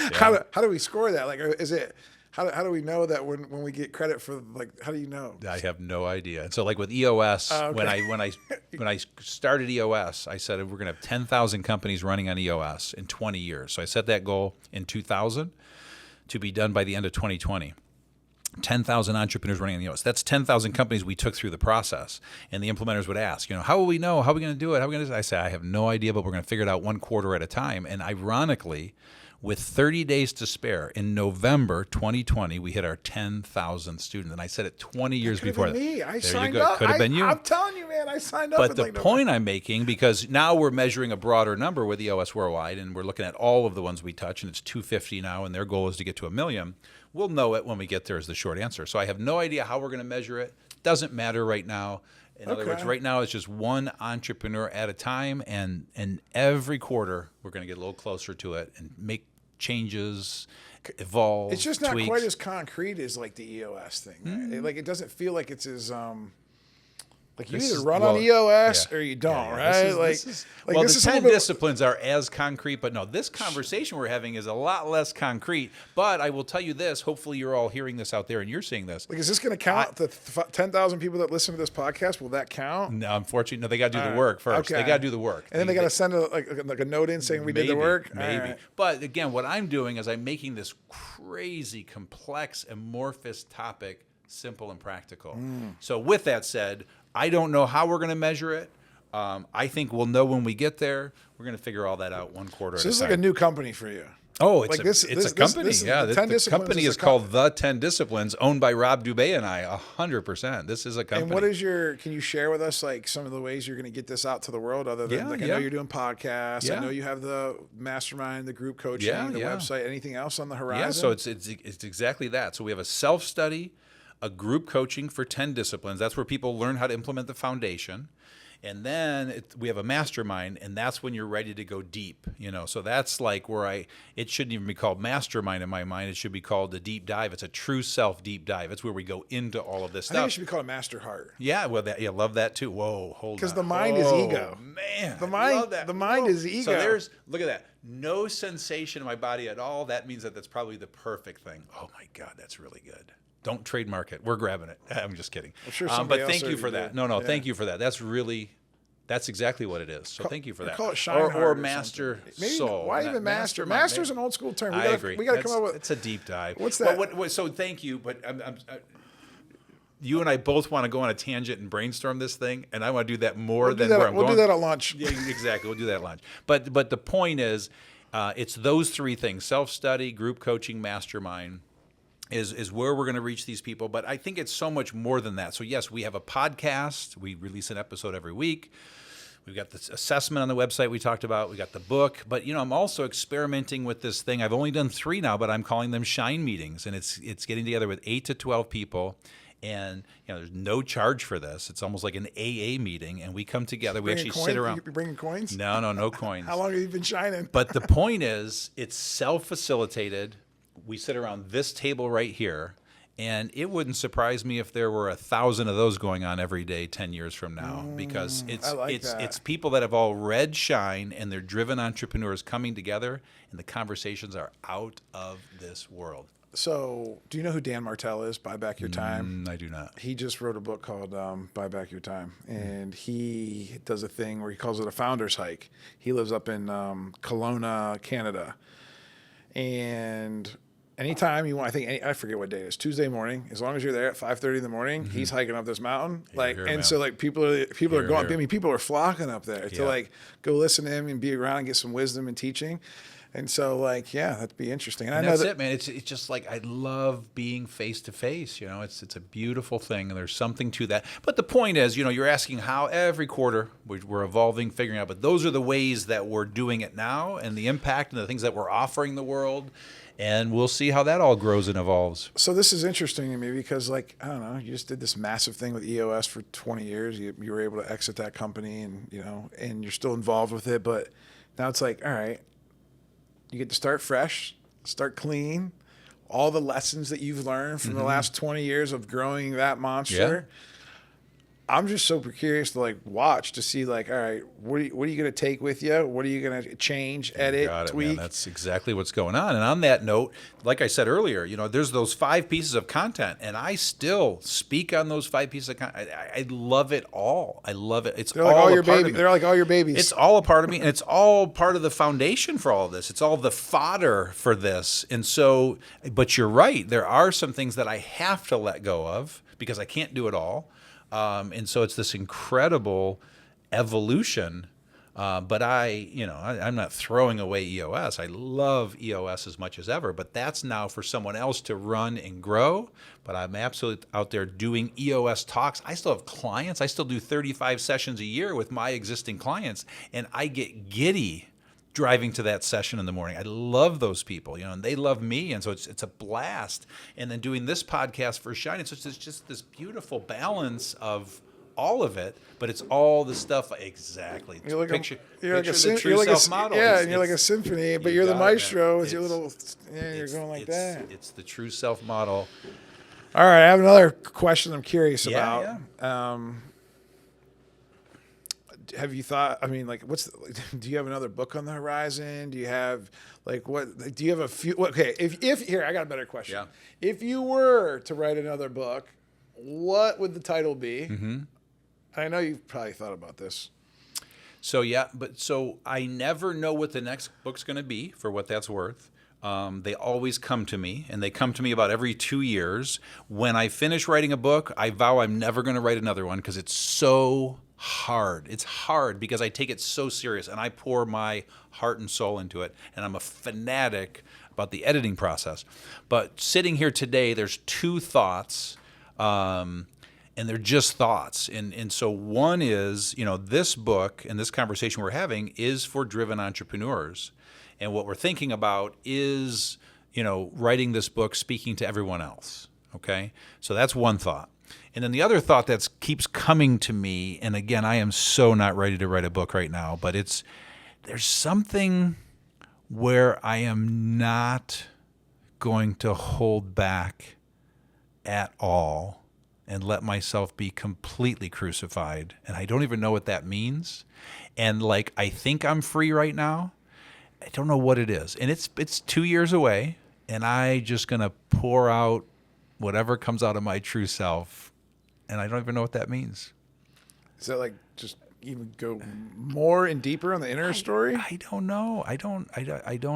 how do we score that? Like, is it, how do we know that when we get credit for, like, how do you know? I have no idea. And so like with EOS, Okay. when I started EOS, I said we're going to have 10,000 companies running on EOS in 20 years. So I set that goal in 2000 to be done by the end of 2020. 10,000 entrepreneurs running on EOS. That's 10,000 companies we took through the process. And the implementers would ask, how will we know? How are we going to do it? How are we going to? I say, I have no idea, but we're going to figure it out one quarter at a time. And ironically, with 30 days to spare, in November 2020, we hit our 10,000th student. And I said it 20 years before that. Me. I there signed you go. up. Could have been you. I'm telling you, man, I signed up. But the point I'm making, because now we're measuring a broader number with EOS Worldwide, and we're looking at all of the ones we touch, and it's 250 now, and their goal is to get to 1 million. We'll know it when we get there is the short answer. So I have no idea how we're going to measure it. Doesn't matter right now. In other words, right now it's just one entrepreneur at a time, and every quarter we're going to get a little closer to it and make changes, evolve. It's just not tweaks. quite as concrete as like the EOS thing. Right? Like it doesn't feel like it's as like you either run on EOS or you don't, right? Well, the 10 disciplines are as concrete, but no, this conversation we're having is a lot less concrete. But I will tell you this, hopefully you're all hearing this out there and you're seeing this. Like, is this going to count the 10,000 people that listen to this podcast? Will that count? No, unfortunately, no, they got to do the work first. Okay. They got to do the work. And then they got to send a note in saying we did the work? Maybe. Right. But again, what I'm doing is I'm making this crazy, complex, amorphous topic simple and practical. So with that said, I don't know how we're going to measure it. I think we'll know when we get there. We're going to figure all that out one quarter at a time. So this is like a new company for you. Oh, it's a company. The company is called The 10 Disciplines, owned by Rob Dubé and I, 100%. This is a company. And can you share with us like some of the ways you're going to get this out to the world other than I know you're doing podcasts. Yeah. I know you have the mastermind, the group coaching, the website, anything else on the horizon? Yeah, so it's exactly that. So we have a self-study, a group coaching for 10 disciplines. That's where people learn how to implement the foundation. And then we have a mastermind, and that's when you're ready to go deep. So that's like where it shouldn't even be called mastermind in my mind. It should be called the deep dive. It's a true self deep dive. It's where we go into all of this stuff. I think it should be called Master Heart. Yeah, well, love that too. Whoa, hold on. Because the mind is ego. Man, the mind is ego. So look at that. No sensation in my body at all. That means that's probably the perfect thing. Oh my God, that's really good. Don't trademark it. We're grabbing it. I'm just kidding. I'm sure but thank you for that. No, thank you for that. That's exactly what it is. So thank you for that. Call it shine or master soul. Why even master? Master's an old school term. I agree. We got to come up with. It's a deep dive. What's that? So thank you. But you and I both want to go on a tangent and brainstorm this thing, and I want to do that where I'm going. We'll do that at lunch. Yeah, exactly. We'll do that at lunch. But the point is, it's those three things: self-study, group coaching, mastermind. Is where we're going to reach these people. But I think it's so much more than that. So yes, we have a podcast. We release an episode every week. We've got this assessment on the website we talked about. We got the book. But, I'm also experimenting with this thing. I've only done 3 now, but I'm calling them Shine Meetings. And it's getting together with 8 to 12 people. And, there's no charge for this. It's almost like an AA meeting. And we come together. We actually sit around. You bringing coins? No coins. How long have you been shining? But the point is, it's self-facilitated. We sit around this table right here, and it wouldn't surprise me if there were 1,000 of those going on every day 10 years from now, because it's people that have all read Shine, and they're driven entrepreneurs coming together, and the conversations are out of this world. So, do you know who Dan Martell is? Buy Back Your Time? I do not. He just wrote a book called Buy Back Your Time, and he does a thing where he calls it a founder's hike. He lives up in Kelowna, Canada, and anytime you want, I forget what day it is, Tuesday morning, as long as you're there at 5:30 in the morning, he's hiking up this mountain. So people are going, I mean, people are flocking up there to go listen to him and be around and get some wisdom and teaching. And so that'd be interesting. And that's it, man. It's just like, I love being face to face. It's a beautiful thing, and there's something to that. But the point is, you're asking how every quarter we're evolving, figuring out. But those are the ways that we're doing it now, and the impact and the things that we're offering the world. And we'll see how that all grows and evolves. So this is interesting to me because, I don't know, you just did this massive thing with EOS for 20 years. You were able to exit that company, and and you're still involved with it. But Now it's like, all right, you get to start fresh, start clean. All the lessons that you've learned from the last 20 years of growing that monster. Yeah. I'm just super curious to like watch to see like, all right, what are you going to take with you? What are you going to change, edit, tweak? Man. That's exactly what's going on. And on that note, like I said earlier, there's those 5 pieces of content, and I still speak on those 5 pieces of content. I love it all. I love it. It's They're like all your babies. They're like all your babies. It's all a part of me, and it's all part of the foundation for all of this. It's all the fodder for this. And so, but you're right. There are some things that I have to let go of because I can't do it all. And so it's this incredible evolution. But I'm not throwing away EOS. I love EOS as much as ever, but that's now for someone else to run and grow. But I'm absolutely out there doing EOS talks. I still have clients. I still do 35 sessions a year with my existing clients, and I get giddy driving to that session in the morning. I love those people, and they love me, and so it's a blast. And then doing this podcast for Shine, it's just this beautiful balance of all of it, but it's all the stuff exactly. You're like picture the true self model. Yeah, and you're like a symphony, but you're the maestro with your little. Yeah, you're going like that. It's the true self model. All right, I have another question I'm curious about. Yeah. Have you thought? I mean, like, do you have another book on the horizon? Do you have do you have a few? Okay, if here, I got a better question. Yeah. If you were to write another book, what would the title be? Mm-hmm. I know you've probably thought about this. So I never know what the next book's going to be, for what that's worth. They always come to me, and they come to me about every 2 years. When I finish writing a book, I vow I'm never going to write another one because it's so hard. It's hard because I take it so serious, and I pour my heart and soul into it, and I'm a fanatic about the editing process. But sitting here today, there's 2 thoughts, and they're just thoughts. And so one is, this book and this conversation we're having is for driven entrepreneurs. And what we're thinking about is, writing this book, speaking to everyone else. Okay? So that's one thought. And then the other thought that keeps coming to me, and again, I am so not ready to write a book right now, but there's something where I am not going to hold back at all and let myself be completely crucified. And I don't even know what that means. And I think I'm free right now. I don't know what it is. And it's 2 years away, and I just going to pour out whatever comes out of my true self. And I don't even know what that means. Is that just even go more and deeper on the inner story? I don't know. I don't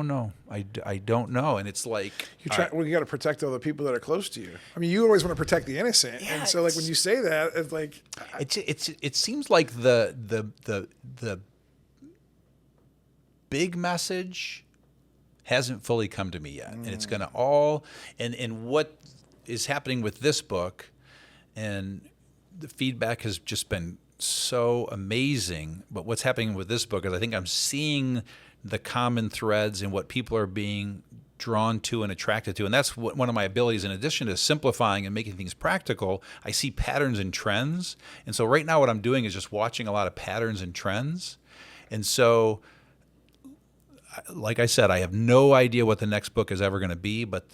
know. I don't know. And it's like you got to protect all the people that are close to you. I mean, you always want to protect the innocent, and so when you say that, it's like it seems like the big message hasn't fully come to me yet, and it's going to all and what is happening with this book. And the feedback has just been so amazing. But what's happening with this book is I think I'm seeing the common threads in what people are being drawn to and attracted to. And that's one of my abilities. In addition to simplifying and making things practical, I see patterns and trends. And so right now what I'm doing is just watching a lot of patterns and trends. And so, like I said, I have no idea what the next book is ever going to be, but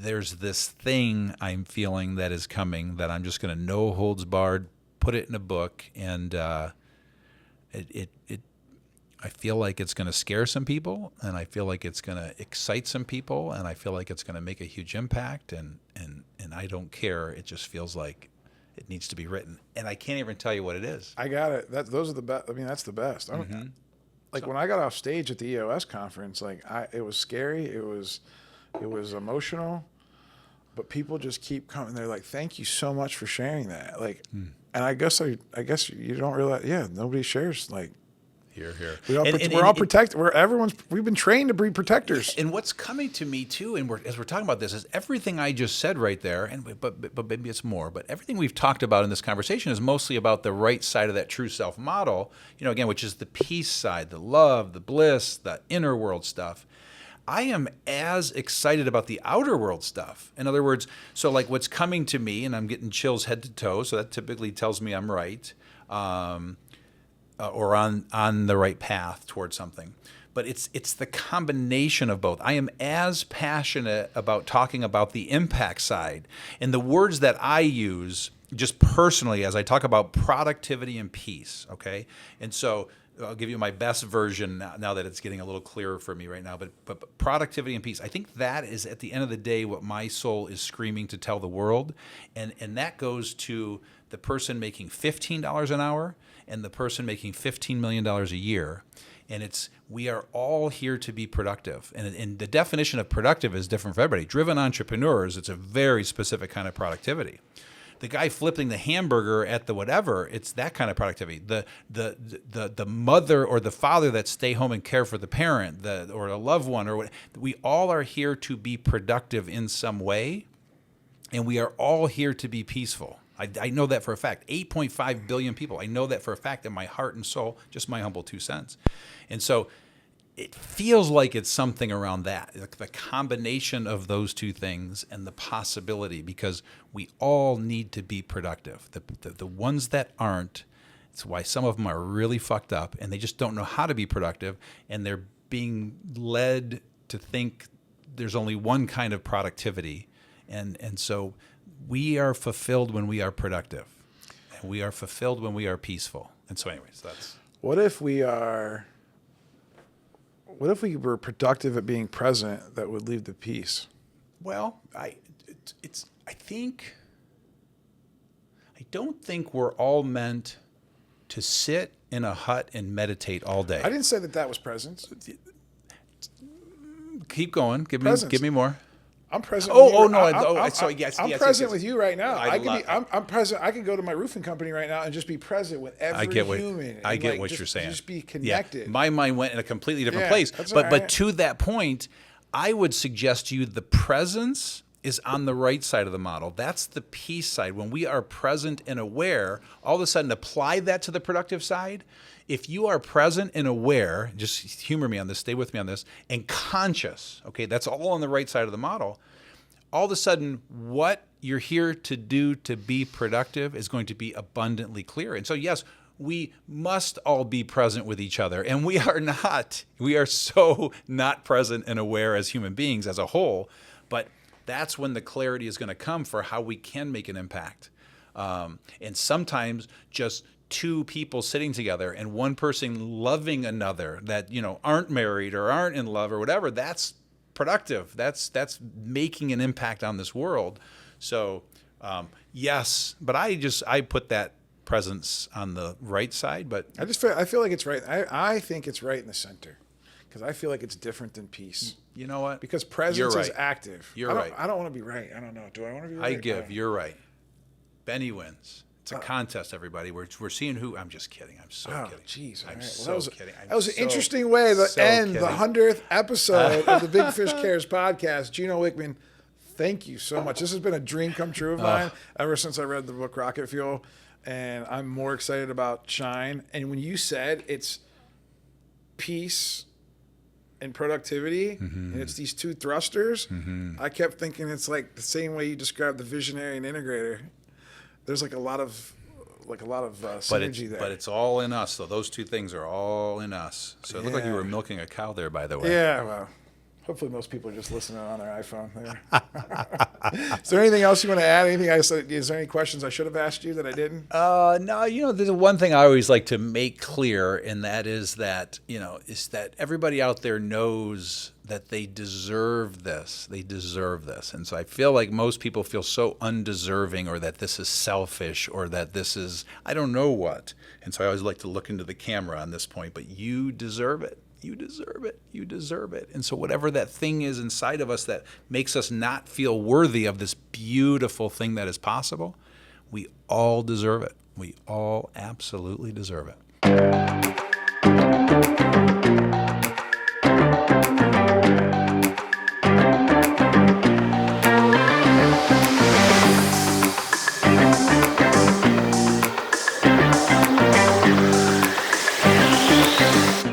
there's this thing I'm feeling that is coming that I'm just going to no holds barred, put it in a book, and I feel like it's going to scare some people, and I feel like it's going to excite some people, and I feel like it's going to make a huge impact, and I don't care. It just feels like it needs to be written, and I can't even tell you what it is. I got it. Those are the best. I mean, that's the best. When I got off stage at the EOS conference, it was scary. It was emotional, but people just keep coming. They're like, "Thank you so much for sharing that." And I guess you don't realize. Yeah, nobody shares. Here. We're all protected. We've been trained to be protectors. And what's coming to me too, and as we're talking about this, is everything I just said right there. But maybe it's more. But everything we've talked about in this conversation is mostly about the right side of that true self model. Again, which is the peace side, the love, the bliss, the inner world stuff. I am as excited about the outer world stuff. In other words, so what's coming to me, and I'm getting chills head to toe, so that typically tells me I'm right. or on the right path towards something. But it's the combination of both. I am as passionate about talking about the impact side. And the words that I use just personally as I talk about productivity and peace, okay? And so I'll give you my best version now that it's getting a little clearer for me right now. But productivity and peace, I think that is at the end of the day what my soul is screaming to tell the world. And that goes to the person making $15 an hour and the person making $15 million a year. And we are all here to be productive. And the definition of productive is different for everybody. Driven entrepreneurs, it's a very specific kind of productivity. The guy flipping the hamburger at the whatever, it's that kind of productivity. The mother or the father that stay home and care for the parent, or a loved one, or what, we all are here to be productive in some way, and we are all here to be peaceful. I know that for a fact. 8.5 billion people. I know that for a fact in my heart and soul, just my humble 2 cents. And so it feels like it's something around that, like the combination of those two things and the possibility, because we all need to be productive. The ones that aren't, it's why some of them are really fucked up and they just don't know how to be productive, and they're being led to think there's only one kind of productivity. And so we are fulfilled when we are productive, and we are fulfilled when we are peaceful. And so anyways, that's... What if we were productive at being present that would lead to peace? Well, I don't think we're all meant to sit in a hut and meditate all day. I didn't say that was presence. Keep going. Give me more. I'm present. I'm present with you right now. I'm present. I can go to my roofing company right now and just be present with every human. I get what you're saying. Just be connected. Yeah, my mind went in a completely different place. But to that point, I would suggest to you the presence is on the right side of the model. That's the peace side. When we are present and aware, all of a sudden apply that to the productive side. If you are present and aware, just humor me on this, stay with me on this, and conscious, okay, that's all on the right side of the model, all of a sudden what you're here to do to be productive is going to be abundantly clear. And so, yes, we must all be present with each other, and we are not. We are so not present and aware as human beings as a whole, but that's when the clarity is going to come for how we can make an impact. And sometimes just two people sitting together and one person loving another that, aren't married or aren't in love or whatever, that's productive. That's making an impact on this world. So, yes, but I put that presence on the right side, but I feel like it's right. I think it's right in the center, because I feel like it's different than peace. You know what? Because presence is active. You're right. I don't want to be right. I don't know. Do I want to be right? You're right. Benny wins. It's a contest, everybody. We're seeing who. I'm just kidding. I'm so kidding. Jeez. I'm right. so kidding. That was an interesting way to end the 100th episode of the Big Fish Cares podcast. Gino Wickman, thank you so much. This has been a dream come true of mine ever since I read the book Rocket Fuel, and I'm more excited about Shine. And when you said it's peace and productivity, and it's these two thrusters, I kept thinking it's like the same way you described the visionary and integrator. There's like a lot of synergy there. But it's all in us. So those two things are all in us. So it looked like you were milking a cow there, by the way. Yeah, well, hopefully most people are just listening on their iPhone there. Is there anything else you want to add? Is there any questions I should have asked you that I didn't? No, there's one thing I always like to make clear, and that is that, is that everybody out there knows that they deserve this. They deserve this. And so I feel like most people feel so undeserving, or that this is selfish, or that this is, I don't know what. And so I always like to look into the camera on this point, but you deserve it. You deserve it. You deserve it. And so whatever that thing is inside of us that makes us not feel worthy of this beautiful thing that is possible, we all deserve it. We all absolutely deserve it.